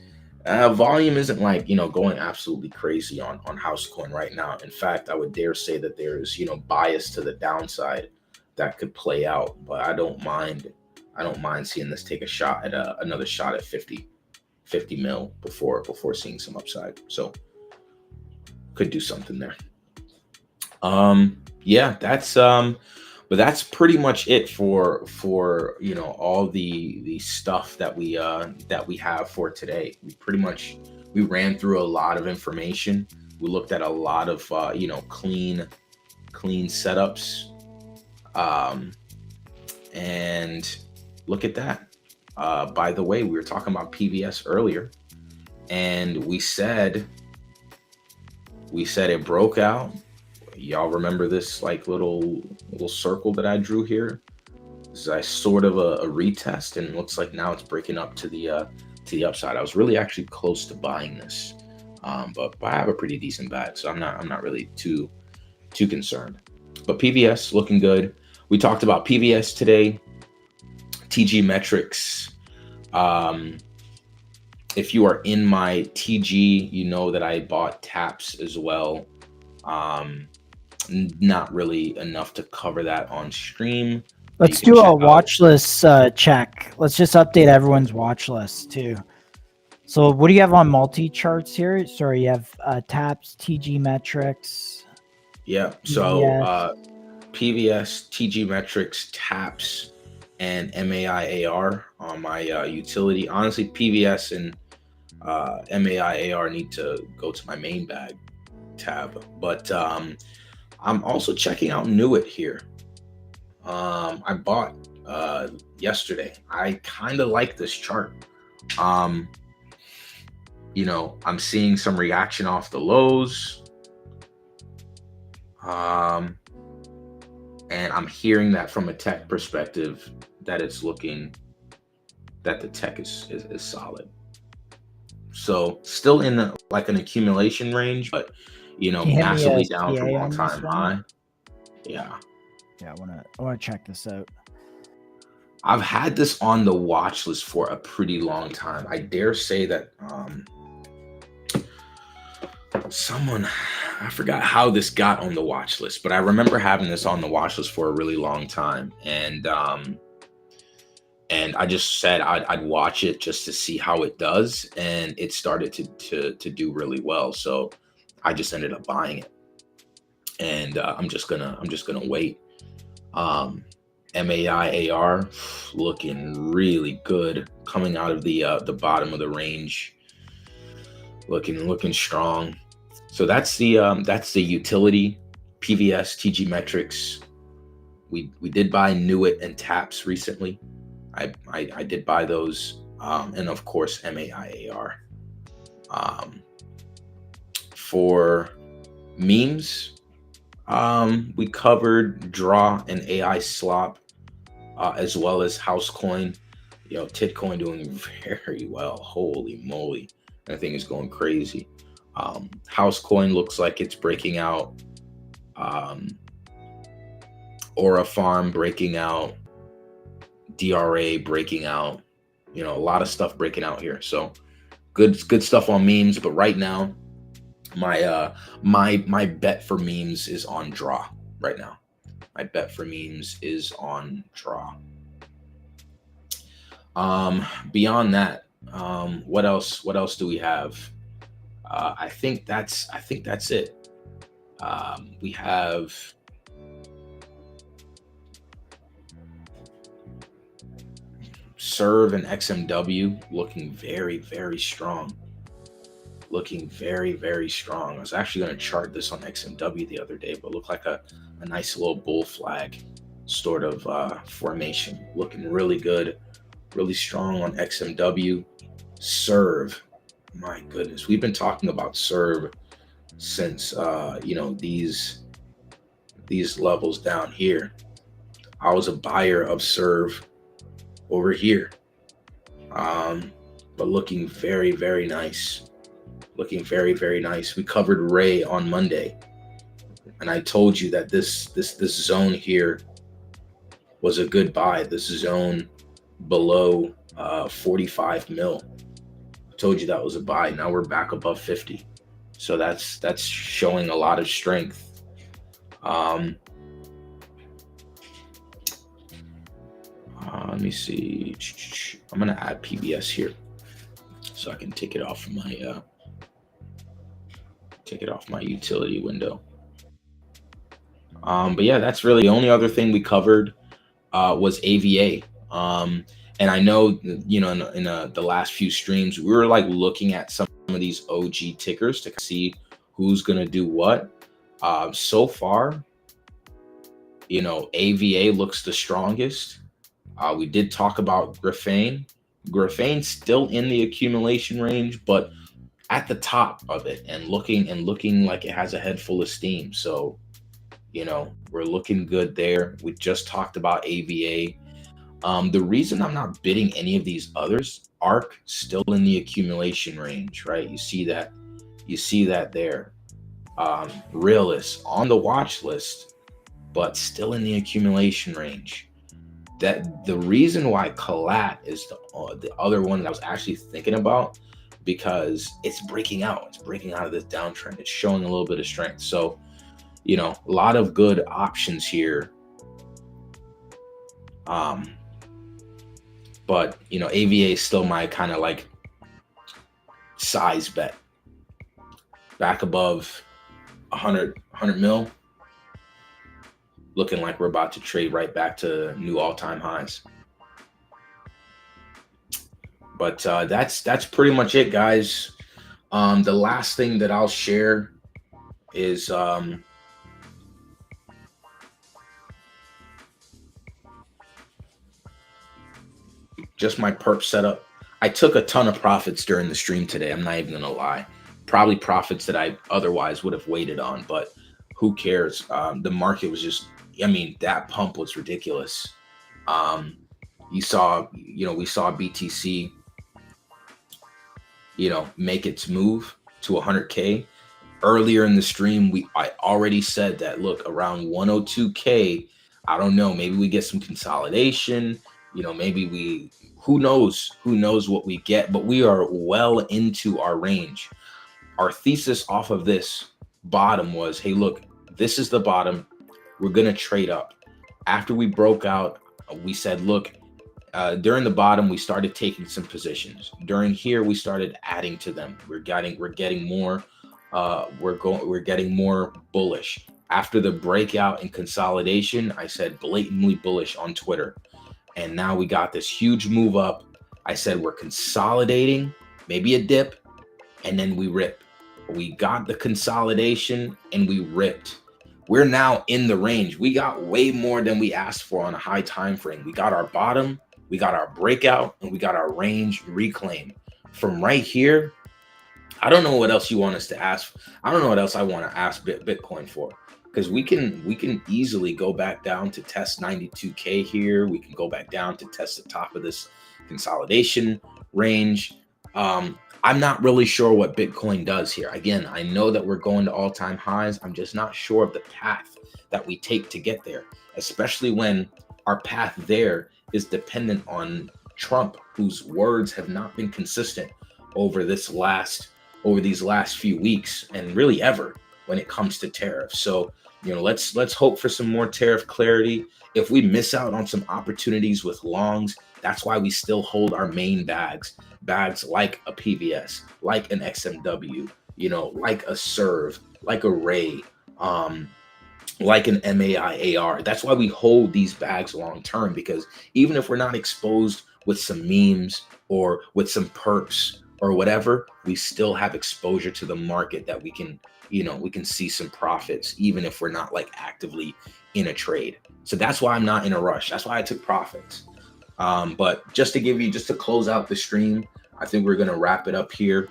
Volume isn't like going absolutely crazy on Housecoin right now. In fact, I would dare say that there's bias to the downside that could play out, but I don't mind seeing this take a shot at another shot at 50 mil before seeing some upside. So could do something there. Yeah, but that's pretty much it for all the stuff that we have for today. We ran through a lot of information. We looked at a lot of clean setups, and look at that. By the way, we were talking about PVS earlier, and we said it broke out. Y'all remember this like little circle that I drew here? This is a sort of a retest, and it looks like now it's breaking up to the upside. I was really actually close to buying this, but I have a pretty decent bag, so I'm not really too concerned. But PVS looking good. We talked about PVS today. TG Metrics. If you are in my TG, you know that I bought TAPS as well. Not really enough to cover that on stream. Let's do a watch list check. Let's just update everyone's watch list too. So what do you have on multi-charts here? Sorry, you have TAPS, TG Metrics. Yeah, so PVS, TG Metrics, TAPS, and MAIAR on my utility. Honestly, PVS and MAIAR need to go to my main bag tab, but I'm also checking out Nuit here. I bought yesterday. I kind of like this chart. I'm seeing some reaction off the lows, and And I'm hearing that from a tech perspective that it's looking that the tech is solid. So still in like an accumulation range, but Can you hit me massively a down from CA all on this time one? high. Yeah. Yeah, I wanna check this out. I've had this on the watch list for a pretty long time. I dare say that someone, I forgot how this got on the watch list, but I remember having this on the watch list for a really long time. And I just said I'd watch it just to see how it does, and it started to do really well. So I just ended up buying it, and I'm just gonna wait. MAIAR looking really good, coming out of the bottom of the range, looking strong. So that's the utility PVS TG Metrics. We did buy Nuit and TAPS recently. I did buy those, and of course MAIAR. For memes, we covered Draw and AI Slop, as well as Housecoin. Titcoin doing very well. Holy moly, that thing is going crazy. Housecoin looks like it's breaking out. Aura Farm breaking out. DRA breaking out. A lot of stuff breaking out here. So good stuff on memes. But right now, my bet for memes is on Draw right now. My bet for memes is on Draw. Beyond that, what else do we have? I think that's it. We have Serve and XMW looking very, very strong. Looking very, very strong. I was actually going to chart this on XMW the other day, but it looked like a nice little bull flag sort of formation. Looking really good, really strong on XMW. Serve, my goodness, we've been talking about Serve since these levels down here. I was a buyer of Serve over here, but looking very, very nice. Looking very, very nice. We covered Ray on Monday, and I told you that this zone here was a good buy. This zone below 45 mil. I told you that was a buy. Now we're back above 50, so that's showing a lot of strength. Let me see. I'm gonna add PBS here so I can take it off my utility window. But yeah, that's really the only other thing we covered was AVA. And I know, in the last few streams, we were like looking at some of these OG tickers to see who's gonna do what. So far, AVA looks the strongest. We did talk about Graphane. Graphane's still in the accumulation range, but at the top of it and looking like it has a head full of steam. So, we're looking good there. We just talked about AVA. The reason I'm not bidding any of these others, ARC still in the accumulation range, right? You see that there. Realist on the watch list, but still in the accumulation range. That the reason why Collat is the other one that I was actually thinking about, because it's breaking out. It's breaking out of this downtrend. It's showing a little bit of strength. So, a lot of good options here. But AVA is still my kind of like size bet. Back above 100 mil. Looking like we're about to trade right back to new all-time highs. But that's pretty much it, guys. The last thing that I'll share is just my perp setup. I took a ton of profits during the stream today. I'm not even gonna lie. Probably profits that I otherwise would have waited on, but who cares? The market was just I mean, that pump was ridiculous. Um, we saw BTC, make its move to 100K. Earlier in the stream, I already said that, look, around 102K, I don't know, maybe we get some consolidation, maybe who knows what we get, but we are well into our range. Our thesis off of this bottom was, hey, look, this is the bottom. We're going to trade up. After we broke out, we said, look, during the bottom, we started taking some positions. During here, we started adding to them. We're getting more. We're getting more bullish. After the breakout and consolidation, I said blatantly bullish on Twitter. And now we got this huge move up. I said we're consolidating, maybe a dip, and then we rip. We got the consolidation and we ripped. We're now in the range. We got way more than we asked for on a high time frame. We got our bottom, we got our breakout, and we got our range reclaim. From right here, I don't know what else you want us to ask. I don't know what else I want to ask Bitcoin for, because we can easily go back down to test 92K here. We can go back down to test the top of this consolidation range. I'm not really sure what Bitcoin does here. Again, I know that we're going to all-time highs. I'm just not sure of the path that we take to get there, especially when our path there is dependent on Trump, whose words have not been consistent over these last few weeks, and really ever, when it comes to tariffs. So, let's hope for some more tariff clarity. If we miss out on some opportunities with longs, that's why we still hold our main bags like a PVS, like an XMW, like a Serve, like a Ray, like an MAIAR. That's why we hold these bags long term, because even if we're not exposed with some memes or with some perps or whatever, we still have exposure to the market that we can see some profits, even if we're not like actively in a trade. So that's why I'm not in a rush. That's why I took profits. But just to close out the stream, I think we're going to wrap it up here.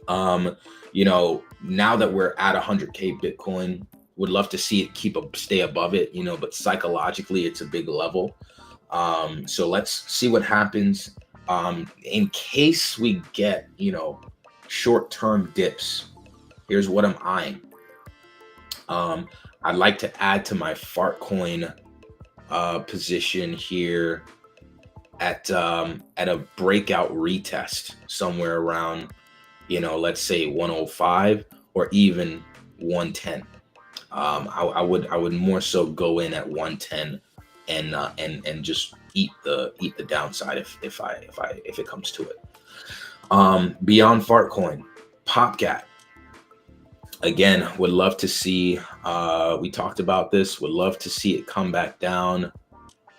Now that we're at 100K Bitcoin, would love to see it stay above it, but psychologically it's a big level. So let's see what happens. In case we get, short-term dips, here's what I'm eyeing. I'd like to add to my Fartcoin position here at a breakout retest somewhere around, let's say 105 or even 110. I would more so go in at 110 and just eat the downside if it comes to it. Beyond Fartcoin, Popcat. Again, would love to see, we talked about this, would love to see it come back down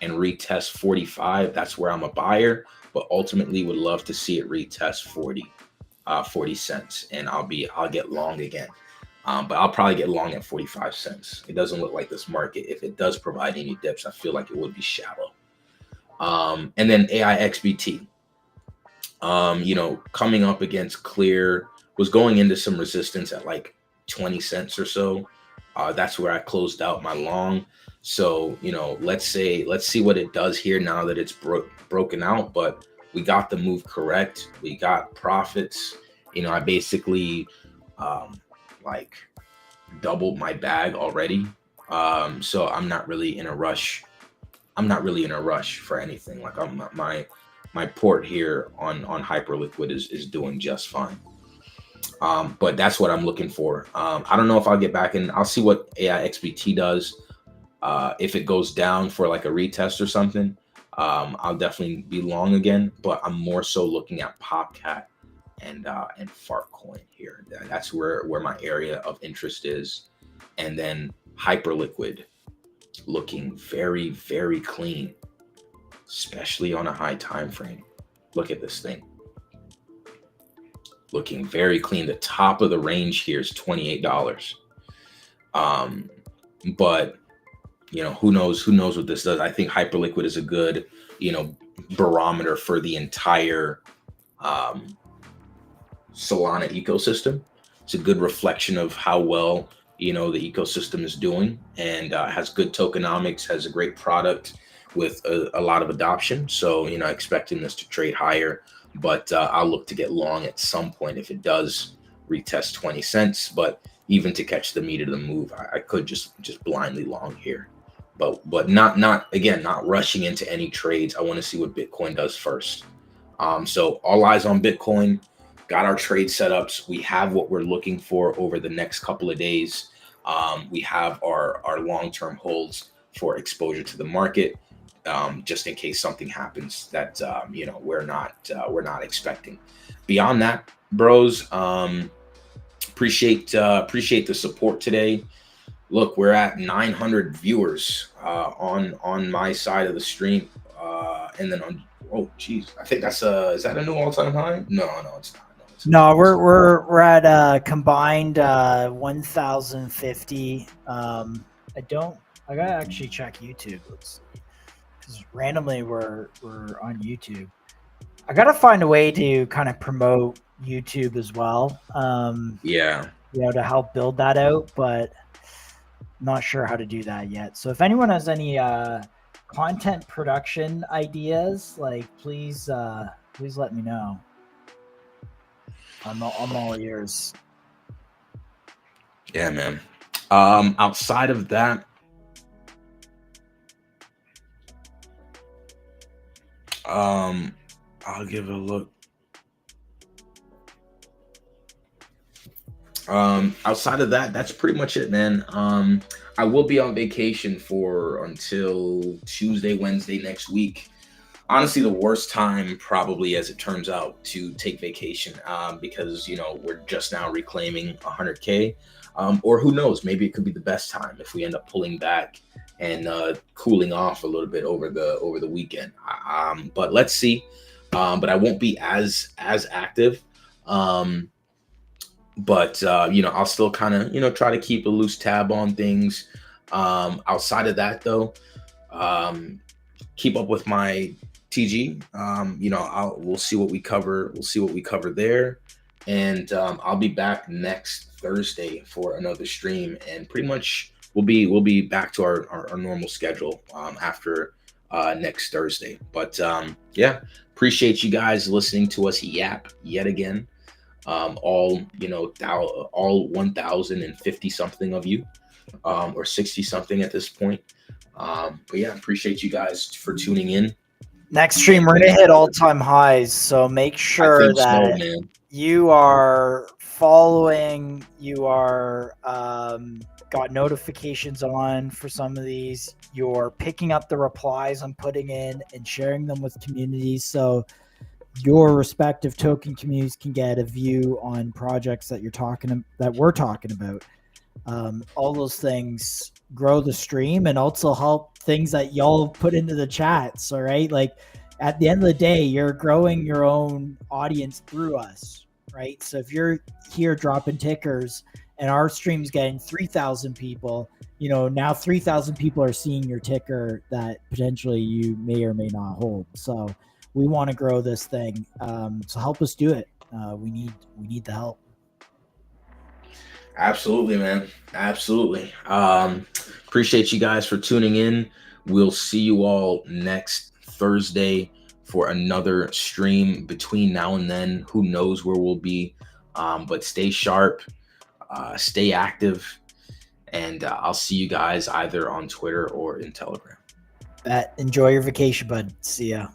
and retest 45. That's where I'm a buyer, but ultimately would love to see it retest 40 cents, and I'll get long again. But I'll probably get long at 45 cents. It doesn't look like this market, if it does provide any dips, I feel like it would be shallow. And then AIXBT, coming up against Clear, was going into some resistance at like 20 cents or so. That's where I closed out my long. So, let's see what it does here now that it's broken out, but we got the move correct. We got profits. I basically, doubled my bag already. So I'm not really in a rush. For anything. Like my port here on Hyperliquid is doing just fine. But that's what I'm looking for. I don't know if I'll get back in. I'll see what AIXBT does. If it goes down for like a retest or something, I'll definitely be long again. But I'm more so looking at Popcat and Fartcoin here. That's where my area of interest is. And then Hyperliquid, looking very, very clean, especially on a high time frame. Look at this thing. Looking very clean. The top of the range here is $28. But who knows what this does. I think Hyperliquid is a good, barometer for the entire Solana ecosystem. It's a good reflection of how well the ecosystem is doing, and has good tokenomics, has a great product with a lot of adoption. So, expecting this to trade higher, but I'll look to get long at some point if it does retest 20 cents. But even to catch the meat of the move, I could just blindly long here, but not rushing into any trades. I want to see what Bitcoin does first. So all eyes on Bitcoin. Got our trade setups. We have what we're looking for over the next couple of days. We have our long-term holds for exposure to the market, just in case something happens that we're not expecting. Beyond that, bros, appreciate the support today. Look, we're at 900 viewers on my side of the stream, and then on. Oh, geez, I think that's is that a new all-time high? No, it's not. No, we're at a combined 1,050. I gotta actually check YouTube. Let's see, because randomly we're on YouTube. I gotta find a way to kind of promote YouTube as well. To help build that out, but not sure how to do that yet. So if anyone has any content production ideas, like please let me know. I'm all ears. Yeah, man. Outside of that, I'll give it a look. Outside of that, that's pretty much it, man. I will be on vacation until Tuesday, Wednesday next week. Honestly, the worst time probably, as it turns out, to take vacation, because we're just now reclaiming 100K, or who knows, maybe it could be the best time if we end up pulling back and cooling off a little bit over the weekend. But let's see. But I won't be as active. But I'll still kind of try to keep a loose tab on things. Outside of that, though, keep up with my TG. We'll see what we cover. We'll see what we cover there, and I'll be back next Thursday for another stream, and pretty much we'll be back to our normal schedule after next Thursday. But appreciate you guys listening to us yap yet again. All 1,050 something of you, or 60 something at this point. Appreciate you guys for tuning in. Next stream, we're gonna hit all-time highs, so make sure that you are following. You are got notifications on for some of these. You're picking up the replies I'm putting in and sharing them with communities, so your respective token communities can get a view on projects that we're talking about. All those things grow the stream and also help things that y'all put into the chats. All right. Like at the end of the day, you're growing your own audience through us. Right. So if you're here dropping tickers and our stream's getting 3,000 people, now 3,000 people are seeing your ticker that potentially you may or may not hold. So we want to grow this thing. So help us do it. We need the help. Absolutely, man. Absolutely. Appreciate you guys for tuning in. We'll see you all next Thursday for another stream. Between now and then, who knows where we'll be. But stay sharp, stay active, and I'll see you guys either on Twitter or in Telegram. Enjoy your vacation, bud. See ya.